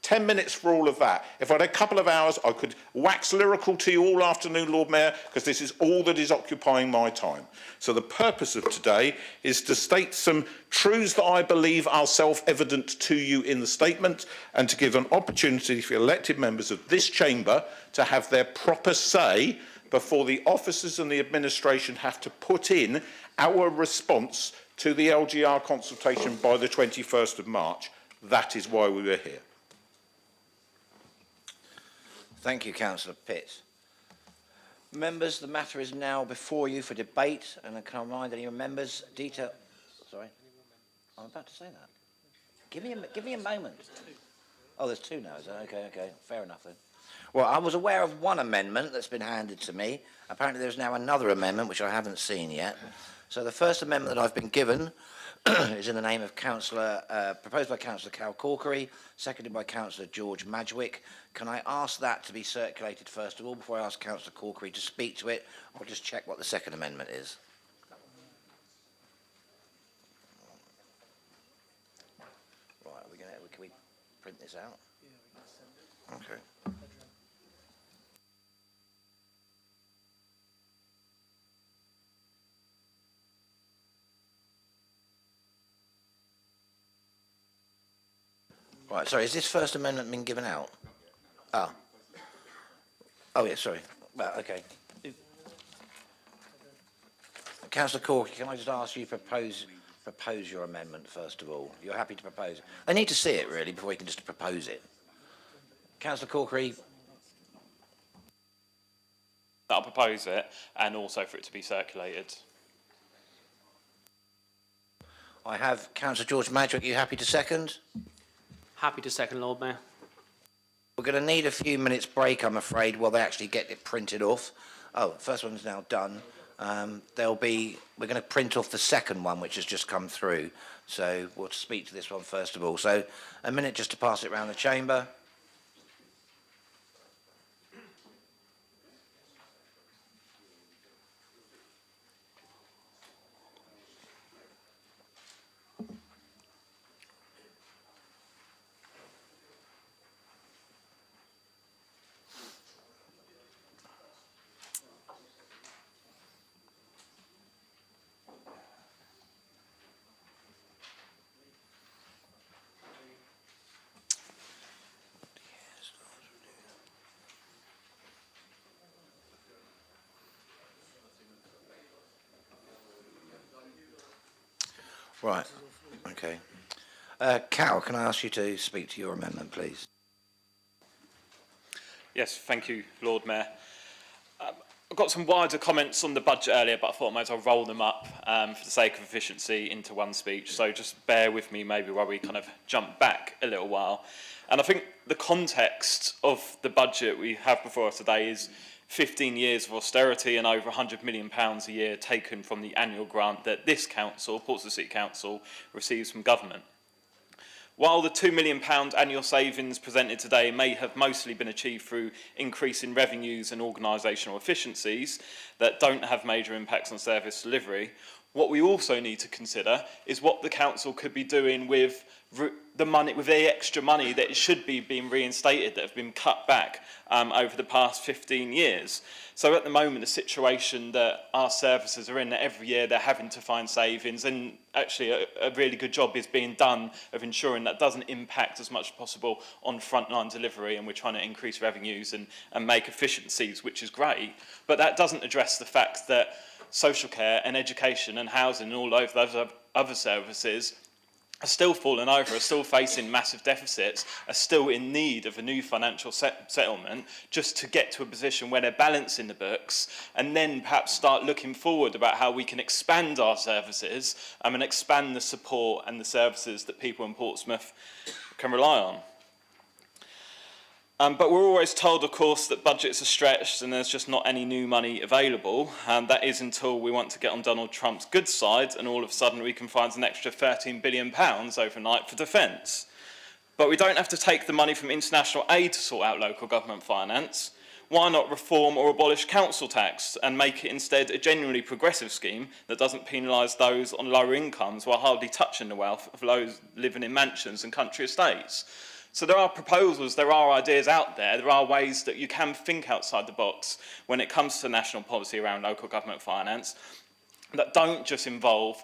10 minutes for all of that. If I had a couple of hours, I could wax lyrical to you all afternoon, Lord Mayor, because this is all that is occupying my time. So the purpose of today is to state some truths that I believe are self-evident to you in the statement, and to give an opportunity for elected members of this chamber to have their proper say before the officers and the administration have to put in our response to the LGR consultation by the 21st of March. That is why we were here. Thank you, Councillor Pitts. Members, the matter is now before you for debate, and I can remind any members, Sorry? I'm about to say that. Give me a moment. Oh, there's two now, is that? Okay, fair enough then. Well, I was aware of one amendment that's been handed to me. Apparently there's now another amendment which I haven't seen yet. So the first amendment that I've been given is in the name of proposed by Councillor Cal Corkery, seconded by Councillor George Madgwick. Can I ask that to be circulated first of all before I ask Councillor Corkery to speak to it, or just check what the second amendment is? Right, can we print this out? Okay. Right, sorry, has this First Amendment been given out? Oh. Oh, yeah, sorry. Well, okay. Councillor Corky, can I just ask you to propose your amendment, first of all? You're happy to propose it? They need to see it, really, before you can just propose it. Councillor Corkery. I'll propose it, and also for it to be circulated. I have Councillor George Madgwick. Are you happy to second? Happy to second, Lord Mayor. We're going to need a few minutes break, I'm afraid, while they actually get it printed off. Oh, first one's now done. We're going to print off the second one, which has just come through. So we'll speak to this one first of all. So a minute just to pass it around the chamber. Right, okay. Cal, can I ask you to speak to your amendment, please? Yes, thank you, Lord Mayor. I've got some wider comments on the budget earlier, but I thought I might as well roll them up for the sake of efficiency into one speech. So just bear with me maybe while we kind of jump back a little while. And I think the context of the budget we have before us today is 15 years of austerity and over £100 million a year taken from the annual grant that this council, Portsmouth City Council, receives from government. While the £2 million annual savings presented today may have mostly been achieved through increase in revenues and organisational efficiencies that don't have major impacts on service delivery, what we also need to consider is what the council could be doing with the extra money that it should be being reinstated that have been cut back over the past 15 years. So at the moment, the situation that our services are in, that every year they're having to find savings, and actually a really good job is being done of ensuring that doesn't impact as much as possible on frontline delivery, and we're trying to increase revenues and make efficiencies, which is great. But that doesn't address the fact that social care and education and housing and all of those other services are still falling over, are still facing massive deficits, are still in need of a new financial settlement just to get to a position where they're balancing the books, and then perhaps start looking forward about how we can expand our services and expand the support and the services that people in Portsmouth can rely on. But we're always told, of course, that budgets are stretched and there's just not any new money available. And that is until we want to get on Donald Trump's good side and all of a sudden we can find an extra £13 billion overnight for defence. But we don't have to take the money from international aid to sort out local government finance. Why not reform or abolish council tax and make it instead a genuinely progressive scheme that doesn't penalise those on lower incomes while hardly touching the wealth of those living in mansions and country estates? So there are proposals, there are ideas out there, there are ways that you can think outside the box when it comes to national policy around local government finance that don't just involve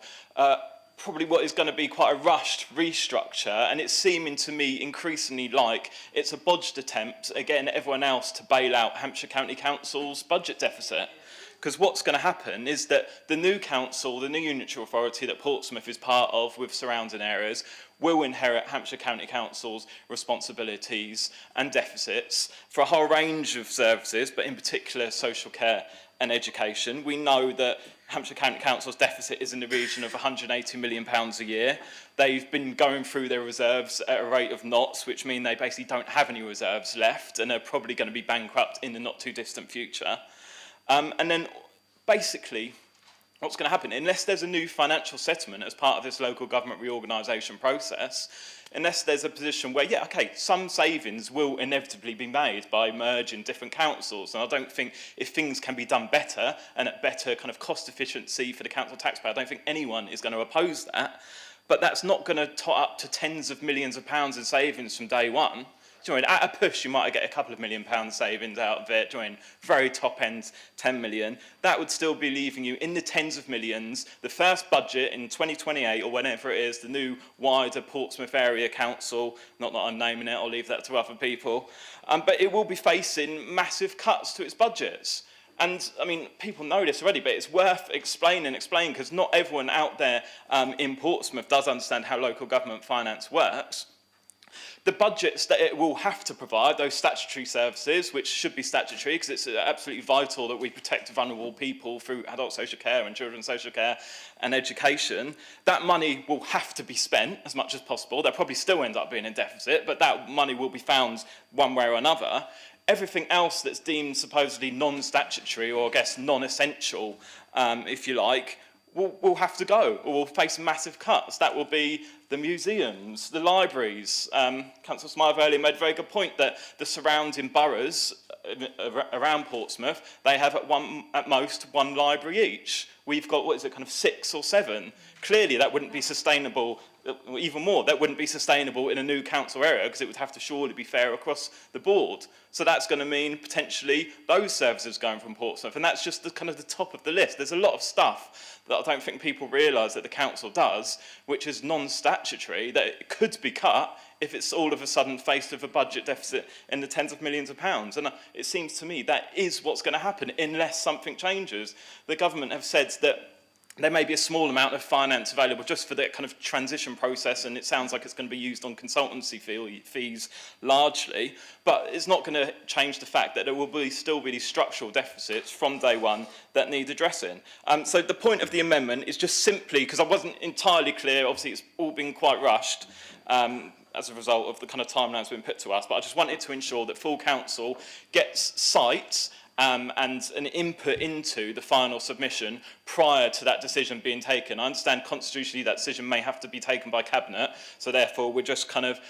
probably what is going to be quite a rushed restructure, and it's seeming to me increasingly like it's a bodged attempt at getting everyone else to bail out Hampshire County Council's budget deficit. Because what's going to happen is that the new council, the new unitary authority that Portsmouth is part of with surrounding areas, will inherit Hampshire County Council's responsibilities and deficits for a whole range of services, but in particular social care and education. We know that Hampshire County Council's deficit is in the region of £180 million a year. They've been going through their reserves at a rate of knots, which mean they basically don't have any reserves left and are probably going to be bankrupt in the not too distant future. And then basically, what's going to happen, unless there's a new financial settlement as part of this local government reorganisation process, unless there's a position where, yeah, okay, some savings will inevitably be made by merging different councils, and I don't think if things can be done better and at better kind of cost efficiency for the council taxpayer, I don't think anyone is going to oppose that, but that's not going to tot up to tens of millions of pounds in savings from day one. Do you know, at a push, you might get a couple of £1 million savings out of it. Do you know, very top end, 10 million. That would still be leaving you in the tens of millions. The first budget in 2028 or whenever it is, the new wider Portsmouth Area Council, not that I'm naming it, I'll leave that to other people, but it will be facing massive cuts to its budgets. And, I mean, people know this already, but it's worth explaining because not everyone out there in Portsmouth does understand how local government finance works. The budgets that it will have to provide, those statutory services, which should be statutory because it's absolutely vital that we protect vulnerable people through adult social care and children's social care and education, that money will have to be spent as much as possible. They'll probably still end up being in deficit, but that money will be found one way or another. Everything else that's deemed supposedly non-statutory or, I guess, non-essential, if you like, will have to go or will face massive cuts. That will be the museums, the libraries. Councillor Smythe earlier made a very good point that the surrounding boroughs around Portsmouth, they have at most one library each. We've got, what is it, kind of 6 or 7. Clearly that wouldn't be sustainable, even more, that wouldn't be sustainable in a new council area because it would have to surely be fair across the board. So that's going to mean potentially those services going from Portsmouth, and that's just the kind of the top of the list. There's a lot of stuff that I don't think people realise that the council does, which is non-statutory, that it could be cut if it's all of a sudden faced with a budget deficit in the tens of millions of pounds. And it seems to me that is what's going to happen unless something changes. The government have said that there may be a small amount of finance available just for that kind of transition process, and it sounds like it's going to be used on consultancy fees largely, but it's not going to change the fact that there will still be these structural deficits from day one that need addressing. So the point of the amendment is just simply, because I wasn't entirely clear, obviously it's all been quite rushed, as a result of the kind of timelines being put to us, but I just wanted to ensure that full council gets sight and an input into the final submission prior to that decision being taken. I understand constitutionally that decision may have to be taken by Cabinet, so therefore we're just kind of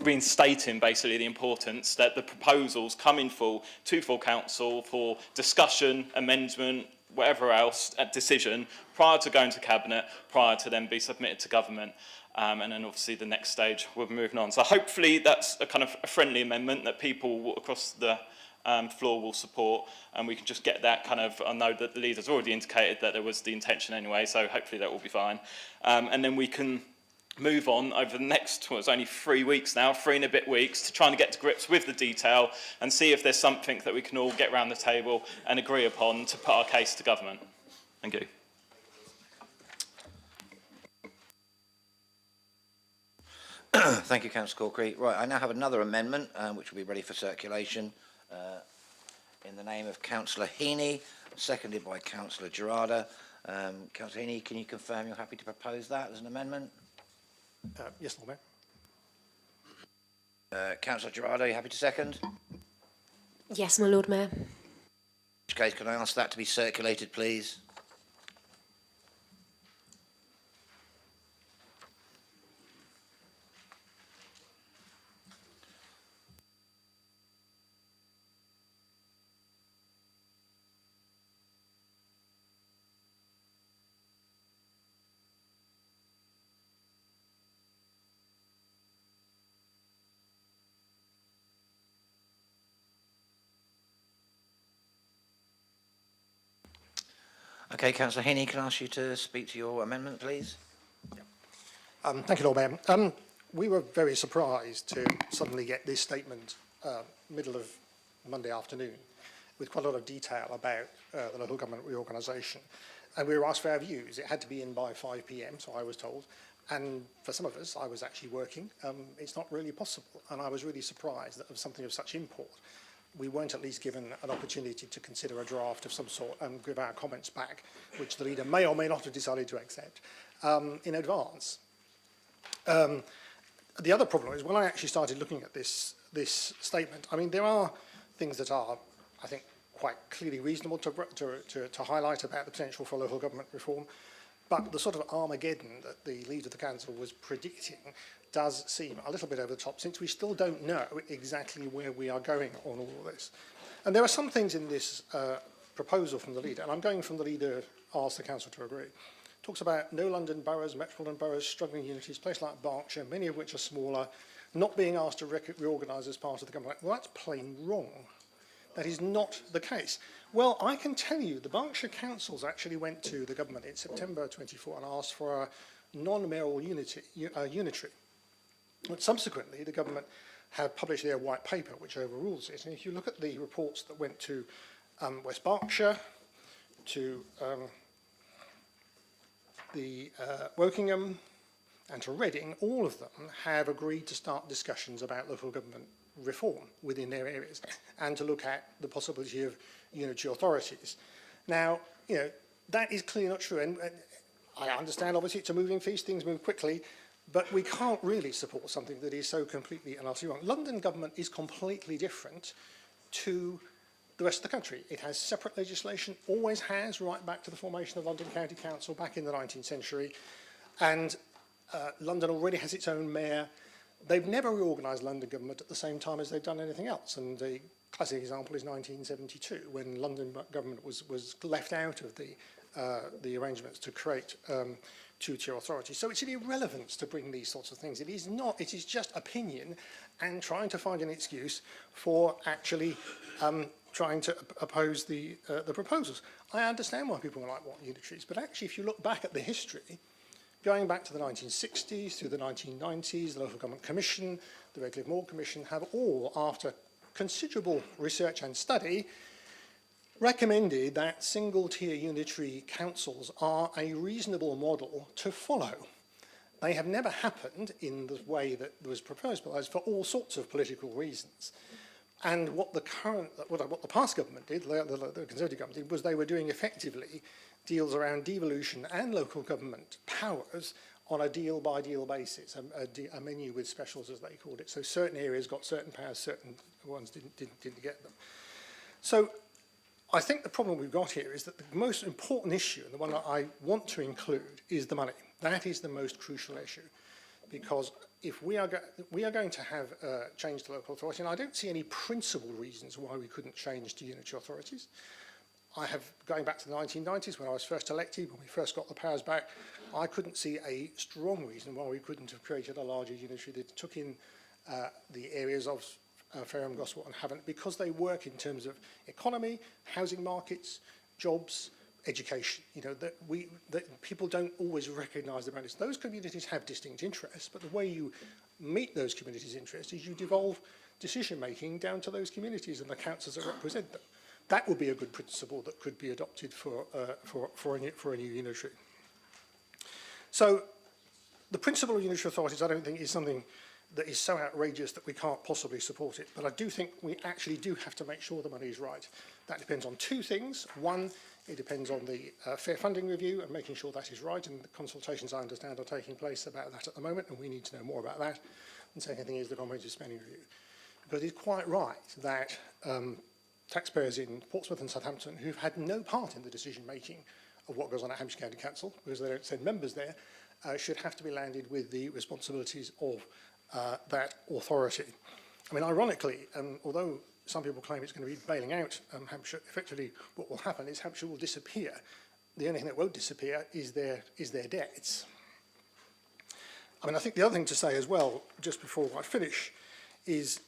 reinstating basically the importance that the proposals come in full to full council for discussion, amendment, whatever else, at decision, prior to going to Cabinet, prior to then be submitted to government. And then obviously the next stage we'll be moving on. So hopefully that's a kind of a friendly amendment that people across the floor will support, and we can just get that kind of, I know that the leaders already indicated that there was the intention anyway, so hopefully that will be fine. And then we can move on over the next, well, it's only 3 weeks now, 3 and a bit weeks, to try and get to grips with the detail and see if there's something that we can all get around the table and agree upon to put our case to government. Thank you. Thank you, Councillor Corkery. Right, I now have another amendment, which will be ready for circulation, in the name of Councillor Heaney, seconded by Councillor Gerarda. Councillor Heaney, can you confirm you're happy to propose that as an amendment? Yes, Lord Mayor. Councillor Gerarda, are you happy to second? Yes, my Lord Mayor. In which case, can I ask that to be circulated, please? Okay, Councillor Heaney, can I ask you to speak to your amendment, please? Thank you, Lord Mayor. We were very surprised to suddenly get this statement middle of Monday afternoon with quite a lot of detail about the local government reorganisation. And we were asked for our views. It had to be in by 5 p.m, so I was told. And for some of us, I was actually working. It's not really possible. And I was really surprised that of something of such import we weren't at least given an opportunity to consider a draft of some sort and give our comments back, which the leader may or may not have decided to accept in advance. The other problem is when I actually started looking at this statement, I mean, there are things that are, I think, quite clearly reasonable to highlight about the potential for local government reform, but the sort of Armageddon that the leader of the council was predicting does seem a little bit over the top, since we still don't know exactly where we are going on all of this. And there are some things in this proposal from the leader, and I'm going from the leader asks the council to agree. Talks about no London boroughs, metropolitan boroughs, struggling unities, places like Berkshire, many of which are smaller, not being asked to reorganise as part of the government. Well, that's plain wrong. That is not the case. Well, I can tell you the Berkshire councils actually went to the government in September 24 and asked for a non-mayoral unitary. But subsequently, the government have published their white paper, which overrules it. And if you look at the reports that went to West Berkshire, to the Wokingham, and to Reading, all of them have agreed to start discussions about local government reform within their areas and to look at the possibility of unitary authorities. Now, you know, that is clearly not true, and I understand obviously it's a moving feast, things move quickly, but we can't really support something that is so completely and utterly wrong. London government is completely different to the rest of the country. It has separate legislation, always has, right back to the formation of London County Council back in the 19th century, and London already has its own mayor. They've never reorganised London government at the same time as they've done anything else, and the classic example is 1972, when London government was left out of the arrangements to create two-tier authority. So it's an irrelevance to bring these sorts of things. It is not, it is just opinion and trying to find an excuse for actually trying to oppose the proposals. I understand why people might want unitaries, but actually if you look back at the history, going back to the 1960s, through the 1990s, the Local Government Commission, the Redcliffe Moore Commission have all, after considerable research and study, recommended that single-tier unitary councils are a reasonable model to follow. They have never happened in the way that was proposed by us for all sorts of political reasons. And what the past government did, the Conservative government did, was they were doing effectively deals around devolution and local government powers on a deal-by-deal basis, a menu with specials, as they called it. So certain areas got certain powers, certain ones didn't get them. So I think the problem we've got here is that the most important issue, and the one that I want to include, is the money. That is the most crucial issue, because if we are going to have change to local authority, and I don't see any principal reasons why we couldn't change to unitary authorities. I have, going back to the 1990s when I was first elected, when we first got the powers back, I couldn't see a strong reason why we couldn't have created a larger unitary that took in the areas of Fareham, Gosport and Havant, because they work in terms of economy, housing markets, jobs, education. You know, that people don't always recognise the boundaries. Those communities have distinct interests, but the way you meet those communities' interests is you devolve decision-making down to those communities and the councils that represent them. That would be a good principle that could be adopted for a new unitary. So the principle of unitary authorities, I don't think, is something that is so outrageous that we can't possibly support it. But I do think we actually do have to make sure the money is right. That depends on two things. One, it depends on the fair funding review and making sure that is right. And the consultations, I understand, are taking place about that at the moment, and we need to know more about that. And the second thing is the comprehensive spending review. Because it's quite right that taxpayers in Portsmouth and Southampton who've had no part in the decision-making of what goes on at Hampshire County Council, because they don't send members there, should have to be landed with the responsibilities of that authority. I mean, ironically, although some people claim it's going to be bailing out Hampshire, effectively what will happen is Hampshire will disappear. The only thing that won't disappear is their debts. I mean, I think the other thing to say as well, just before I finish, is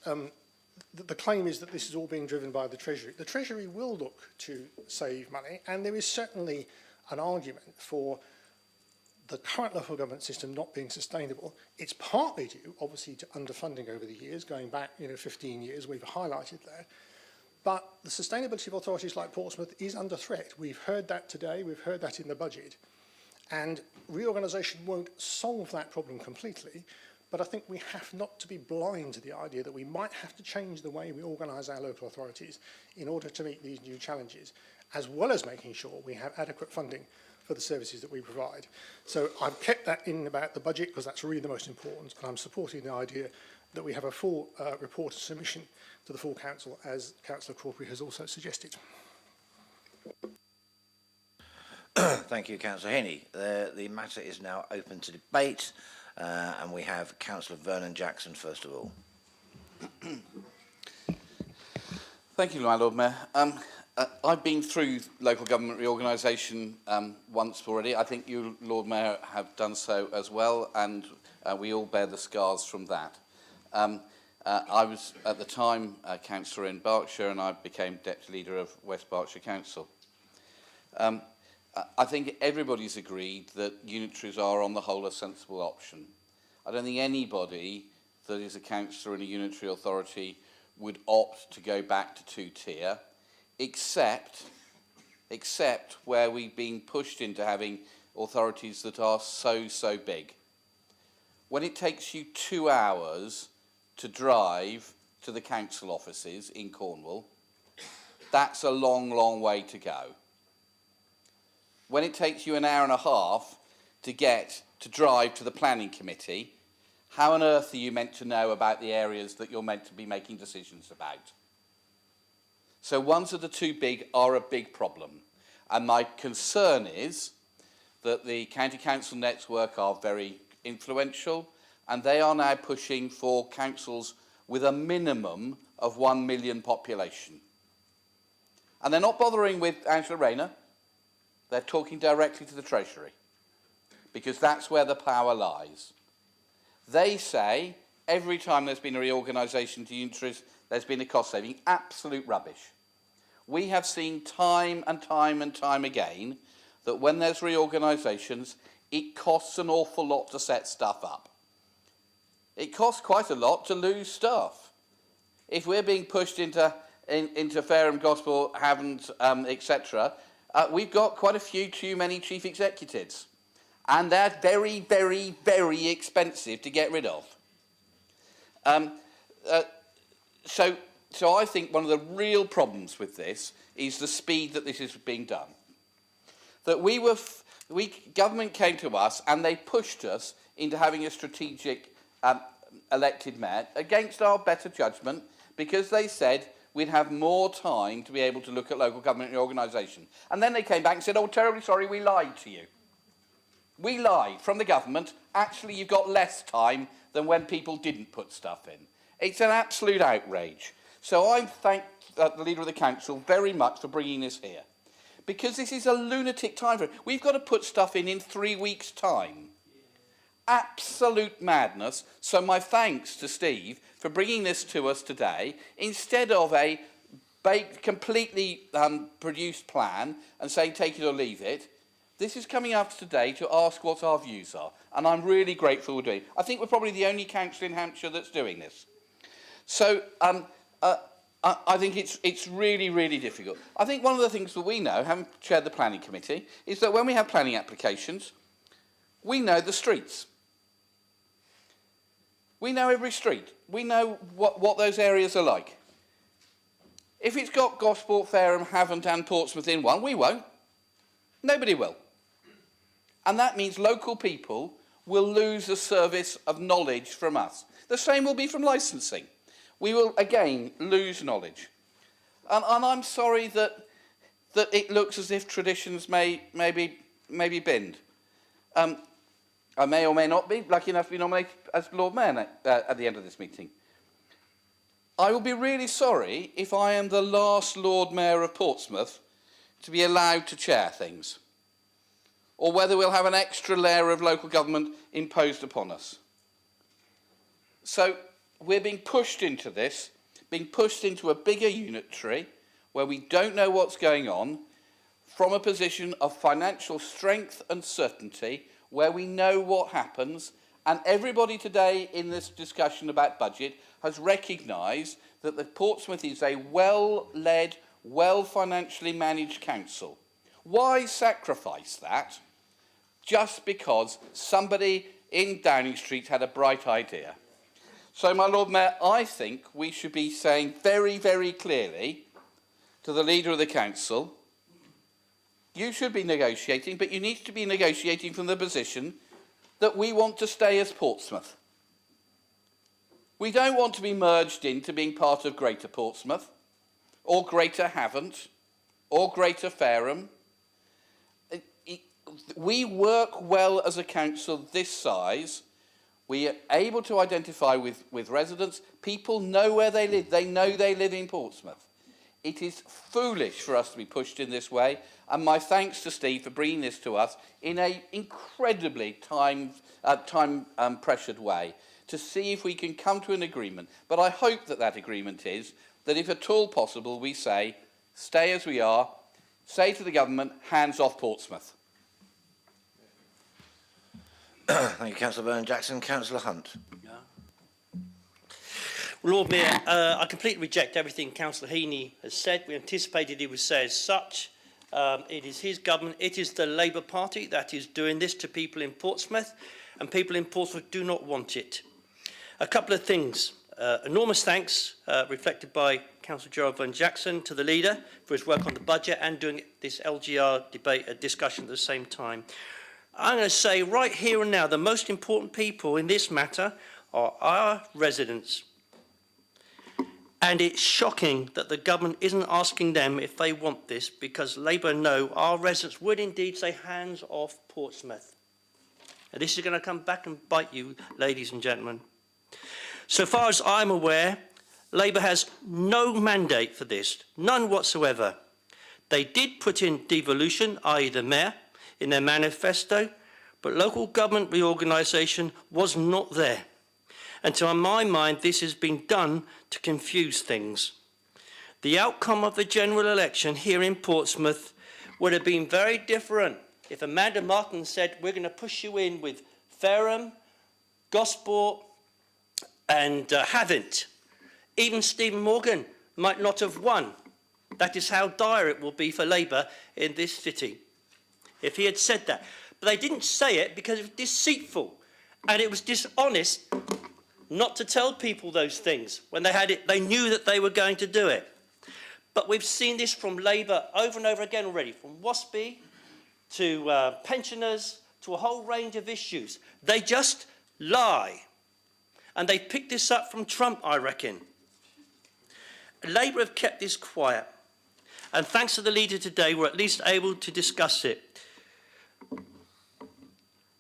the claim is that this is all being driven by the Treasury. The Treasury will look to save money, and there is certainly an argument for the current local government system not being sustainable. It's partly due, obviously, to underfunding over the years, going back 15 years, we've highlighted that. But the sustainability of authorities like Portsmouth is under threat. We've heard that today, we've heard that in the budget. And reorganisation won't solve that problem completely, but I think we have not to be blind to the idea that we might have to change the way we organise our local authorities in order to meet these new challenges, as well as making sure we have adequate funding for the services that we provide. So I've kept that in about the budget because that's really the most important, and I'm supporting the idea that we have a full report and submission to the full council, as Councillor Crawley has also suggested. Thank you, Councillor Henney. The matter is now open to debate, and we have Councillor Vernon Jackson first of all. Thank you, my Lord Mayor. I've been through local government reorganisation once already. I think you, Lord Mayor, have done so as well, and we all bear the scars from that. I was, at the time, councillor in Berkshire, and I became deputy leader of West Berkshire Council. I think everybody's agreed that unitaries are, on the whole, a sensible option. I don't think anybody that is a councillor in a unitary authority would opt to go back to two-tier, except where we've been pushed into having authorities that are so big. When it takes you 2 hours to drive to the council offices in Cornwall, that's a long way to go. When it takes you an hour and a half to drive to the planning committee, how on earth are you meant to know about the areas that you're meant to be making decisions about? So ones that are too big are a big problem. And my concern is that the county council network are very influential, and they are now pushing for councils with a minimum of 1 million population. And they're not bothering with Angela Rayner. They're talking directly to the Treasury, because that's where the power lies. They say every time there's been a reorganisation to unitaries, there's been a cost saving. Absolute rubbish. We have seen time and time again that when there's reorganisations, it costs an awful lot to set stuff up. It costs quite a lot to lose staff. If we're being pushed into Fareham, Gosport, Havant, etc., we've got quite a few too many chief executives. And they're very expensive to get rid of. So I think one of the real problems with this is the speed that this is being done. That government came to us and they pushed us into having a strategic elected mayor against our better judgment, because they said we'd have more time to be able to look at local government reorganisation. And then they came back and said, oh, terribly sorry, we lied to you. We lied from the government. Actually, you've got less time than when people didn't put stuff in. It's an absolute outrage. So I thank the Leader of the Council very much for bringing this here, because this is a lunatic time frame. We've got to put stuff in 3 weeks' time. Absolute madness. So my thanks to Steve for bringing this to us today, instead of a completely produced plan and saying take it or leave it. This is coming up today to ask what our views are, and I'm really grateful we're doing it. I think we're probably the only council in Hampshire that's doing this. So I think it's really difficult. I think one of the things that we know, having chaired the planning committee, is that when we have planning applications, we know the streets. We know every street. We know what those areas are like. If it's got Gosport, Fareham, Havant and Portsmouth in one, we won't. Nobody will. And that means local people will lose a service of knowledge from us. The same will be from licensing. We will, again, lose knowledge. And I'm sorry that it looks as if traditions may be binned. I may or may not be lucky enough to be nominated as Lord Mayor at the end of this meeting. I will be really sorry if I am the last Lord Mayor of Portsmouth to be allowed to chair things, or whether we'll have an extra layer of local government imposed upon us. So we're being pushed into this, being pushed into a bigger unitary where we don't know what's going on, from a position of financial strength and certainty, where we know what happens, and everybody today in this discussion about budget has recognised that the Portsmouth is a well-led, well-financially managed council. Why sacrifice that just because somebody in Downing Street had a bright idea. So, my Lord Mayor, I think we should be saying very, very clearly to the Leader of the Council, you should be negotiating, but you need to be negotiating from the position that we want to stay as Portsmouth. We don't want to be merged into being part of Greater Portsmouth, or Greater Havant, or Greater Fareham. We work well as a council this size. We are able to identify with residents. People know where they live. They know they live in Portsmouth. It is foolish for us to be pushed in this way, and my thanks to Steve for bringing this to us in an incredibly time-pressured way to see if we can come to an agreement. But I hope that that agreement is that if at all possible we say, stay as we are, say to the government, hands off Portsmouth. Thank you, Councillor Byrne-Jackson. Councillor Hunt. Lord Mayor, I completely reject everything Councillor Heaney has said. We anticipated he would say as such. It is his government, it is the Labour Party that is doing this to people in Portsmouth, and people in Portsmouth do not want it. A couple of things. Enormous thanks, reflected by Councillor Gerald Byrne-Jackson, to the Leader for his work on the budget and doing this LGR debate discussion at the same time. I'm going to say right here and now, the most important people in this matter are our residents. And it's shocking that the government isn't asking them if they want this, because Labour know our residents would indeed say hands off Portsmouth. And this is going to come back and bite you, ladies and gentlemen. So far as I'm aware, Labour has no mandate for this, none whatsoever. They did put in devolution, i.e. the Mayor, in their manifesto, but local government reorganisation was not there. And to my mind, this has been done to confuse things. The outcome of the general election here in Portsmouth would have been very different if Amanda Martin said, we're going to push you in with Fareham, Gosport and Havant. Even Stephen Morgan might not have won. That is how dire it will be for Labour in this city, if he had said that. But they didn't say it because it was deceitful and it was dishonest not to tell people those things. When they had it, they knew that they were going to do it. But we've seen this from Labour over and over again already, from WASPI to pensioners to a whole range of issues. They just lie. And they picked this up from Trump, I reckon. Labour have kept this quiet. And thanks to the Leader today, we're at least able to discuss it.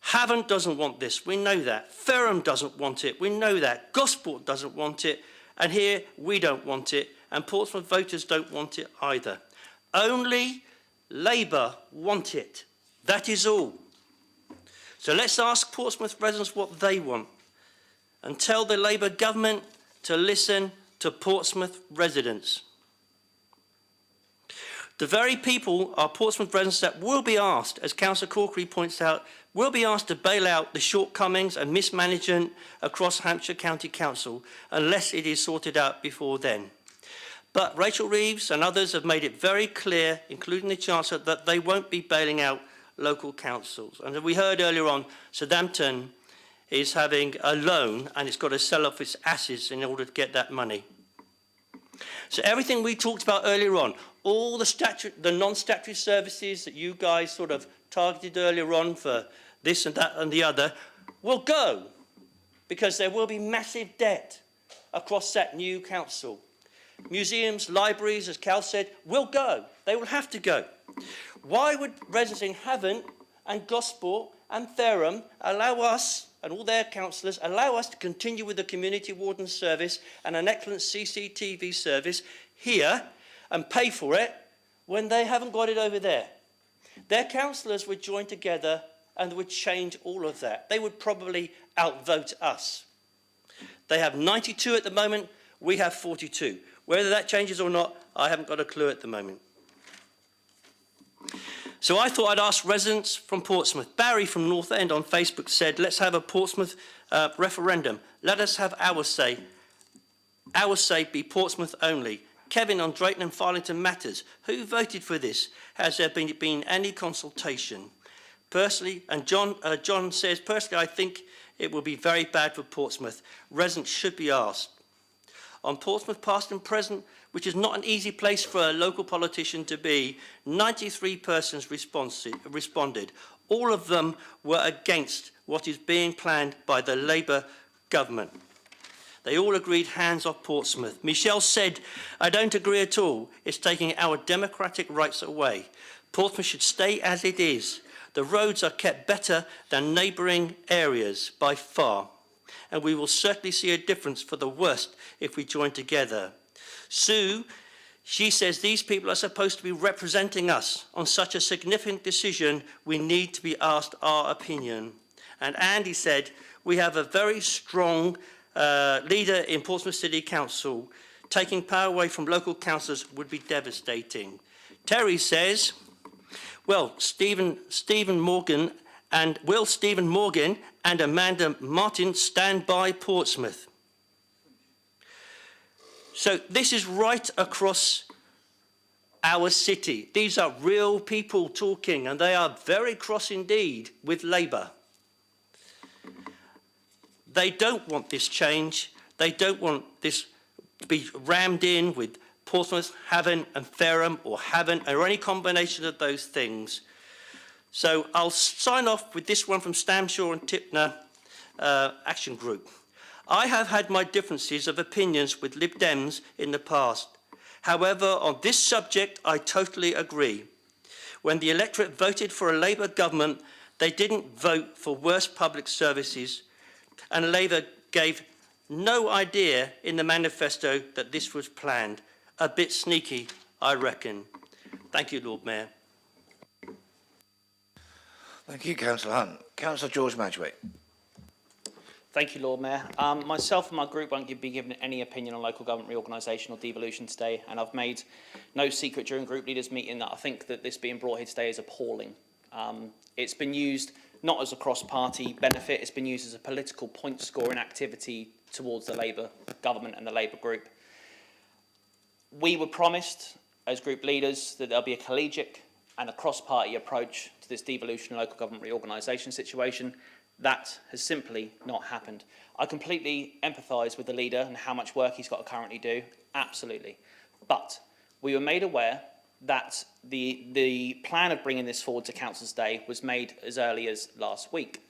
Havant doesn't want this, we know that. Fareham doesn't want it, we know that. Gosport doesn't want it, and here we don't want it, and Portsmouth voters don't want it either. Only Labour want it. That is all. So let's ask Portsmouth residents what they want, and tell the Labour government to listen to Portsmouth residents. The very people are Portsmouth residents that will be asked, as Councillor Corkery points out, will be asked to bail out the shortcomings and mismanagement across Hampshire County Council unless it is sorted out before then. But Rachel Reeves and others have made it very clear, including the Chancellor, that they won't be bailing out local councils. And as we heard earlier on, Southampton is having a loan and it's got to sell off its assets in order to get that money. So everything we talked about earlier on, all the non-statutory services that you guys sort of targeted earlier on for this and that and the other, will go because there will be massive debt across that new council. Museums, libraries, as Cal said, will go. They will have to go. Why would residents in Havant and Gosport and Fareham allow us, and all their councillors, allow us to continue with the community warden service and an excellent CCTV service here and pay for it when they haven't got it over there? Their councillors would join together and would change all of that. They would probably outvote us. They have 92 at the moment, we have 42. Whether that changes or not, I haven't got a clue at the moment. So I thought I'd ask residents from Portsmouth. Barry from North End on Facebook said, let's have a Portsmouth referendum. Let us have our say. Our say be Portsmouth only. Kevin on Drayton and Farlington matters. Who voted for this? Has there been any consultation? Personally, and John says, personally, I think it will be very bad for Portsmouth. Residents should be asked. On Portsmouth past and present, which is not an easy place for a local politician to be, 93 persons responded. All of them were against what is being planned by the Labour government. They all agreed hands off Portsmouth. Michelle said, I don't agree at all. It's taking our democratic rights away. Portsmouth should stay as it is. The roads are kept better than neighbouring areas by far. And we will certainly see a difference for the worst if we join together. Sue, she says these people are supposed to be representing us on such a significant decision. We need to be asked our opinion. And Andy said, we have a very strong leader in Portsmouth City Council. Taking power away from local councillors would be devastating. Terry says, well, Stephen Morgan and Amanda Martin stand by Portsmouth. So this is right across our city. These are real people talking, and they are very cross indeed with Labour. They don't want this change. They don't want this to be rammed in with Portsmouth, Havant and Fareham, or Havant, or any combination of those things. So I'll sign off with this one from Stamshaw and Tipner Action Group. I have had my differences of opinions with Lib Dems in the past. However, on this subject, I totally agree. When the electorate voted for a Labour government, they didn't vote for worse public services, and Labour gave no idea in the manifesto that this was planned. A bit sneaky, I reckon. Thank you, Lord Mayor. Thank you, Councillor Hunt. Councillor George Madgwick. Thank you, Lord Mayor. Myself and my group won't be given any opinion on local government reorganisation or devolution today, and I've made no secret during group leaders' meeting that I think that this being brought here today is appalling. It's been used not as a cross-party benefit, it's been used as a political point-scoring activity towards the Labour government and the Labour group. We were promised, as group leaders, that there'll be a collegiate and a cross-party approach to this devolution and local government reorganisation situation. That has simply not happened. I completely empathise with the leader and how much work he's got to currently do, absolutely. But we were made aware that the plan of bringing this forward to Council's Day was made as early as last week.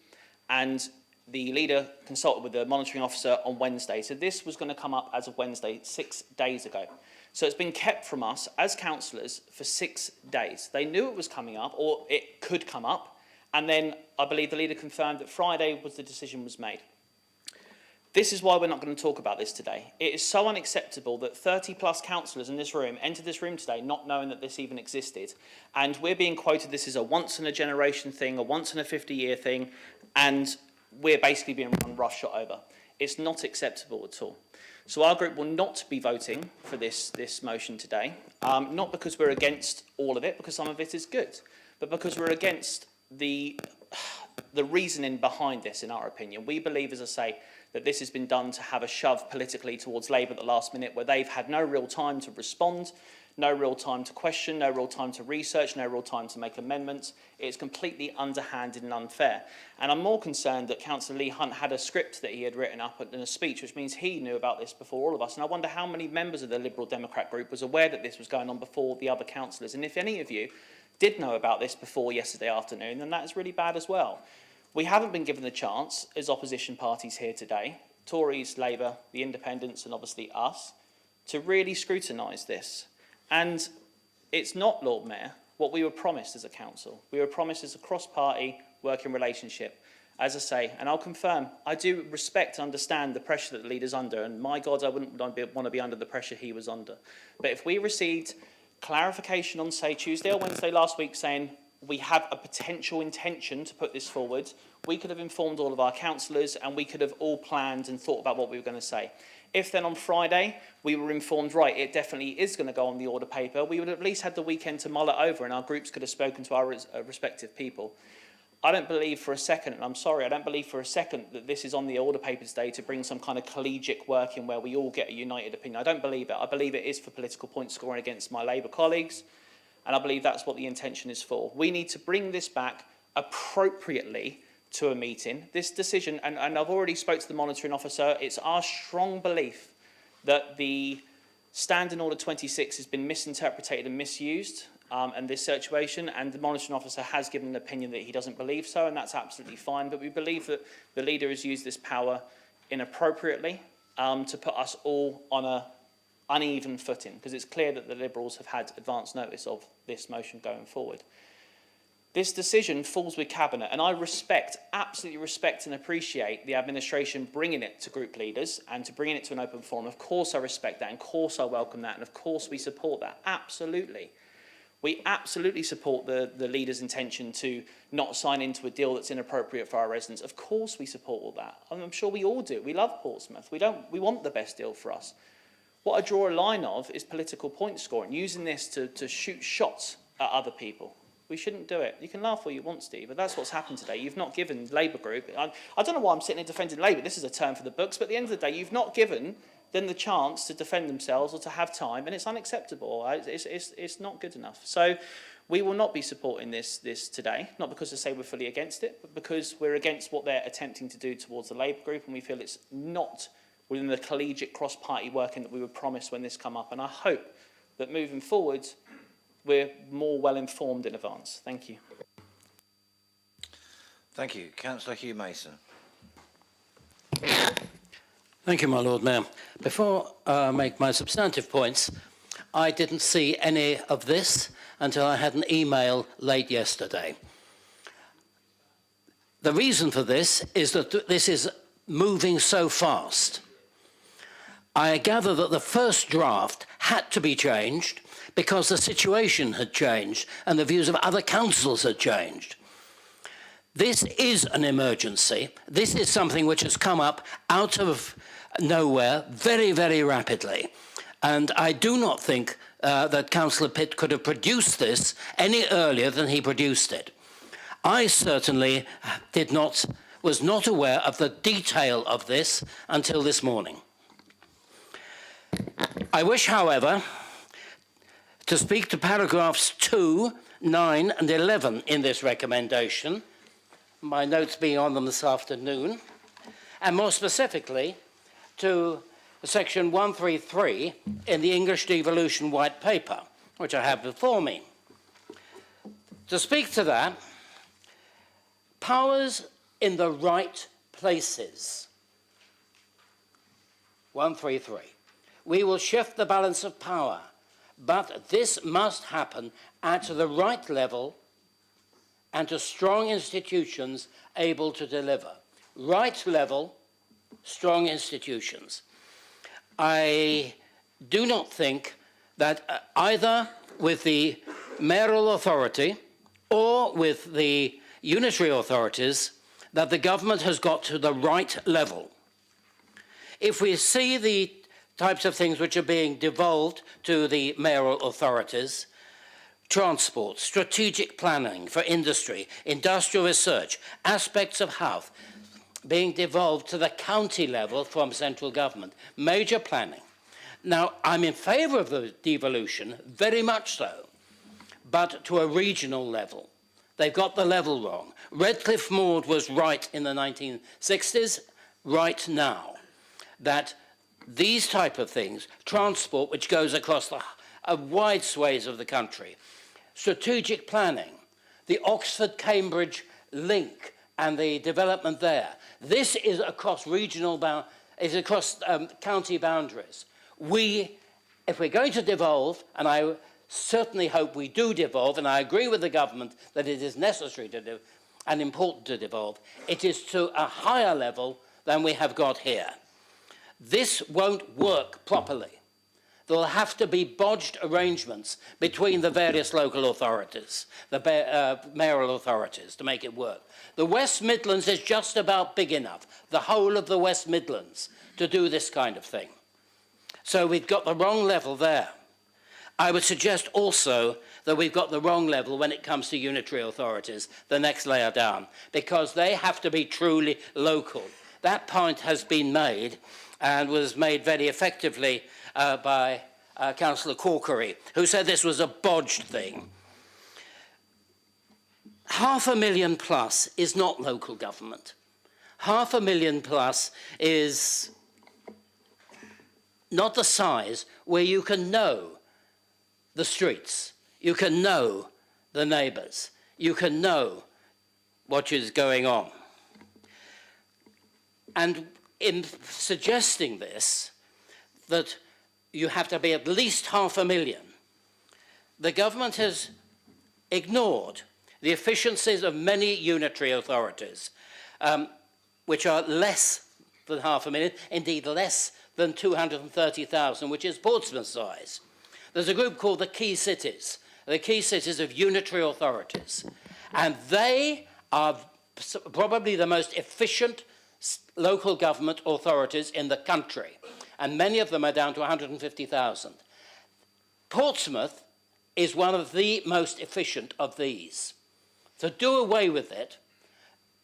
And the leader consulted with the monitoring officer on Wednesday. So this was going to come up as of Wednesday, 6 days ago. So it's been kept from us as councillors for 6 days. They knew it was coming up, or it could come up. And then I believe the leader confirmed that Friday was the decision was made. This is why we're not going to talk about this today. It is so unacceptable that 30 plus councillors in this room entered this room today not knowing that this even existed. And we're being quoted this is a once in a generation thing, a once in a 50-year thing, and we're basically being run roughshod over. It's not acceptable at all. So our group will not be voting for this motion today, not because we're against all of it, because some of it is good, but because we're against the reasoning behind this, in our opinion. We believe, as I say, that this has been done to have a shove politically towards Labour at the last minute, where they've had no real time to respond, no real time to question, no real time to research, no real time to make amendments. It's completely underhanded and unfair. And I'm more concerned that Councillor Lee Hunt had a script that he had written up in a speech, which means he knew about this before all of us. And I wonder how many members of the Liberal Democrat group was aware that this was going on before the other councillors. And if any of you did know about this before yesterday afternoon, then that is really bad as well. We haven't been given the chance, as opposition parties here today, Tories, Labour, the Independents and obviously us, to really scrutinise this. And it's not, Lord Mayor, what we were promised as a council. We were promised as a cross-party working relationship. As I say, and I'll confirm, I do respect and understand the pressure that the leader's under, and my God, I wouldn't want to be under the pressure he was under. But if we received clarification on, say, Tuesday or Wednesday last week saying we have a potential intention to put this forward, we could have informed all of our councillors and we could have all planned and thought about what we were going to say. If then on Friday we were informed, right, it definitely is going to go on the order paper, we would have at least had the weekend to mull it over and our groups could have spoken to our respective people. I don't believe for a second, and I'm sorry, I don't believe for a second that this is on the order paper today to bring some kind of collegiate work in where we all get a united opinion. I don't believe it. I believe it is for political point scoring against my Labour colleagues, and I believe that's what the intention is for. We need to bring this back appropriately to a meeting. This decision, and I've already spoke to the monitoring officer, it's our strong belief that the Standing Order 26 has been misinterpreted and misused in this situation, and the monitoring officer has given an opinion that he doesn't believe so, and that's absolutely fine. But we believe that the leader has used this power inappropriately to put us all on a uneven footing, because it's clear that the Liberals have had advance notice of this motion going forward. This decision falls with Cabinet, and I absolutely respect and appreciate the administration bringing it to group leaders and to bringing it to an open forum. Of course I respect that, and of course I welcome that, and of course we support that, absolutely. We absolutely support the leader's intention to not sign into a deal that's inappropriate for our residents. Of course we support all that. I'm sure we all do. We love Portsmouth. We want the best deal for us. What I draw a line of is political point scoring, using this to shoot shots at other people. We shouldn't do it. You can laugh all you want, Steve, but that's what's happened today. You've not given Labour group, I don't know why I'm sitting here defending Labour, this is a term for the books, but at the end of the day, you've not given them the chance to defend themselves or to have time, and it's unacceptable. It's not good enough. So we will not be supporting this today, not because I say we're fully against it, but because we're against what they're attempting to do towards the Labour group, and we feel it's not within the collegiate cross-party working that we were promised when this come up. And I hope that moving forward, we're more well-informed in advance. Thank you. Thank you. Councillor Hugh Mason. Thank you, my Lord Mayor. Before I make my substantive points, I didn't see any of this until I had an email late yesterday. The reason for this is that this is moving so fast. I gather that the first draft had to be changed because the situation had changed and the views of other councils had changed. This is an emergency. This is something which has come up out of nowhere very, very rapidly. And I do not think that Councillor Pitt could have produced this any earlier than he produced it. I certainly was not aware of the detail of this until this morning. I wish, however, to speak to paragraphs 2, 9 and 11 in this recommendation, my notes being on them this afternoon, and more specifically to section 133 in the English Devolution White Paper, which I have before me. To speak to that, powers in the right places. 133. We will shift the balance of power, but this must happen at the right level and to strong institutions able to deliver. Right level, strong institutions. I do not think that either with the mayoral authority or with the unitary authorities that the government has got to the right level. If we see the types of things which are being devolved to the mayoral authorities, transport, strategic planning for industry, industrial research, aspects of health, being devolved to the county level from central government, major planning. Now, I'm in favour of the devolution, very much so, but to a regional level. They've got the level wrong. Redcliffe Maud was right in the 1960s, right now, that these type of things, transport which goes across a wide swathes of the country, strategic planning, the Oxford-Cambridge link and the development there, this is across county boundaries. If we're going to devolve, and I certainly hope we do devolve, and I agree with the government that it is necessary to do and important to devolve, it is to a higher level than we have got here. This won't work properly. There will have to be bodged arrangements between the various local authorities, the mayoral authorities, to make it work. The West Midlands is just about big enough, the whole of the West Midlands, to do this kind of thing. So we've got the wrong level there. I would suggest also that we've got the wrong level when it comes to unitary authorities, the next layer down, because they have to be truly local. That point has been made and was made very effectively by Councillor Corkery, who said this was a bodged thing. 500,000 plus is not local government. 500,000 plus is not the size where you can know the streets, you can know the neighbours, you can know what is going on. And in suggesting this, that you have to be at least 500,000, the government has ignored the efficiencies of many unitary authorities, which are less than 500,000, indeed less than 230,000, which is Portsmouth's size. There's a group called the Key Cities of unitary authorities, and they are probably the most efficient local government authorities in the country, and many of them are down to 150,000. Portsmouth is one of the most efficient of these. To do away with it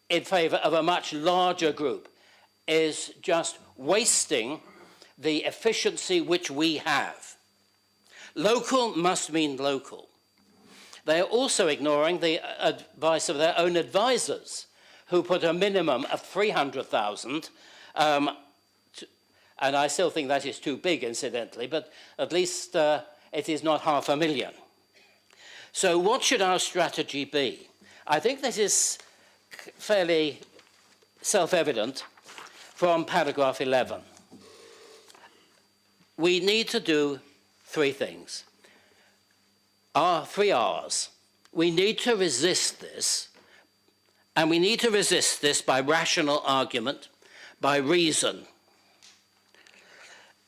in favour of a much larger group is just wasting the efficiency which we have. Local must mean local. They are also ignoring the advice of their own advisors, who put a minimum of 300,000, and I still think that is too big, incidentally, but at least it is not 500,000. So what should our strategy be? I think this is fairly self-evident from paragraph 11. We need to do three things. Three R's. We need to resist this, and we need to resist this by rational argument, by reason.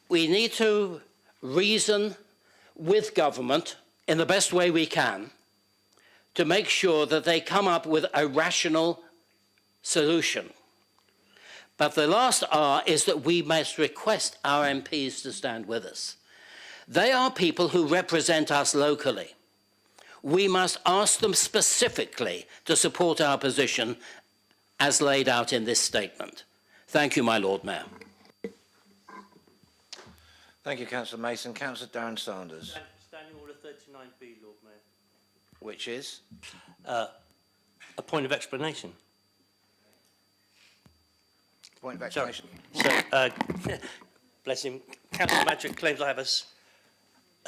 We need to reason with government in the best way we can to make sure that they come up with a rational solution. But the last R is that we must request our MPs to stand with us. They are people who represent us locally. We must ask them specifically to support our position as laid out in this statement. Thank you, my Lord Mayor. Thank you, Councillor Mason. Councillor Darren Sanders. Standing Order 39B, Lord Mayor. Which is? A point of explanation. Point of explanation. So, bless him, Councillor Madrick claims I have a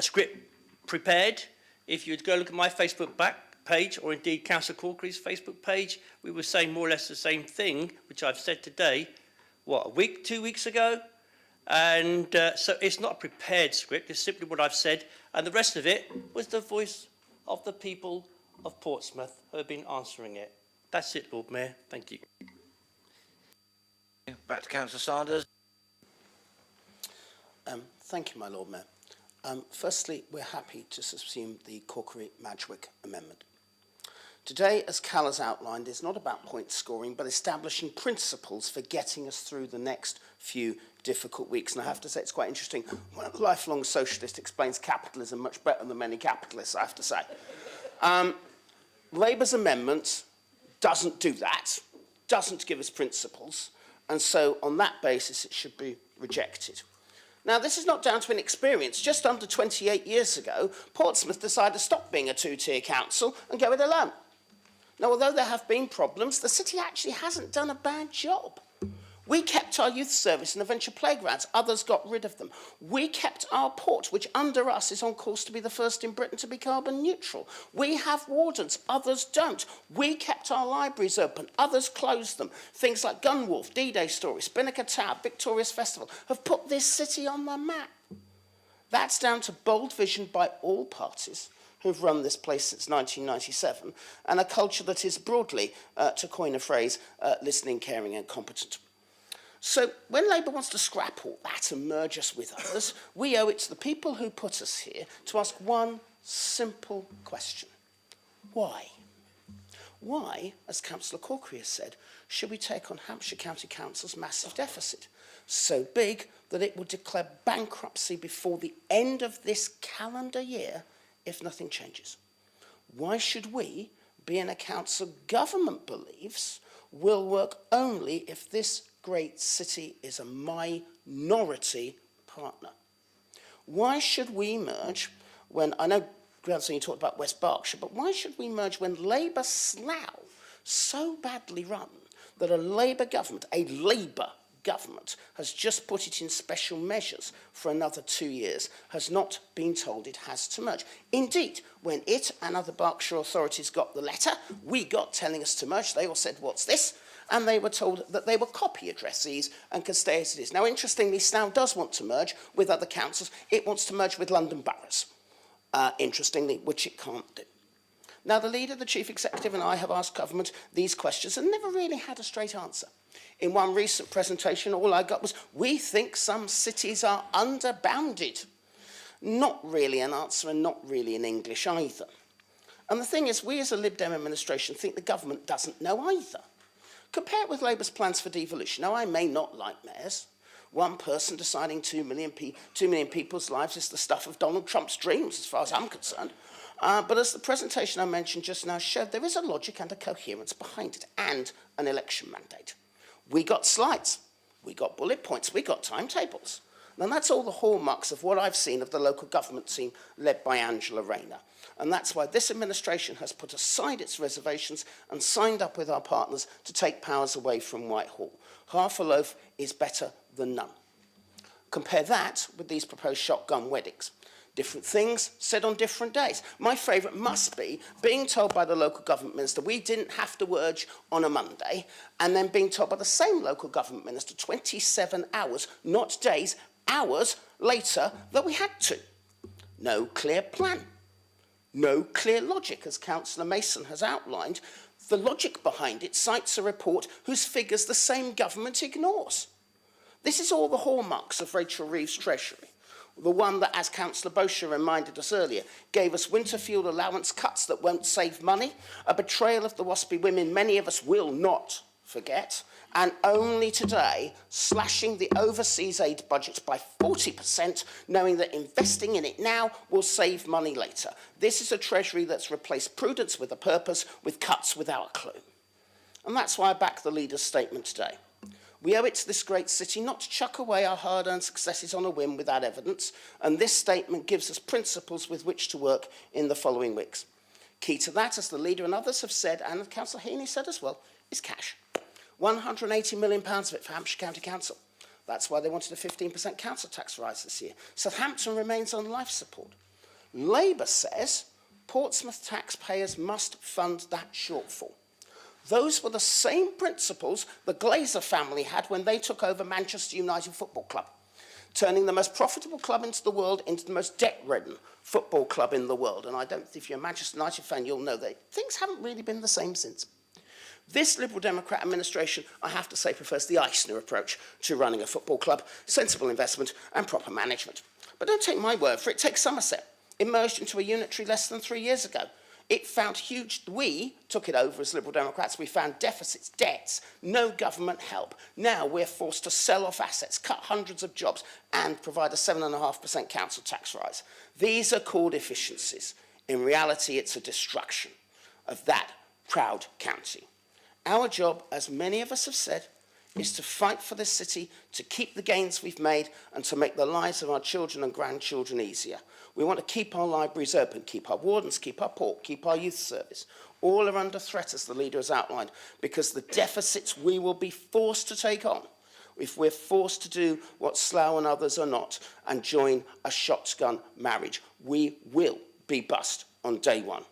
script prepared. If you'd go look at my Facebook page, or indeed Councillor Corkery's Facebook page, we were saying more or less the same thing, which I've said today, what, a week, 2 weeks ago? And so it's not a prepared script, it's simply what I've said, and the rest of it was the voice of the people of Portsmouth who have been answering it. That's it, Lord Mayor. Thank you. Back to Councillor Sanders. Thank you, my Lord Mayor. Firstly, we're happy to subsume the Corkery-Madgwick amendment. Today, as Cal has outlined, is not about point scoring, but establishing principles for getting us through the next few difficult weeks. And I have to say, it's quite interesting. One lifelong socialist explains capitalism much better than many capitalists, I have to say. Labour's amendment doesn't do that, doesn't give us principles, and so on that basis, it should be rejected. Now, this is not down to inexperience. Just under 28 years ago, Portsmouth decided to stop being a two-tier council and go it alone. Now, although there have been problems, the city actually hasn't done a bad job. We kept our youth service and adventure playgrounds. Others got rid of them. We kept our port, which under us is on course to be the first in Britain to be carbon neutral. We have wardens. Others don't. We kept our libraries open. Others closed them. Things like Gunwolf, D-Day Story, Spinnaker Tower, Victoria's Festival have put this city on the map. That's down to bold vision by all parties who've run this place since 1997, and a culture that is broadly, to coin a phrase, listening, caring and competent. So when Labour wants to scrap all that and merge us with others, we owe it to the people who put us here to ask one simple question. Why? Why, as Councillor Corkery has said, should we take on Hampshire County Council's massive deficit? So big that it will declare bankruptcy before the end of this calendar year if nothing changes. Why should we be in a council government believes will work only if this great city is a minority partner? Why should we merge when, I know Grandson, you talked about West Berkshire, but why should we merge when Labour Slough, so badly run that a Labour government, has just put it in special measures for another 2 years, has not been told it has to merge. Indeed, when it and other Berkshire authorities got the letter we got telling us to merge, they all said, what's this? And they were told that they were copy addressees and could stay as it is. Now, interestingly, Slough does want to merge with other councils. It wants to merge with London boroughs, interestingly, which it can't do. Now, the leader, the chief executive, and I have asked government these questions and never really had a straight answer. In one recent presentation, all I got was, we think some cities are underbounded. Not really an answer and not really in English either. And the thing is, we as a Lib Dem administration think the government doesn't know either. Compare it with Labour's plans for devolution. Now, I may not like mayors. One person deciding 2 million people's lives is the stuff of Donald Trump's dreams, as far as I'm concerned. But as the presentation I mentioned just now showed, there is a logic and a coherence behind it, and an election mandate. We got slides, we got bullet points, we got timetables. And that's all the hallmarks of what I've seen of the local government team led by Angela Rayner. And that's why this administration has put aside its reservations and signed up with our partners to take powers away from Whitehall. Half a loaf is better than none. Compare that with these proposed shotgun weddings. Different things said on different days. My favourite must be being told by the local government minister we didn't have to urge on a Monday, and then being told by the same local government minister 27 hours, not days, hours later that we had to. No clear plan. No clear logic, as Councillor Mason has outlined. The logic behind it cites a report whose figures the same government ignores. This is all the hallmarks of Rachel Reeves' Treasury. The one that, as Councillor Bosher reminded us earlier, gave us Winterfield allowance cuts that won't save money, a betrayal of the WASPy women many of us will not forget, and only today slashing the overseas aid budget by 40%, knowing that investing in it now will save money later. This is a Treasury that's replaced prudence with a purpose, with cuts without a clue. And that's why I back the leader's statement today. We owe it to this great city not to chuck away our hard-earned successes on a whim without evidence, and this statement gives us principles with which to work in the following weeks. Key to that, as the leader and others have said, and Councillor Heaney said as well, is cash. £180 million of it for Hampshire County Council. That's why they wanted a 15% council tax rise this year. Southampton remains on life support. Labour says Portsmouth taxpayers must fund that shortfall. Those were the same principles the Glazer family had when they took over Manchester United Football Club, turning the most profitable club into the world into the most debt-ridden football club in the world. And I don't think if you're a Manchester United fan, you'll know that things haven't really been the same since. This Liberal Democrat administration, I have to say, prefers the Eisner approach to running a football club, sensible investment and proper management. But don't take my word for it, take Somerset. It merged into a unitary less than 3 years ago. It found we took it over as Liberal Democrats, we found deficits, debts, no government help. Now we're forced to sell off assets, cut hundreds of jobs and provide a 7.5% council tax rise. These are called efficiencies. In reality, it's a destruction of that proud county. Our job, as many of us have said, is to fight for this city, to keep the gains we've made and to make the lives of our children and grandchildren easier. We want to keep our libraries open, keep our wardens, keep our port, keep our youth service. All are under threat, as the leader has outlined, because the deficits we will be forced to take on if we're forced to do what Slough and others are not and join a shotgun marriage. We will be bust on day one.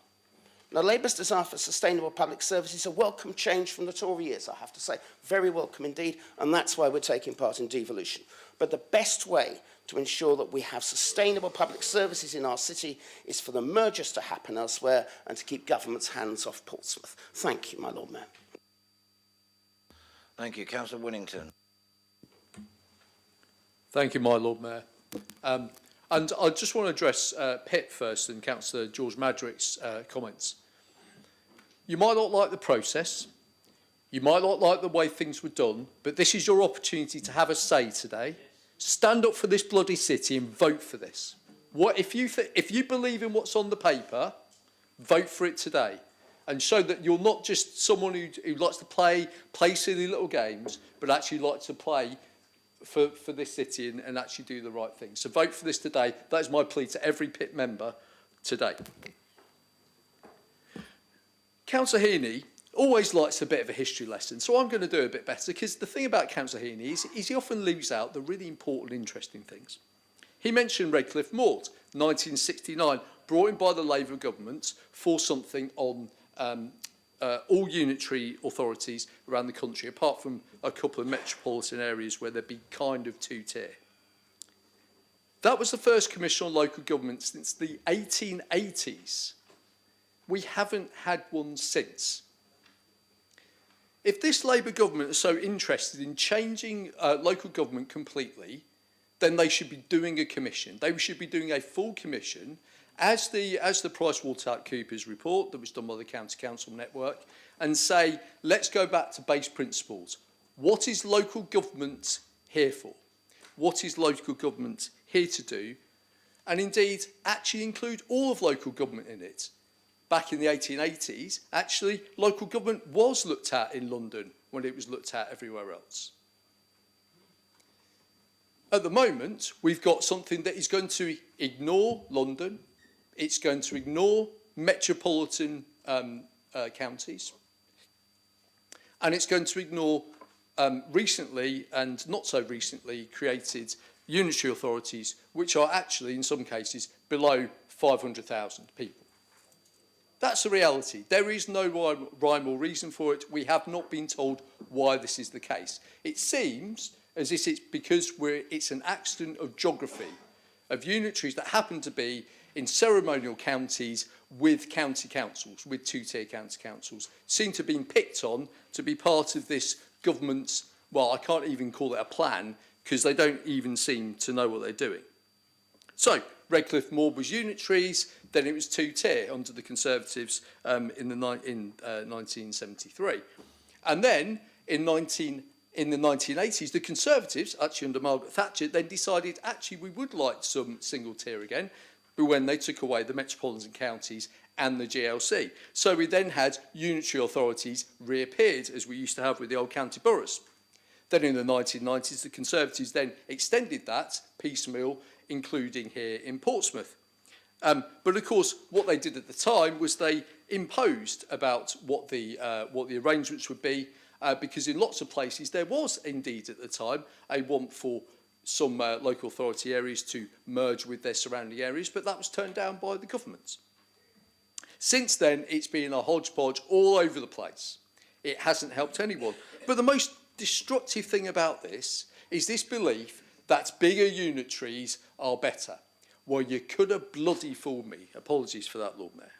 Now, Labour's desire for sustainable public service is a welcome change from the Tory years, I have to say. Very welcome indeed, and that's why we're taking part in devolution. But the best way to ensure that we have sustainable public services in our city is for the mergers to happen elsewhere and to keep government's hands off Portsmouth. Thank you, my Lord Mayor. Thank you. Councillor Winnington. Thank you, my Lord Mayor. And I just want to address Pitt first and Councillor George Madrick's comments. You might not like the process, you might not like the way things were done, but this is your opportunity to have a say today. Stand up for this bloody city and vote for this. If you believe in what's on the paper, vote for it today and show that you're not just someone who likes to play silly little games, but actually likes to play for this city and actually do the right thing. So vote for this today. That is my plea to every Pitt member. today. Councillor Heaney always likes a bit of a history lesson, so I'm going to do a bit better, because the thing about Councillor Heaney is he often leaves out the really important, interesting things. He mentioned Redcliffe Moors, 1969, brought in by the Labour government for something on all unitary authorities around the country, apart from a couple of metropolitan areas where there'd be kind of two-tier. That was the first commission on local government since the 1880s. We haven't had one since. If this Labour government is so interested in changing local government completely, then they should be doing a commission. They should be doing a full commission, as the PricewaterhouseCoopers report that was done by the County Council Network, and say, let's go back to base principles. What is local government here for? What is local government here to do? And indeed, actually include all of local government in it. Back in the 1880s, actually, local government was looked at in London when it was looked at everywhere else. At the moment, we've got something that is going to ignore London, it's going to ignore metropolitan counties, and it's going to ignore recently and not so recently created unitary authorities, which are actually, in some cases, below 500,000 people. That's the reality. There is no rhyme or reason for it. We have not been told why this is the case. It seems as if it's because it's an accident of geography, of unitaries that happen to be in ceremonial counties with county councils, with two-tier county councils, seem to have been picked on to be part of this government's, well, I can't even call it a plan, because they don't even seem to know what they're doing. So, Redcliffe Moor was unitaries, then it was two-tier under the Conservatives in 1973. And then, in the 1980s, the Conservatives, actually under Margaret Thatcher, then decided, actually, we would like some single-tier again, but when they took away the metropolitan counties and the GLC. So we then had unitary authorities reappeared, as we used to have with the old county boroughs. Then in the 1990s, the Conservatives then extended that piecemeal, including here in Portsmouth. But of course, what they did at the time was they imposed about what the arrangements would be, because in lots of places there was indeed at the time a want for some local authority areas to merge with their surrounding areas, but that was turned down by the government. Since then, it's been a hodgepodge all over the place. It hasn't helped anyone. But the most destructive thing about this is this belief that bigger unitaries are better. Well, you could have bloody fooled me. Apologies for that, Lord Mayor.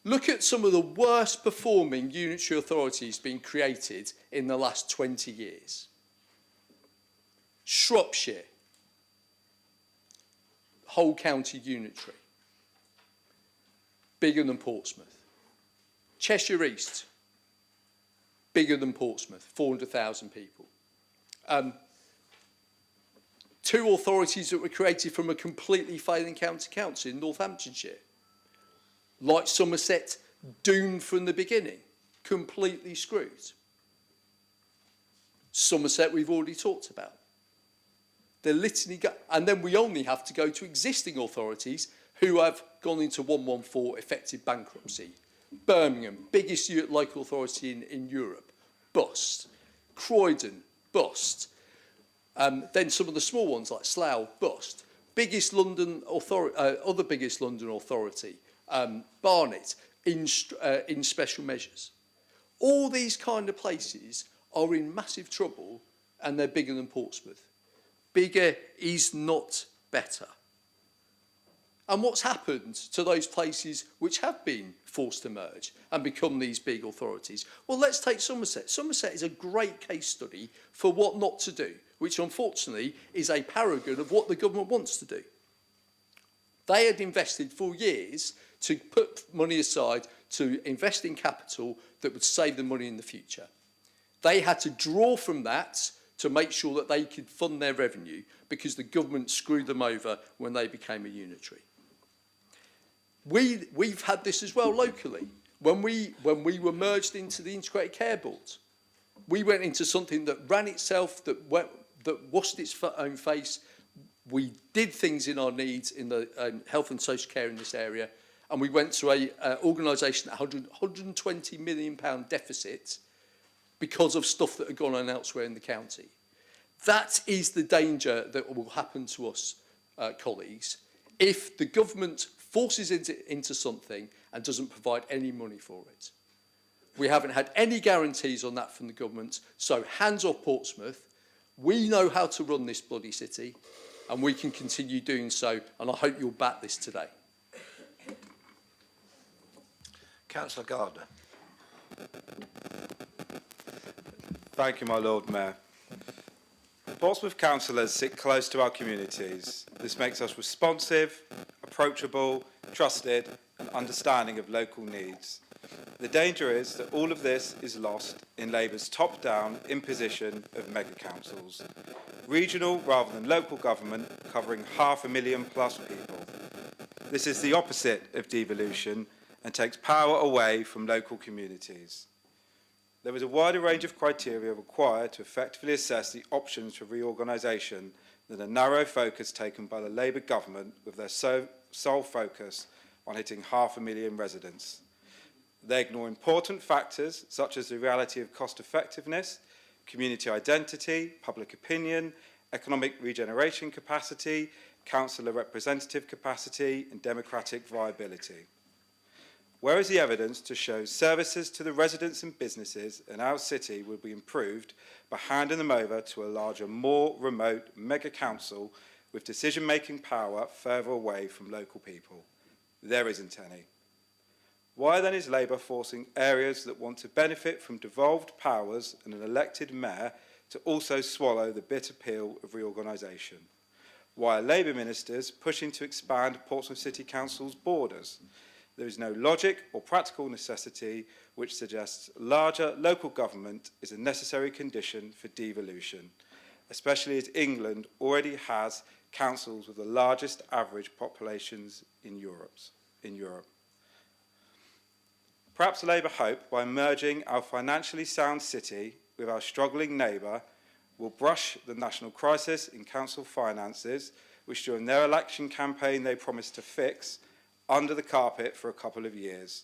Look at some of the worst performing unitary authorities being created in the last 20 years. Shropshire, whole county unitary, bigger than Portsmouth. Cheshire East, bigger than Portsmouth, 400,000 people. Two authorities that were created from a completely failing county council in Northamptonshire. Like Somerset, doomed from the beginning, completely screwed. Somerset we've already talked about. The litany, and then we only have to go to existing authorities who have gone into 114 effective bankruptcy. Birmingham, biggest local authority in Europe, bust. Croydon, bust. Then some of the small ones like Slough, bust. Biggest London authority, other biggest London authority, Barnet, in special measures. All these kind of places are in massive trouble, and they're bigger than Portsmouth. Bigger is not better. And what's happened to those places which have been forced to merge and become these big authorities? Well, let's take Somerset. Somerset is a great case study for what not to do, which unfortunately is a paragon of what the government wants to do. They had invested for years to put money aside to invest in capital that would save them money in the future. They had to draw from that to make sure that they could fund their revenue because the government screwed them over when they became a unitary. We've had this as well locally. When we were merged into the Integrated Care Board, we went into something that ran itself, that washed its own face, We did things in our needs in the health and social care in this area, and we went to a organisation that had £120 million deficit because of stuff that had gone on elsewhere in the county. That is the danger that will happen to us, colleagues, if the government forces into something and doesn't provide any money for it. We haven't had any guarantees on that from the government, so hands off Portsmouth. We know how to run this bloody city, and we can continue doing so, and I hope you'll back this today. Councillor Gardner. Thank you, my Lord Mayor. Portsmouth councillors sit close to our communities. This makes us responsive, approachable, trusted and understanding of local needs. The danger is that all of this is lost in Labour's top-down imposition of mega-councils, regional rather than local government covering 500,000 plus people. This is the opposite of devolution and takes power away from local communities. There is a wider range of criteria required to effectively assess the options for reorganisation than a narrow focus taken by the Labour government with their sole focus on hitting 500,000 residents. They ignore important factors such as the reality of cost effectiveness, community identity, public opinion, economic regeneration capacity, councillor representative capacity and democratic viability. Where is the evidence to show services to the residents and businesses in our city will be improved by handing them over to a larger, more remote mega council with decision-making power further away from local people? There isn't any. Why then is Labour forcing areas that want to benefit from devolved powers and an elected mayor to also swallow the bitter pill of reorganisation? Why are Labour ministers pushing to expand Portsmouth City Council's borders? There is no logic or practical necessity which suggests larger local government is a necessary condition for devolution, especially as England already has councils with the largest average populations in Europe. Perhaps Labour hope by merging our financially sound city with our struggling neighbour will brush the national crisis in council finances, which during their election campaign they promised to fix, under the carpet for a couple of years.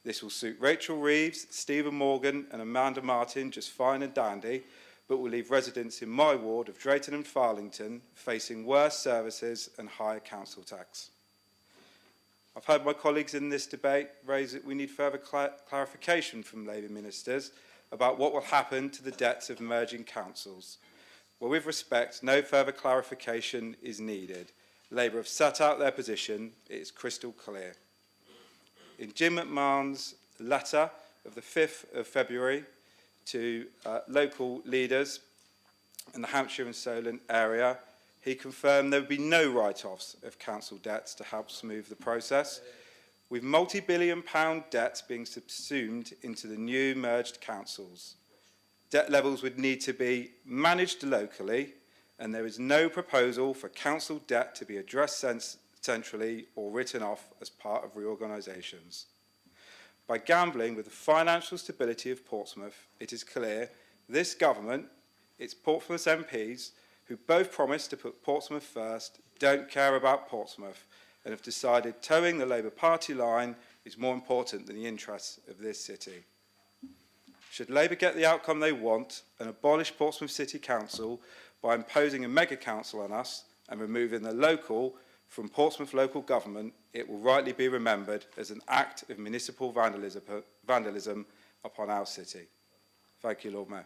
This will suit Rachel Reeves, Stephen Morgan and Amanda Martin just fine and dandy, but will leave residents in my ward of Drayton and Farlington facing worse services and higher council tax. I've heard my colleagues in this debate raise that we need further clarification from Labour ministers about what will happen to the debts of merging councils. Well, with respect, no further clarification is needed. Labour have set out their position. It is crystal clear. In Jim McMahon's letter of the 5th of February to local leaders in the Hampshire and Solent area, he confirmed there would be no write-offs of council debts to help smooth the process, with multi-billion-pound debts being subsumed into the new merged councils. Debt levels would need to be managed locally, and there is no proposal for council debt to be addressed centrally or written off as part of reorganisations. By gambling with the financial stability of Portsmouth, it is clear this government, its Portsmouth MPs, who both promised to put Portsmouth first, don't care about Portsmouth and have decided towing the Labour Party line is more important than the interests of this city. Should Labour get the outcome they want and abolish Portsmouth City Council by imposing a mega council on us and removing the local from Portsmouth local government, it will rightly be remembered as an act of municipal vandalism upon our city. Thank you, Lord Mayor.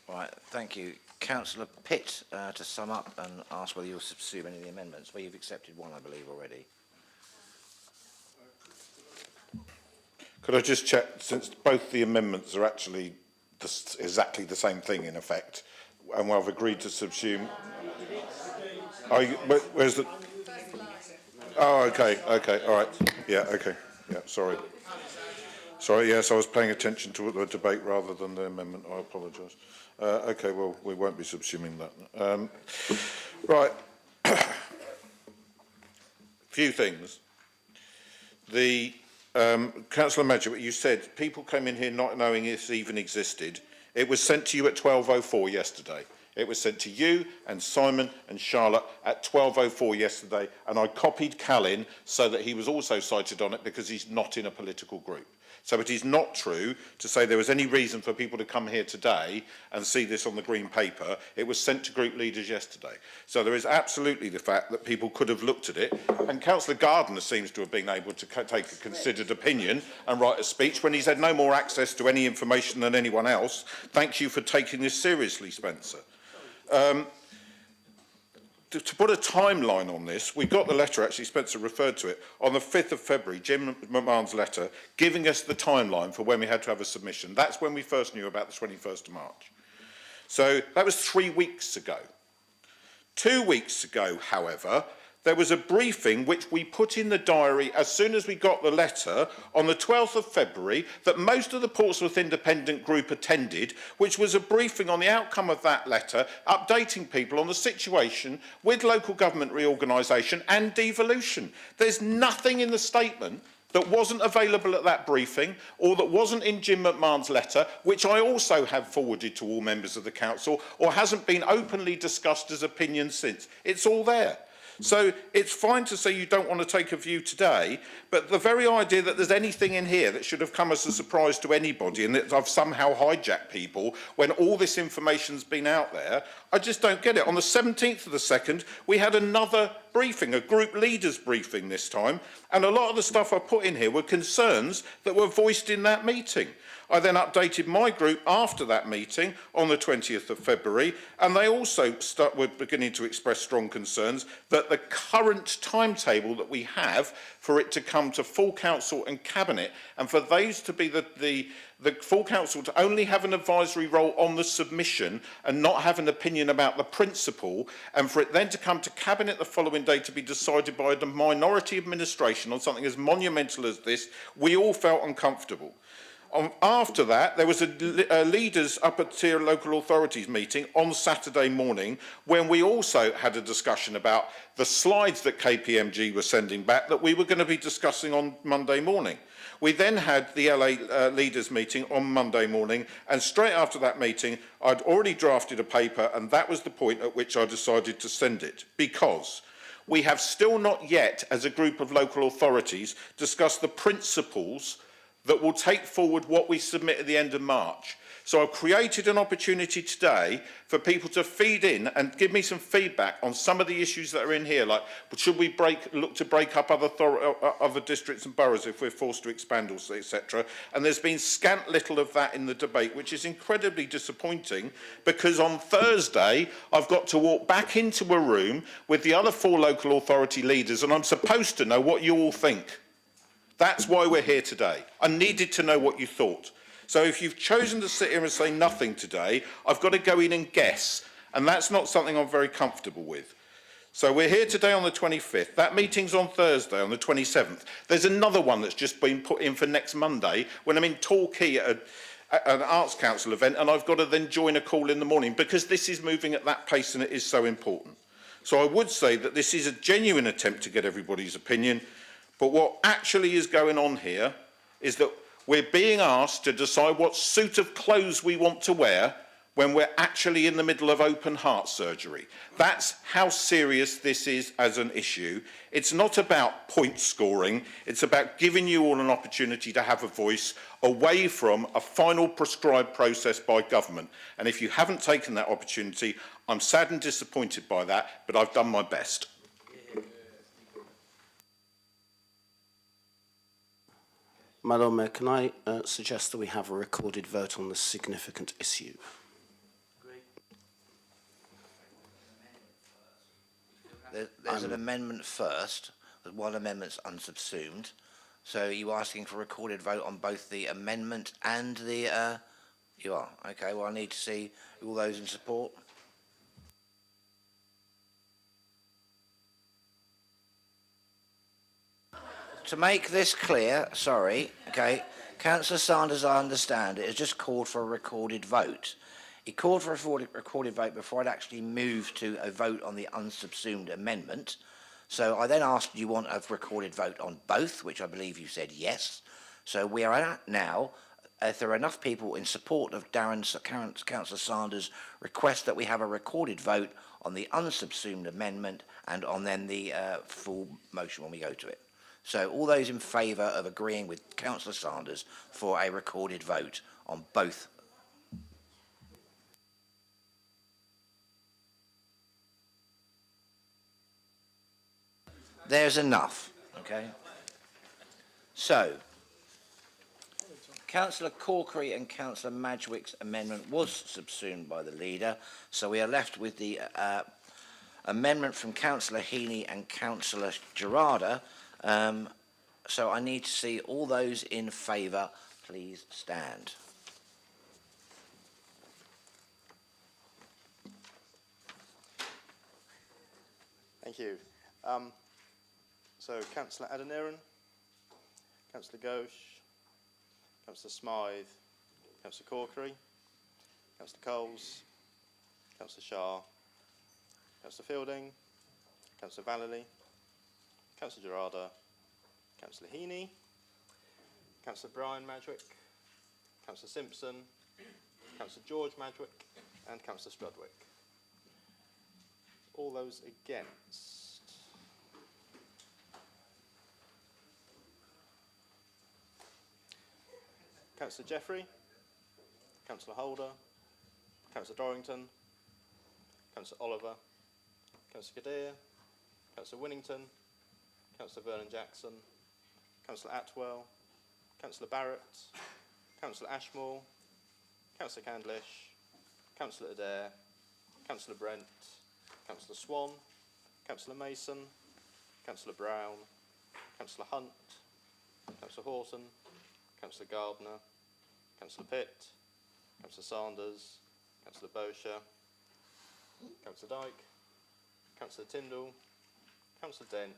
Right, thank you. Councillor Pitt, to sum up and ask whether you'll subsume any of the amendments. Well, you've accepted one, I believe, already. Could I just check, since both the amendments are actually exactly the same thing in effect, and I've agreed to subsume... where's the... Oh, okay, all right. Yeah, okay. Yeah, sorry. Sorry, yes, I was paying attention to the debate rather than the amendment. I apologise. Okay, well, we won't be subsuming that. Right. Few things. The Councillor Madgett, you said people came in here not knowing this even existed, It was sent to you at 12:04 yesterday. It was sent to you and Simon and Charlotte at 12:04 yesterday, and I copied Cal in so that he was also cited on it because he's not in a political group. So it is not true to say there was any reason for people to come here today and see this on the green paper. It was sent to group leaders yesterday. So there is absolutely the fact that people could have looked at it, and Councillor Gardner seems to have been able to take a considered opinion and write a speech when he's had no more access to any information than anyone else. Thank you for taking this seriously, Spencer. To put a timeline on this, we got the letter, actually Spencer referred to it, on the 5th of February, Jim McMahon's letter, giving us the timeline for when we had to have a submission. That's when we first knew about the 21st of March. So that was 3 weeks ago. 2 weeks ago, however, there was a briefing which we put in the diary as soon as we got the letter on the 12th of February that most of the Portsmouth Independent Group attended, which was a briefing on the outcome of that letter, updating people on the situation with local government reorganisation and devolution. There's nothing in the statement that wasn't available at that briefing or that wasn't in Jim McMahon's letter, which I also have forwarded to all members of the council, or hasn't been openly discussed as opinions since. It's all there. So it's fine to say you don't want to take a view today, but the very idea that there's anything in here that should have come as a surprise to anybody and that I've somehow hijacked people when all this information's been out there, I just don't get it. On the 17th of the 2nd, we had another briefing, a group leaders briefing this time, and a lot of the stuff I put in here were concerns that were voiced in that meeting. I then updated my group after that meeting on the 20th of February, and they also were beginning to express strong concerns that the current timetable that we have for it to come to full council and cabinet, and for those to be the full council to only have an advisory role on the submission and not have an opinion about the principle, and for it then to come to cabinet the following day to be decided by the minority administration on something as monumental as this, we all felt uncomfortable. After that, there was a leaders upper tier local authorities meeting on Saturday morning when we also had a discussion about the slides that KPMG were sending back that we were going to be discussing on Monday morning. We then had the LA leaders meeting on Monday morning, and straight after that meeting, I'd already drafted a paper, and that was the point at which I decided to send it, because we have still not yet, as a group of local authorities, discussed the principles that will take forward what we submit at the end of March. So I've created an opportunity today for people to feed in and give me some feedback on some of the issues that are in here, like should we look to break up other districts and boroughs if we're forced to expand, etc. And there's been scant little of that in the debate, which is incredibly disappointing, because on Thursday I've got to walk back into a room with the other 4 local authority leaders, and I'm supposed to know what you all think. That's why we're here today. I needed to know what you thought. So if you've chosen to sit here and say nothing today, I've got to go in and guess, and that's not something I'm very comfortable with. So we're here today on the 25th. That meeting's on Thursday on the 27th. There's another one that's just been put in for next Monday when I'm in Torquay at an Arts Council event, and I've got to then join a call in the morning because this is moving at that pace and it is so important. So I would say that this is a genuine attempt to get everybody's opinion. But what actually is going on here is that we're being asked to decide what suit of clothes we want to wear when we're actually in the middle of open heart surgery. That's how serious this is as an issue. It's not about point scoring. It's about giving you all an opportunity to have a voice away from a final prescribed process by government. And if you haven't taken that opportunity, I'm sad and disappointed by that, but I've done my best. My Lord Mayor, can I suggest that we have a recorded vote on this significant issue? There's an amendment first. There's one amendment's unsubsumed. So are you asking for a recorded vote on both the amendment and the... You are? Okay, well, I need to see all those in support. To make this clear, sorry, okay, Councillor Sanders, I understand, it has just called for a recorded vote. He called for a recorded vote before I'd actually moved to a vote on the unsubsumed amendment. So I then asked, do you want a recorded vote on both, which I believe you said yes. So we are at now if there are enough people in support of Councillor Sanders' request that we have a recorded vote on the unsubsumed amendment and on then the full motion when we go to it. So all those in favour of agreeing with Councillor Sanders for a recorded vote on both. There's enough, okay? So, Councillor Corkery and Councillor Madgwick's amendment was subsumed by the leader, so we are left with the amendment from Councillor Heaney and Councillor Gerarda. So I need to see all those in favour, please stand. Thank you. So Councillor Adeniran, Councillor Ghosh, Councillor Smythe, Councillor Corkery, Councillor Coles, Councillor Shah, Councillor Fielding, Councillor Vallely, Councillor Gerarda, Councillor Heaney, Councillor Brian Madgwick, Councillor Simpson, Councillor George Madgwick and Councillor Strudwick. All those against? Councillor Jeffrey, Councillor Holder, Councillor Dorrington, Councillor Oliver, Councillor Kadir, Councillor Winnington, Councillor Vernon Jackson, Councillor Atwell, Councillor Barrett, Councillor Ashmore, Councillor Candlish, Councillor Adair, Councillor Brent, Councillor Swan, Councillor Mason, Councillor Brown, Councillor Hunt, Councillor Horton, Councillor Gardner, Councillor Pitt, Councillor Sanders, Councillor Bosher, Councillor Dyke, Councillor Tyndall, Councillor Dent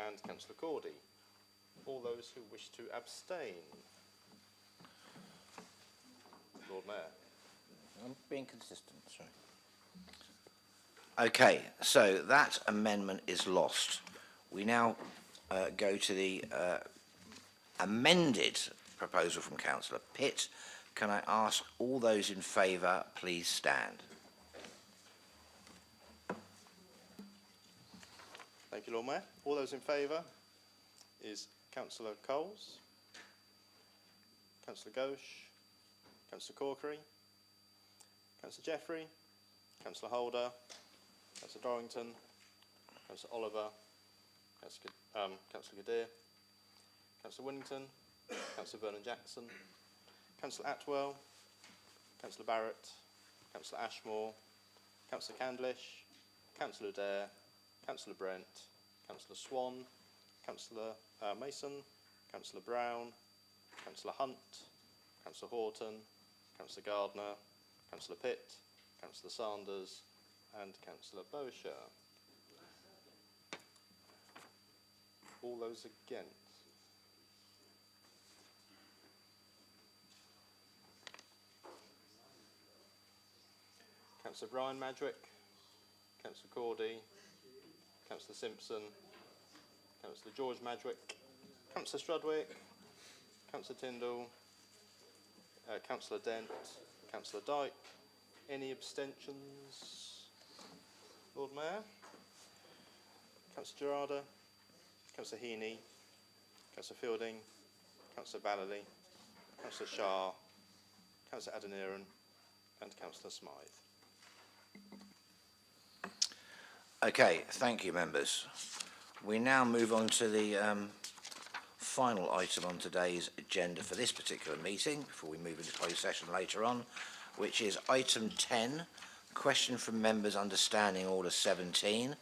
and Councillor Cordy. All those who wish to abstain. Lord Mayor. I'm being consistent, sorry. Okay, so that amendment is lost. We now go to the amended proposal from Councillor Pitt. Can I ask all those in favour, please stand. Thank you, Lord Mayor. All those in favour is Councillor Coles, Councillor Ghosh, Councillor Corkery, Councillor Jeffrey, Councillor Holder, Councillor Dorrington, Councillor Oliver, Councillor Kadir, Councillor Winnington, Councillor Vernon Jackson, Councillor Atwell, Councillor Barrett, Councillor Ashmore, Councillor Candlish, Councillor Adair, Councillor Brent, Councillor Swan, Councillor Mason, Councillor Brown, Councillor Hunt, Councillor Horton, Councillor Gardner, Councillor Pitt, Councillor Sanders and Councillor Bosher. All those against? Councillor Brian Madgwick, Councillor Cordy, Councillor Simpson, Councillor George Madgwick, Councillor Strudwick, Councillor Tyndall, Councillor Dent, Councillor Dyke. Any abstentions? Lord Mayor? Councillor Gerarda, Councillor Heaney, Councillor Fielding, Councillor Vallely, Councillor Shah, Councillor Adeniran and Councillor Smythe. Okay, thank you, members. We now move on to the final item on today's agenda for this particular meeting, before we move into closed session later on, which is item 10, question from members under Standing Order 17.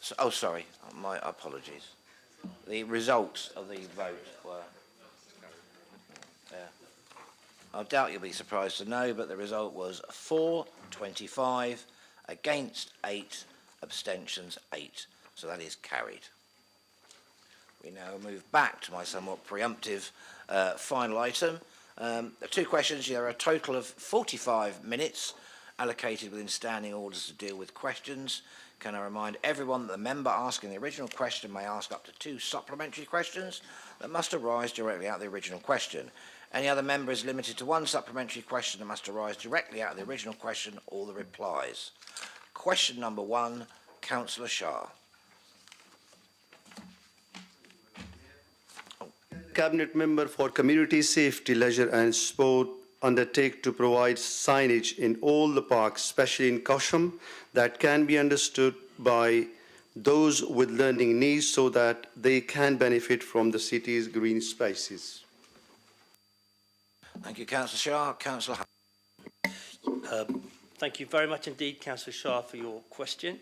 So, oh, sorry, my apologies. The results of the vote were... I doubt you'll be surprised to know, but the result was 425, against 8, abstentions 8. So that is carried. We now move back to my somewhat preemptive final item. Two questions. There are a total of 45 minutes allocated within standing orders to deal with questions. can I remind everyone that the member asking the original question may ask up to 2 supplementary questions that must arise directly out of the original question. Any other member is limited to 1 supplementary question that must arise directly out of the original question or the replies. Question number 1, Councillor Shah. Cabinet Member for Community Safety, Leisure and Sport undertake to provide signage in all the parks, especially in Cosham, that can be understood by those with learning needs so that they can benefit from the city's green spaces. Thank you, Councillor Shah. Councillor Hunt. Thank you very much indeed, Councillor Shah, for your question.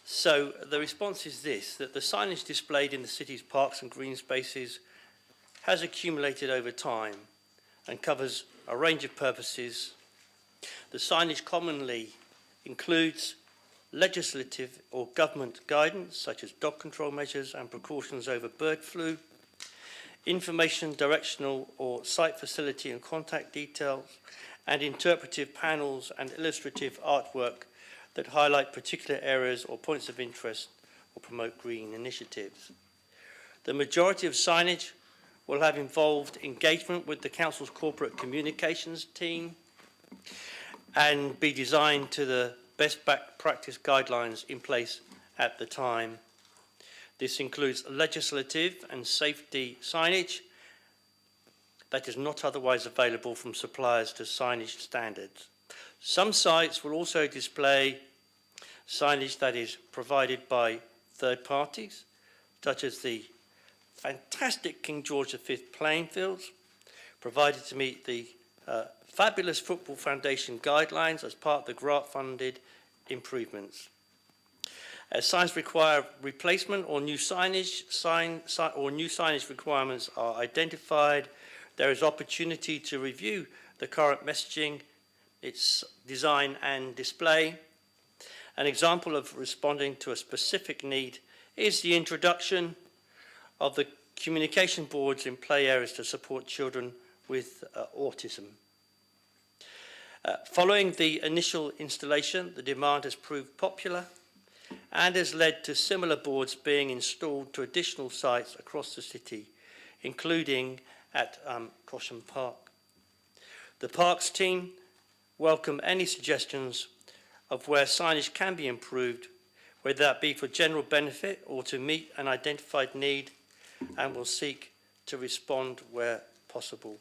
So the response is this, that the signage displayed in the city's parks and green spaces has accumulated over time and covers a range of purposes. The signage commonly includes legislative or government guidance, such as dog control measures and precautions over bird flu, information, directional or site facility and contact details, and interpretive panels and illustrative artwork that highlight particular areas or points of interest or promote green initiatives. The majority of signage will have involved engagement with the Council's corporate communications team and be designed to the best practice guidelines in place at the time. This includes legislative and safety signage that is not otherwise available from suppliers to signage standards. Some sites will also display signage that is provided by third parties, such as the fantastic King George V playing fields, provided to meet the fabulous Football Foundation guidelines as part of the grant-funded improvements. As signs require replacement or new signage, new signage requirements are identified, there is opportunity to review the current messaging, its design and display. An example of responding to a specific need is the introduction of the communication boards in play areas to support children with autism. Following the initial installation, the demand has proved popular and has led to similar boards being installed to additional sites across the city, including at Cosham Park. The Parks team welcome any suggestions of where signage can be improved, whether that be for general benefit or to meet an identified need, and will seek to respond where possible.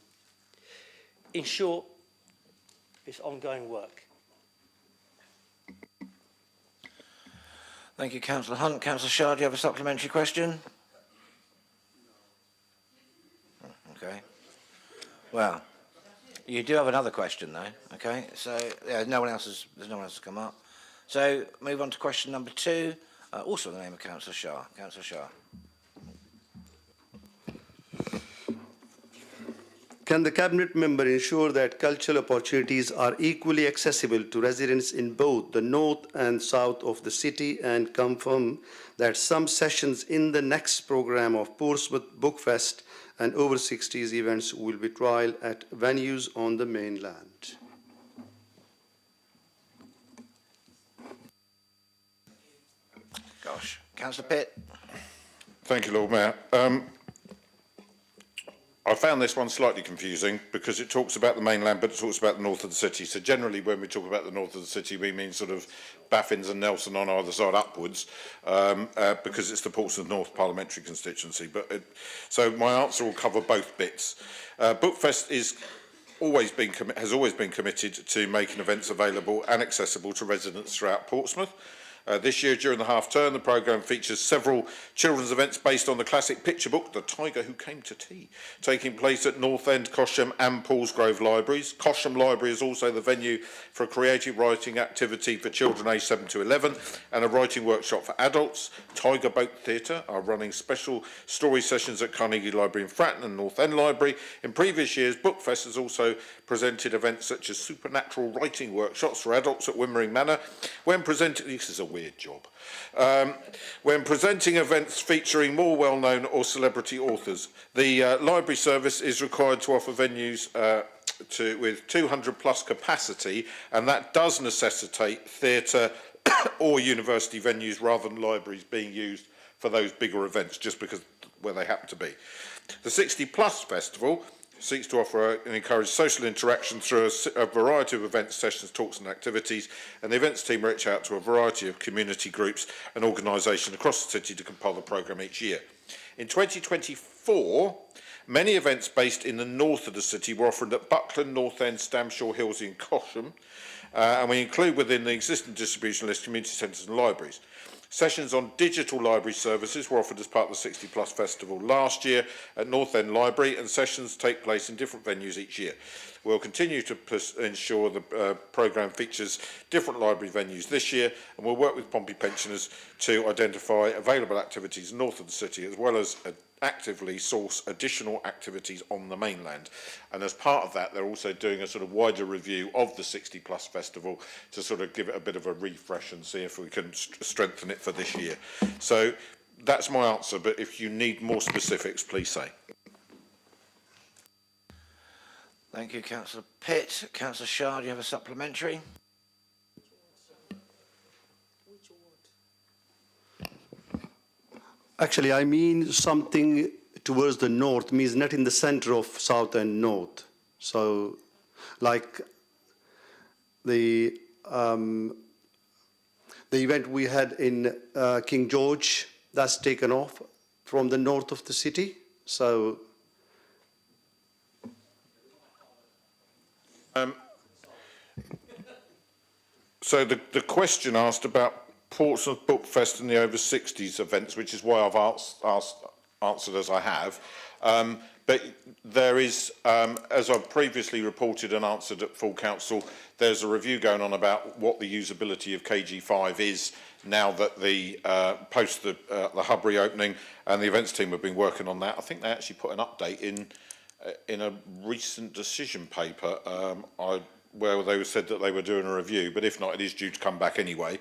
In short, it's ongoing work. Thank you, Councillor Hunt. Councillor Shah, do you have a supplementary question? Okay. Well, you do have another question, though. Okay. So there's no one else has come up. So move on to question number 2. Also in the name of Councillor Shah. Councillor Shah. Can the Cabinet Member ensure that cultural opportunities are equally accessible to residents in both the north and south of the city, and confirm that some sessions in the next programme of Portsmouth Book Fest and over 60s events will be trialled at venues on the mainland? Gosh. Councillor Pitt. Thank you, Lord Mayor. I found this one slightly confusing because it talks about the mainland, but it talks about the north of the city. So generally, when we talk about the north of the city, we mean sort of Baffins and Nelson on either side upwards, because it's the Portsmouth North parliamentary constituency. So my answer will cover both bits. Bookfest has always been committed to making events available and accessible to residents throughout Portsmouth. This year, during the half-term, the programme features several children's events based on the classic picture book, The Tiger Who Came to Tea, taking place at North End, Cosham and Paulsgrove Libraries. Cosham Library is also the venue for a creative writing activity for children aged 7 to 11 and a writing workshop for adults. Tiger Boat Theatre are running special story sessions at Carnegie Library in Fratton and North End Library. In previous years, Bookfest has also presented events such as supernatural writing workshops for adults at Wimmering Manor. When presenting, this is a weird job. When presenting events featuring more well-known or celebrity authors, the library service is required to offer venues with 200 plus capacity, and that does necessitate theatre or university venues rather than libraries being used for those bigger events, just because where they happen to be. The 60 Plus Festival seeks to offer and encourage social interaction through a variety of events, sessions, talks and activities, and the events team reach out to a variety of community groups and organisations across the city to compile the programme each year. In 2024, many events based in the north of the city were offered at Buckland, North End, Stamshaw, Hillsey and Cosham, and we include within the existing distribution list community centres and libraries. Sessions on digital library services were offered as part of the 60 Plus Festival last year at North End Library, and sessions take place in different venues each year. We'll continue to ensure the programme features different library venues this year, and we'll work with Pompey pensioners to identify available activities north of the city, as well as actively source additional activities on the mainland. And as part of that, they're also doing a sort of wider review of the 60 Plus Festival to sort of give it a bit of a refresh and see if we can strengthen it for this year. So that's my answer, but if you need more specifics, please say. Thank you, Councillor Pitt. Councillor Shah, do you have a supplementary? Actually, I mean something towards the north, means not in the center of south and north. So, like the event we had in King George, that's taken off from the north of the city. So, the question asked about Portsmouth Book Fest and the over 60s events, which is why I've answered as I have. But there is, as I've previously reported and answered at full council, there's a review going on about what the usability of KG5 is now that the post the hub reopening, and the events team have been working on that. I think they actually put an update in a recent decision paper. Where they said that they were doing a review, but if not, it is due to come back anyway.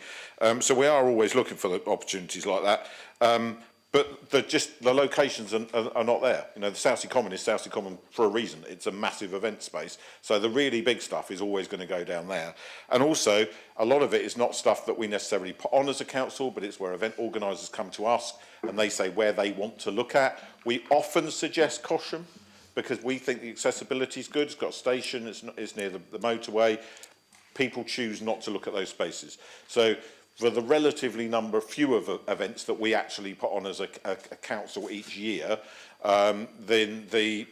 So we are always looking for the opportunities like that. But the locations are not there. You know, the Southsea Common is Southsea Common for a reason. It's a massive event space. So the really big stuff is always going to go down there. And also, a lot of it is not stuff that we necessarily put on as a council, but it's where event organisers come to us and they say where they want to look at. We often suggest Cosham, because we think the accessibility is good. It's got a station, it's near the motorway. People choose not to look at those spaces. So for the relatively few of events that we actually put on as a council each year, then they've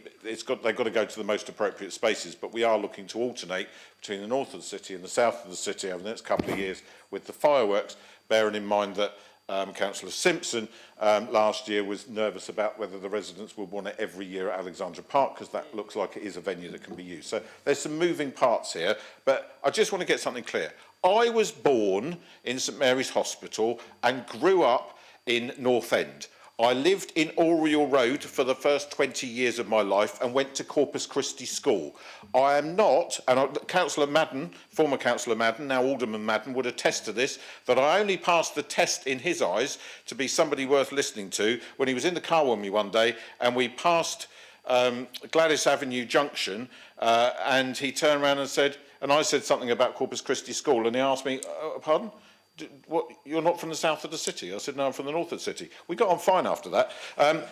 got to go to the most appropriate spaces. But we are looking to alternate between the north of the city and the south of the city over the next couple of years with the fireworks, bearing in mind that Councillor Simpson last year was nervous about whether the residents would want it every year at Alexandra Park, because that looks like it is a venue that can be used. So there's some moving parts here, but I just want to get something clear. I was born in St Mary's Hospital and grew up in North End. I lived in Oriel Road for the first 20 years of my life and went to Corpus Christi School. I am not, and Councillor Madden, former Councillor Madden, now Alderman Madden, would attest to this, that I only passed the test in his eyes to be somebody worth listening to when he was in the car with me one day and we passed Gladys Avenue Junction and he turned around and said, and I said something about Corpus Christi School, and he asked me, pardon? What, you're not from the south of the city? I said, no, I'm from the north of the city. We got on fine after that.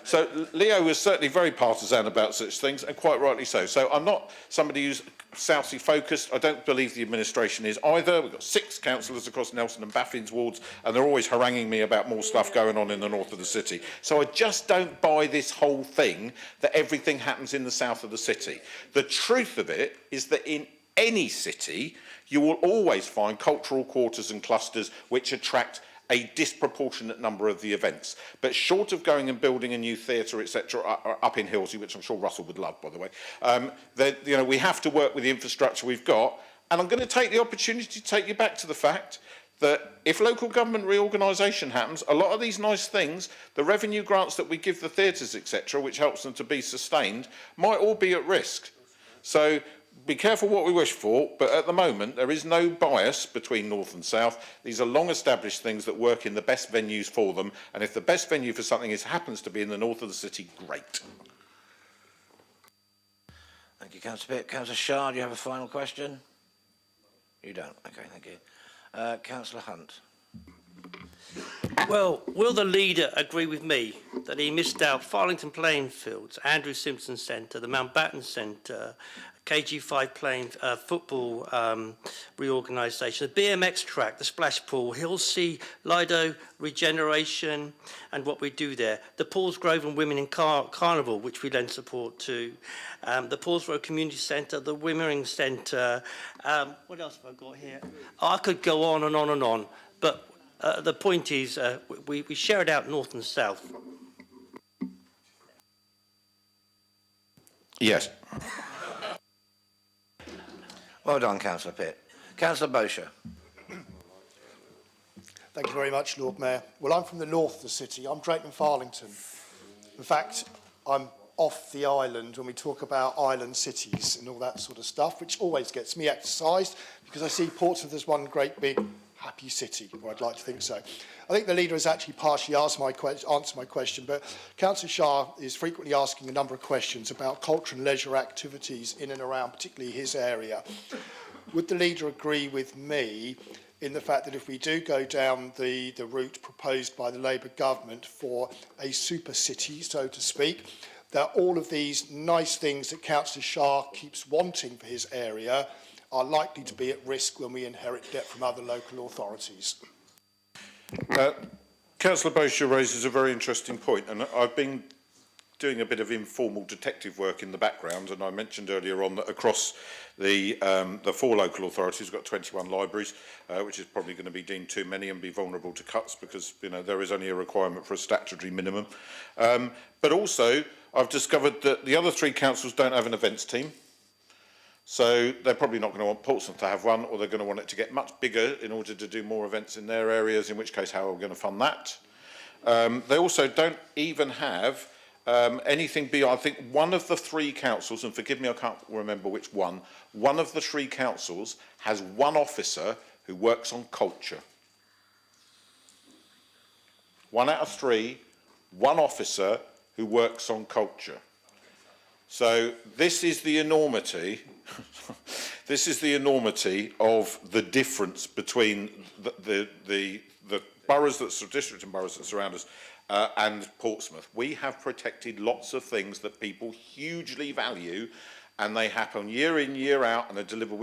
So Leo was certainly very partisan about such things, and quite rightly so. So I'm not somebody who's Southsea focused. I don't believe the administration is either. We've got 6 councillors across Nelson and Baffin's wards, and they're always haranguing me about more stuff going on in the north of the city. So I just don't buy this whole thing that everything happens in the south of the city. The truth of it is that in any city, you will always find cultural quarters and clusters which attract a disproportionate number of the events. But short of going and building a new theatre, etc., up in Hillsey, which I'm sure Russell would love, by the way, we have to work with the infrastructure we've got. And I'm going to take the opportunity to take you back to the fact that if local government reorganisation happens, a lot of these nice things, the revenue grants that we give the theatres, etc., which helps them to be sustained, might all be at risk. So be careful what we wish for, but at the moment there is no bias between north and south. These are long-established things that work in the best venues for them, and if the best venue for something happens to be in the north of the city, great. Thank you, Councillor Pitt. Councillor Shah, do you have a final question? You don't. Okay, thank you. Councillor Hunt. Well, will the leader agree with me that he missed out Farlington Playing Fields, Andrew Simpson Centre, the Mountbatten Centre, KG5 playing football reorganisation, the BMX track, the splash pool, Hillsea, Lido regeneration and what we do there, the Paulsgrove and Women in Carnival, which we lend support to, the Paulsgrove Community Centre, the Wimmering Centre, what else have I got here? I could go on and on and on, but the point is we share it out north and south. Yes. Well done, Councillor Pitt. Councillor Bosher. Thank you very much, Lord Mayor. Well, I'm from the north of the city. I'm Drayton Farlington. In fact, I'm off the island when we talk about island cities and all that sort of stuff, which always gets me exercised because I see Portsmouth as one great big happy city, or I'd like to think so. I think the leader has actually partially answered my question, but Councillor Shah is frequently asking a number of questions about culture and leisure activities in and around particularly his area. Would the leader agree with me in the fact that if we do go down the route proposed by the Labour government for a super city, so to speak, that all of these nice things that Councillor Shah keeps wanting for his area are likely to be at risk when we inherit debt from other local authorities? Councillor Bosher raises a very interesting point, and I've been doing a bit of informal detective work in the background, and I mentioned earlier on that across the 4 local authorities, we've got 21 libraries, which is probably going to be deemed too many and be vulnerable to cuts because there is only a requirement for a statutory minimum. But also, I've discovered that the other 3 councils don't have an events team. So they're probably not going to want Portsmouth to have one, or they're going to want it to get much bigger in order to do more events in their areas, in which case how are we going to fund that? They also don't even have anything beyond, I think one of the 3 councils, and forgive me, I can't remember which one of the 3 councils has one officer who works on culture. 1 out of 3, one officer who works on culture. So this is the enormity. This is the enormity of the difference between the boroughs district and boroughs that surround us and Portsmouth. We have protected lots of things that people hugely value, and they happen year in, year out, and are delivered.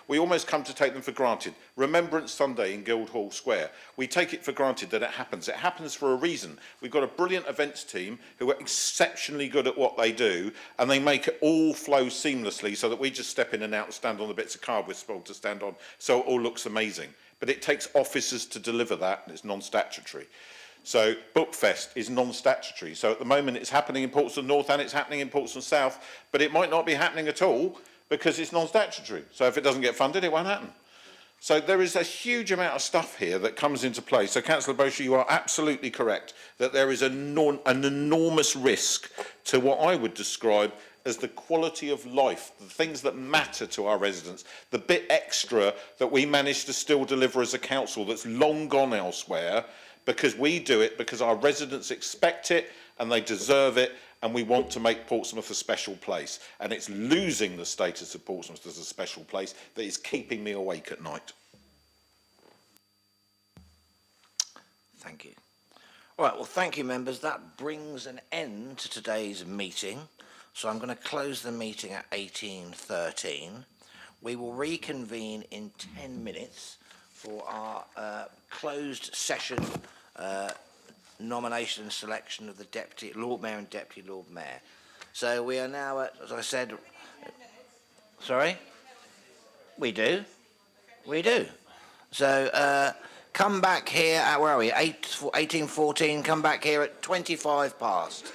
We almost come to take them for granted. Remembrance Sunday in Guildhall Square. We take it for granted that it happens. It happens for a reason. We've got a brilliant events team who are exceptionally good at what they do, and they make it all flow seamlessly so that we just step in and out and stand on the bits of card we're supposed to stand on, so it all looks amazing. But it takes officers to deliver that, and it's non-statutory. So Bookfest is non-statutory. So at the moment it's happening in Portsmouth North and it's happening in Portsmouth South, but it might not be happening at all because it's non-statutory. So if it doesn't get funded, it won't happen. So there is a huge amount of stuff here that comes into play. So Councillor Bosher, you are absolutely correct that there is an enormous risk to what I would describe as the quality of life, the things that matter to our residents, the bit extra that we manage to still deliver as a council that's long gone elsewhere, because we do it because our residents expect it and they deserve it, and we want to make Portsmouth a special place. And it's losing the status of Portsmouth as a special place that is keeping me awake at night. Thank you. All right, well, thank you, members. That brings an end to today's meeting. So I'm going to close the meeting at 18:13. We will reconvene in 10 minutes for our closed session nomination and selection of the Deputy Lord Mayor and Deputy Lord Mayor. So we are now at, as I said... Sorry? We do. We do. So come back here at, where are we, 18:14, come back here at 25 past.